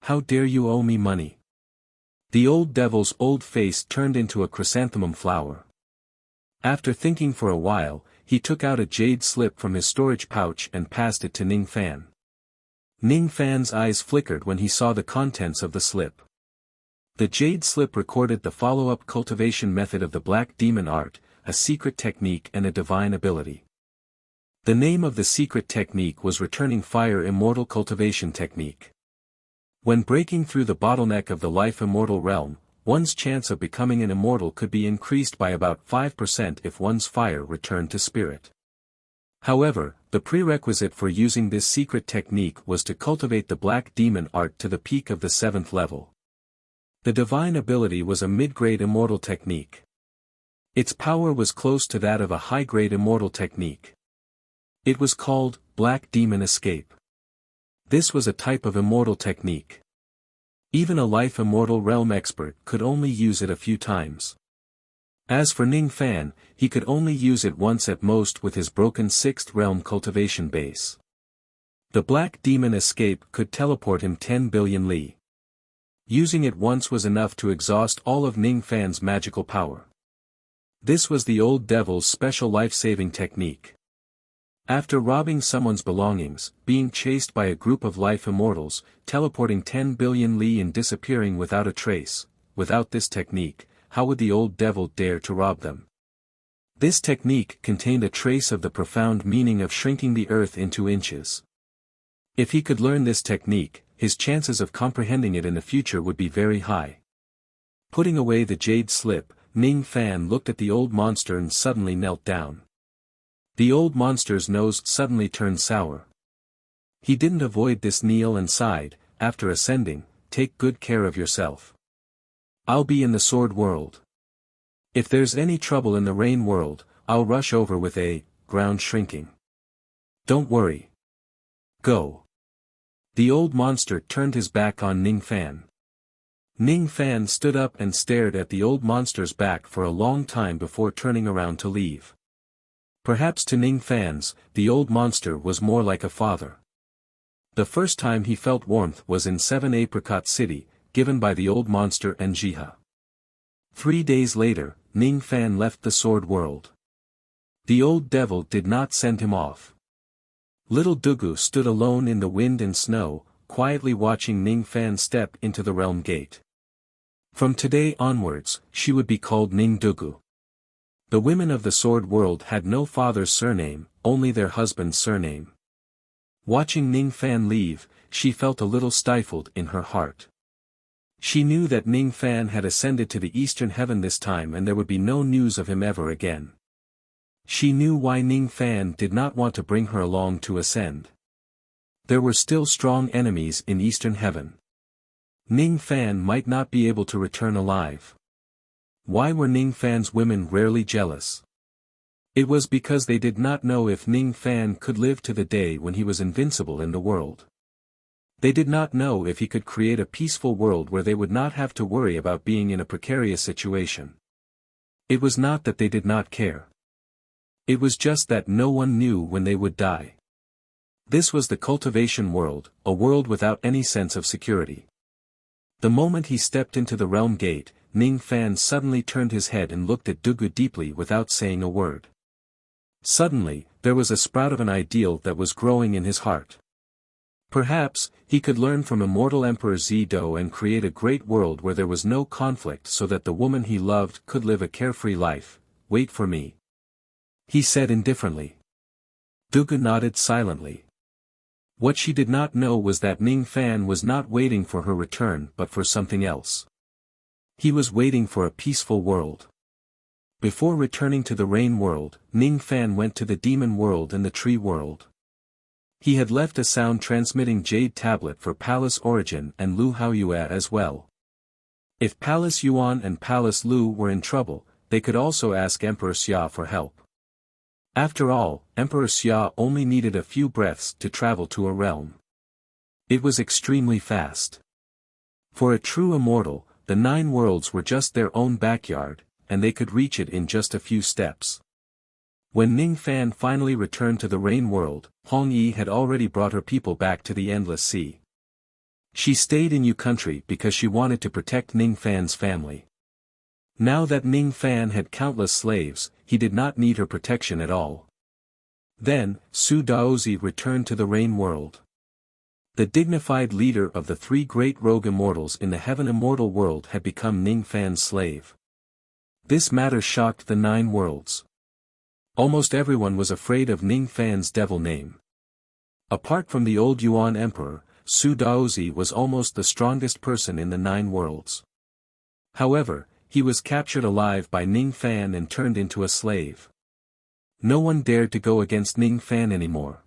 S1: How dare you owe me money? The old devil's old face turned into a chrysanthemum flower. After thinking for a while, he took out a jade slip from his storage pouch and passed it to Ning Fan. Ning Fan's eyes flickered when he saw the contents of the slip. The jade slip recorded the follow-up cultivation method of the Black Demon art, a secret technique and a divine ability. The name of the secret technique was Returning Fire Immortal Cultivation Technique. When breaking through the bottleneck of the life immortal realm, one's chance of becoming an immortal could be increased by about 5% if one's fire returned to spirit. However, the prerequisite for using this secret technique was to cultivate the Black Demon art to the peak of the 7th level. The divine ability was a mid-grade immortal technique. Its power was close to that of a high-grade immortal technique. It was called Black Demon Escape. This was a type of immortal technique. Even a life immortal realm expert could only use it a few times. As for Ning Fan, he could only use it once at most with his broken 6th realm cultivation base. The Black Demon Escape could teleport him 10 billion li. Using it once was enough to exhaust all of Ning Fan's magical power. This was the old devil's special life-saving technique. After robbing someone's belongings, being chased by a group of life immortals, teleporting 10 billion li and disappearing without a trace, without this technique, how would the old devil dare to rob them? This technique contained a trace of the profound meaning of shrinking the earth into inches. If he could learn this technique, his chances of comprehending it in the future would be very high. Putting away the jade slip, Ning Fan looked at the old monster and suddenly knelt down. The old monster's nose suddenly turned sour. He didn't avoid this kneel and sighed, after ascending, "Take good care of yourself. I'll be in the sword world. If there's any trouble in the rain world, I'll rush over with a ground shrinking. Don't worry. Go." The old monster turned his back on Ning Fan. Ning Fan stood up and stared at the old monster's back for a long time before turning around to leave. Perhaps to Ning Fan's, the old monster was more like a father. The first time he felt warmth was in 7 Apricot City, given by the old monster and Jiha. 3 days later, Ning Fan left the sword world. The old devil did not send him off. Little Dugu stood alone in the wind and snow, quietly watching Ning Fan step into the realm gate. From today onwards, she would be called Ning Dugu. The women of the sword world had no father's surname, only their husband's surname. Watching Ning Fan leave, she felt a little stifled in her heart. She knew that Ning Fan had ascended to the eastern heaven this time and there would be no news of him ever again. She knew why Ning Fan did not want to bring her along to ascend. There were still strong enemies in eastern heaven. Ning Fan might not be able to return alive. Why were Ning Fan's women rarely jealous? It was because they did not know if Ning Fan could live to the day when he was invincible in the world. They did not know if he could create a peaceful world where they would not have to worry about being in a precarious situation. It was not that they did not care. It was just that no one knew when they would die. This was the cultivation world, a world without any sense of security. The moment he stepped into the realm gate, Ning Fan suddenly turned his head and looked at Dugu deeply without saying a word. Suddenly, there was a sprout of an ideal that was growing in his heart. Perhaps, he could learn from immortal Emperor Zido and create a great world where there was no conflict so that the woman he loved could live a carefree life. "Wait for me," he said indifferently. Dugu nodded silently. What she did not know was that Ning Fan was not waiting for her return but for something else. He was waiting for a peaceful world. Before returning to the rain world, Ning Fan went to the demon world and the tree world. He had left a sound-transmitting jade tablet for Palace Origin and Lu Haoyue as well. If Palace Yuan and Palace Lu were in trouble, they could also ask Emperor Xia for help. After all, Emperor Xia only needed a few breaths to travel to a realm. It was extremely fast. For a true immortal, the 9 worlds were just their own backyard, and they could reach it in just a few steps. When Ning Fan finally returned to the rain world, Hong Yi had already brought her people back to the Endless Sea. She stayed in Yu country because she wanted to protect Ning Fan's family. Now that Ning Fan had countless slaves, he did not need her protection at all. Then, Su Daozi returned to the Rain World. The dignified leader of the three great rogue immortals in the Heaven Immortal world had become Ning Fan's slave. This matter shocked the 9 worlds. Almost everyone was afraid of Ning Fan's devil name. Apart from the old Yuan Emperor, Su Daozi was almost the strongest person in the 9 worlds. However, he was captured alive by Ning Fan and turned into a slave. No one dared to go against Ning Fan anymore.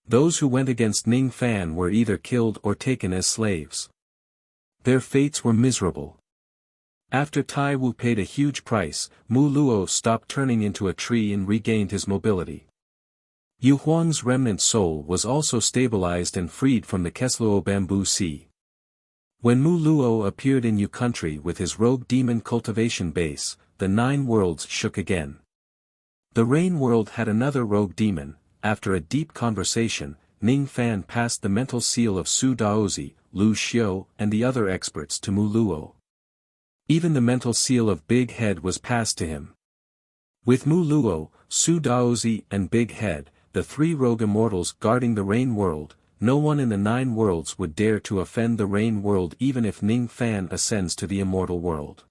S1: Those who went against Ning Fan were either killed or taken as slaves. Their fates were miserable. After Tai Wu paid a huge price, Mu Luo stopped turning into a tree and regained his mobility. Yu Huang's remnant soul was also stabilized and freed from the Kesluo Bamboo Sea. When Mu Luo appeared in Yu country with his rogue demon cultivation base, the 9 worlds shook again. The Rain world had another rogue demon. After a deep conversation, Ning Fan passed the mental seal of Su Daozi, Lu Xiu, and the other experts to Mu Luo. Even the mental seal of Big Head was passed to him. With Mu Luo, Su Daozi and Big Head, the 3 rogue immortals guarding the Rain world, no one in the 9 worlds would dare to offend the Rain world even if Ning Fan ascends to the immortal world.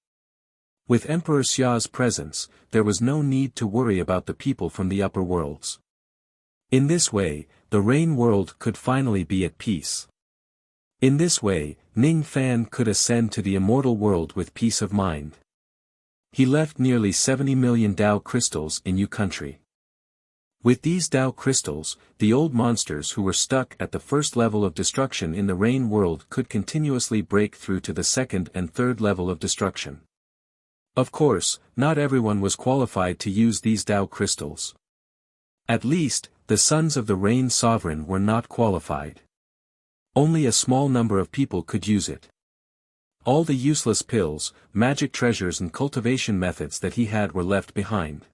S1: With Emperor Xia's presence, there was no need to worry about the people from the upper worlds. In this way, the Rain world could finally be at peace. In this way, Ning Fan could ascend to the immortal world with peace of mind. He left nearly 70 million Dao crystals in Yu country. With these Dao crystals, the old monsters who were stuck at the first level of destruction in the Rain world could continuously break through to the second and third level of destruction. Of course, not everyone was qualified to use these Dao crystals. At least, the sons of the Rain Sovereign were not qualified. Only a small number of people could use it. All the useless pills, magic treasures and cultivation methods that he had were left behind.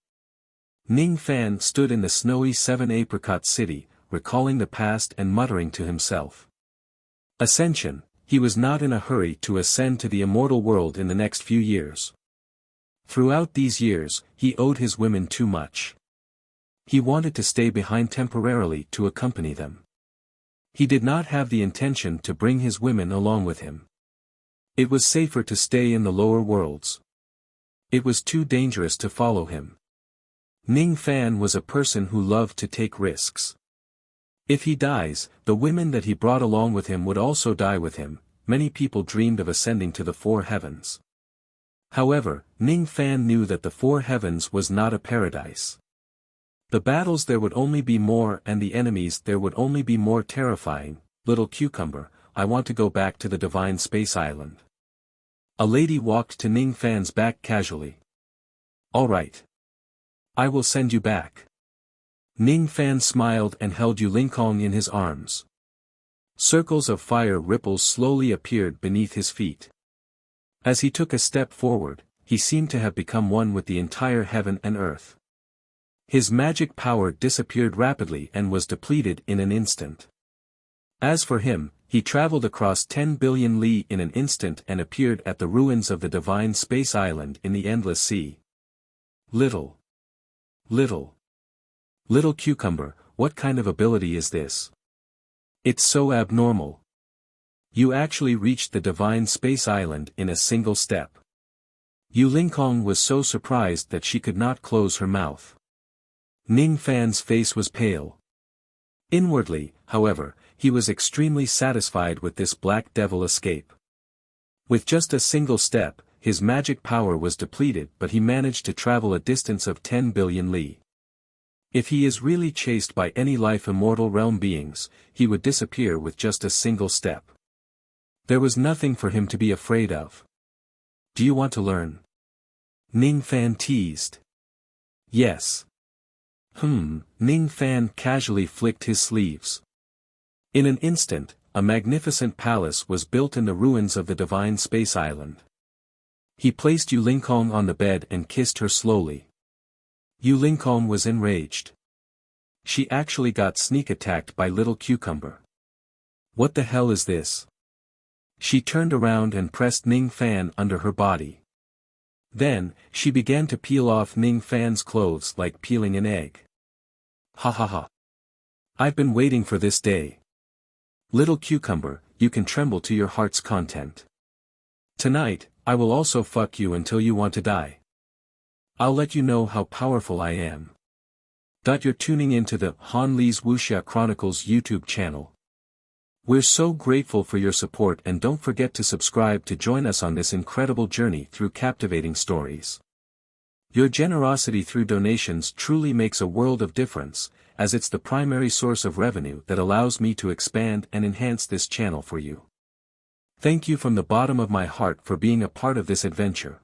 S1: Ning Fan stood in the snowy 7-apricot city, recalling the past and muttering to himself. Ascension, he was not in a hurry to ascend to the immortal world in the next few years. Throughout these years, he owed his women too much. He wanted to stay behind temporarily to accompany them. He did not have the intention to bring his women along with him. It was safer to stay in the lower worlds. It was too dangerous to follow him. Ning Fan was a person who loved to take risks. If he dies, the women that he brought along with him would also die with him. Many people dreamed of ascending to the 4 heavens. However, Ning Fan knew that the 4 heavens was not a paradise. The battles there would only be more and the enemies there would only be more terrifying. Little cucumber, I want to go back to the divine space island. A lady walked to Ning Fan's back casually. All right. I will send you back. Ning Fan smiled and held Yu Lingkong in his arms. Circles of fire ripples slowly appeared beneath his feet. As he took a step forward, he seemed to have become one with the entire heaven and earth. His magic power disappeared rapidly and was depleted in an instant. As for him, he traveled across 10 billion li in an instant and appeared at the ruins of the divine space island in the endless sea. Little cucumber, what kind of ability is this? It's so abnormal. You actually reached the divine space island in a single step. Yu Lingkong was so surprised that she could not close her mouth. Ning Fan's face was pale. Inwardly, however, he was extremely satisfied with this black devil escape. With just a single step, his magic power was depleted but he managed to travel a distance of 10 billion li. If he is really chased by any life immortal realm beings, he would disappear with just a single step. There was nothing for him to be afraid of. Do you want to learn? Ning Fan teased. Yes. Ning Fan casually flicked his sleeves. In an instant, a magnificent palace was built in the ruins of the divine space island. He placed Yu Lingkong on the bed and kissed her slowly. Yu Lingkong was enraged. She actually got sneak attacked by Little Cucumber. What the hell is this? She turned around and pressed Ning Fan under her body. Then, she began to peel off Ning Fan's clothes like peeling an egg. Ha ha ha. I've been waiting for this day. Little cucumber, you can tremble to your heart's content. Tonight, I will also fuck you until you want to die. I'll let you know how powerful I am. You're tuning into the Han Lee's Wuxia Chronicles YouTube channel. We're so grateful for your support, and don't forget to subscribe to join us on this incredible journey through captivating stories. Your generosity through donations truly makes a world of difference, as it's the primary source of revenue that allows me to expand and enhance this channel for you. Thank you from the bottom of my heart for being a part of this adventure.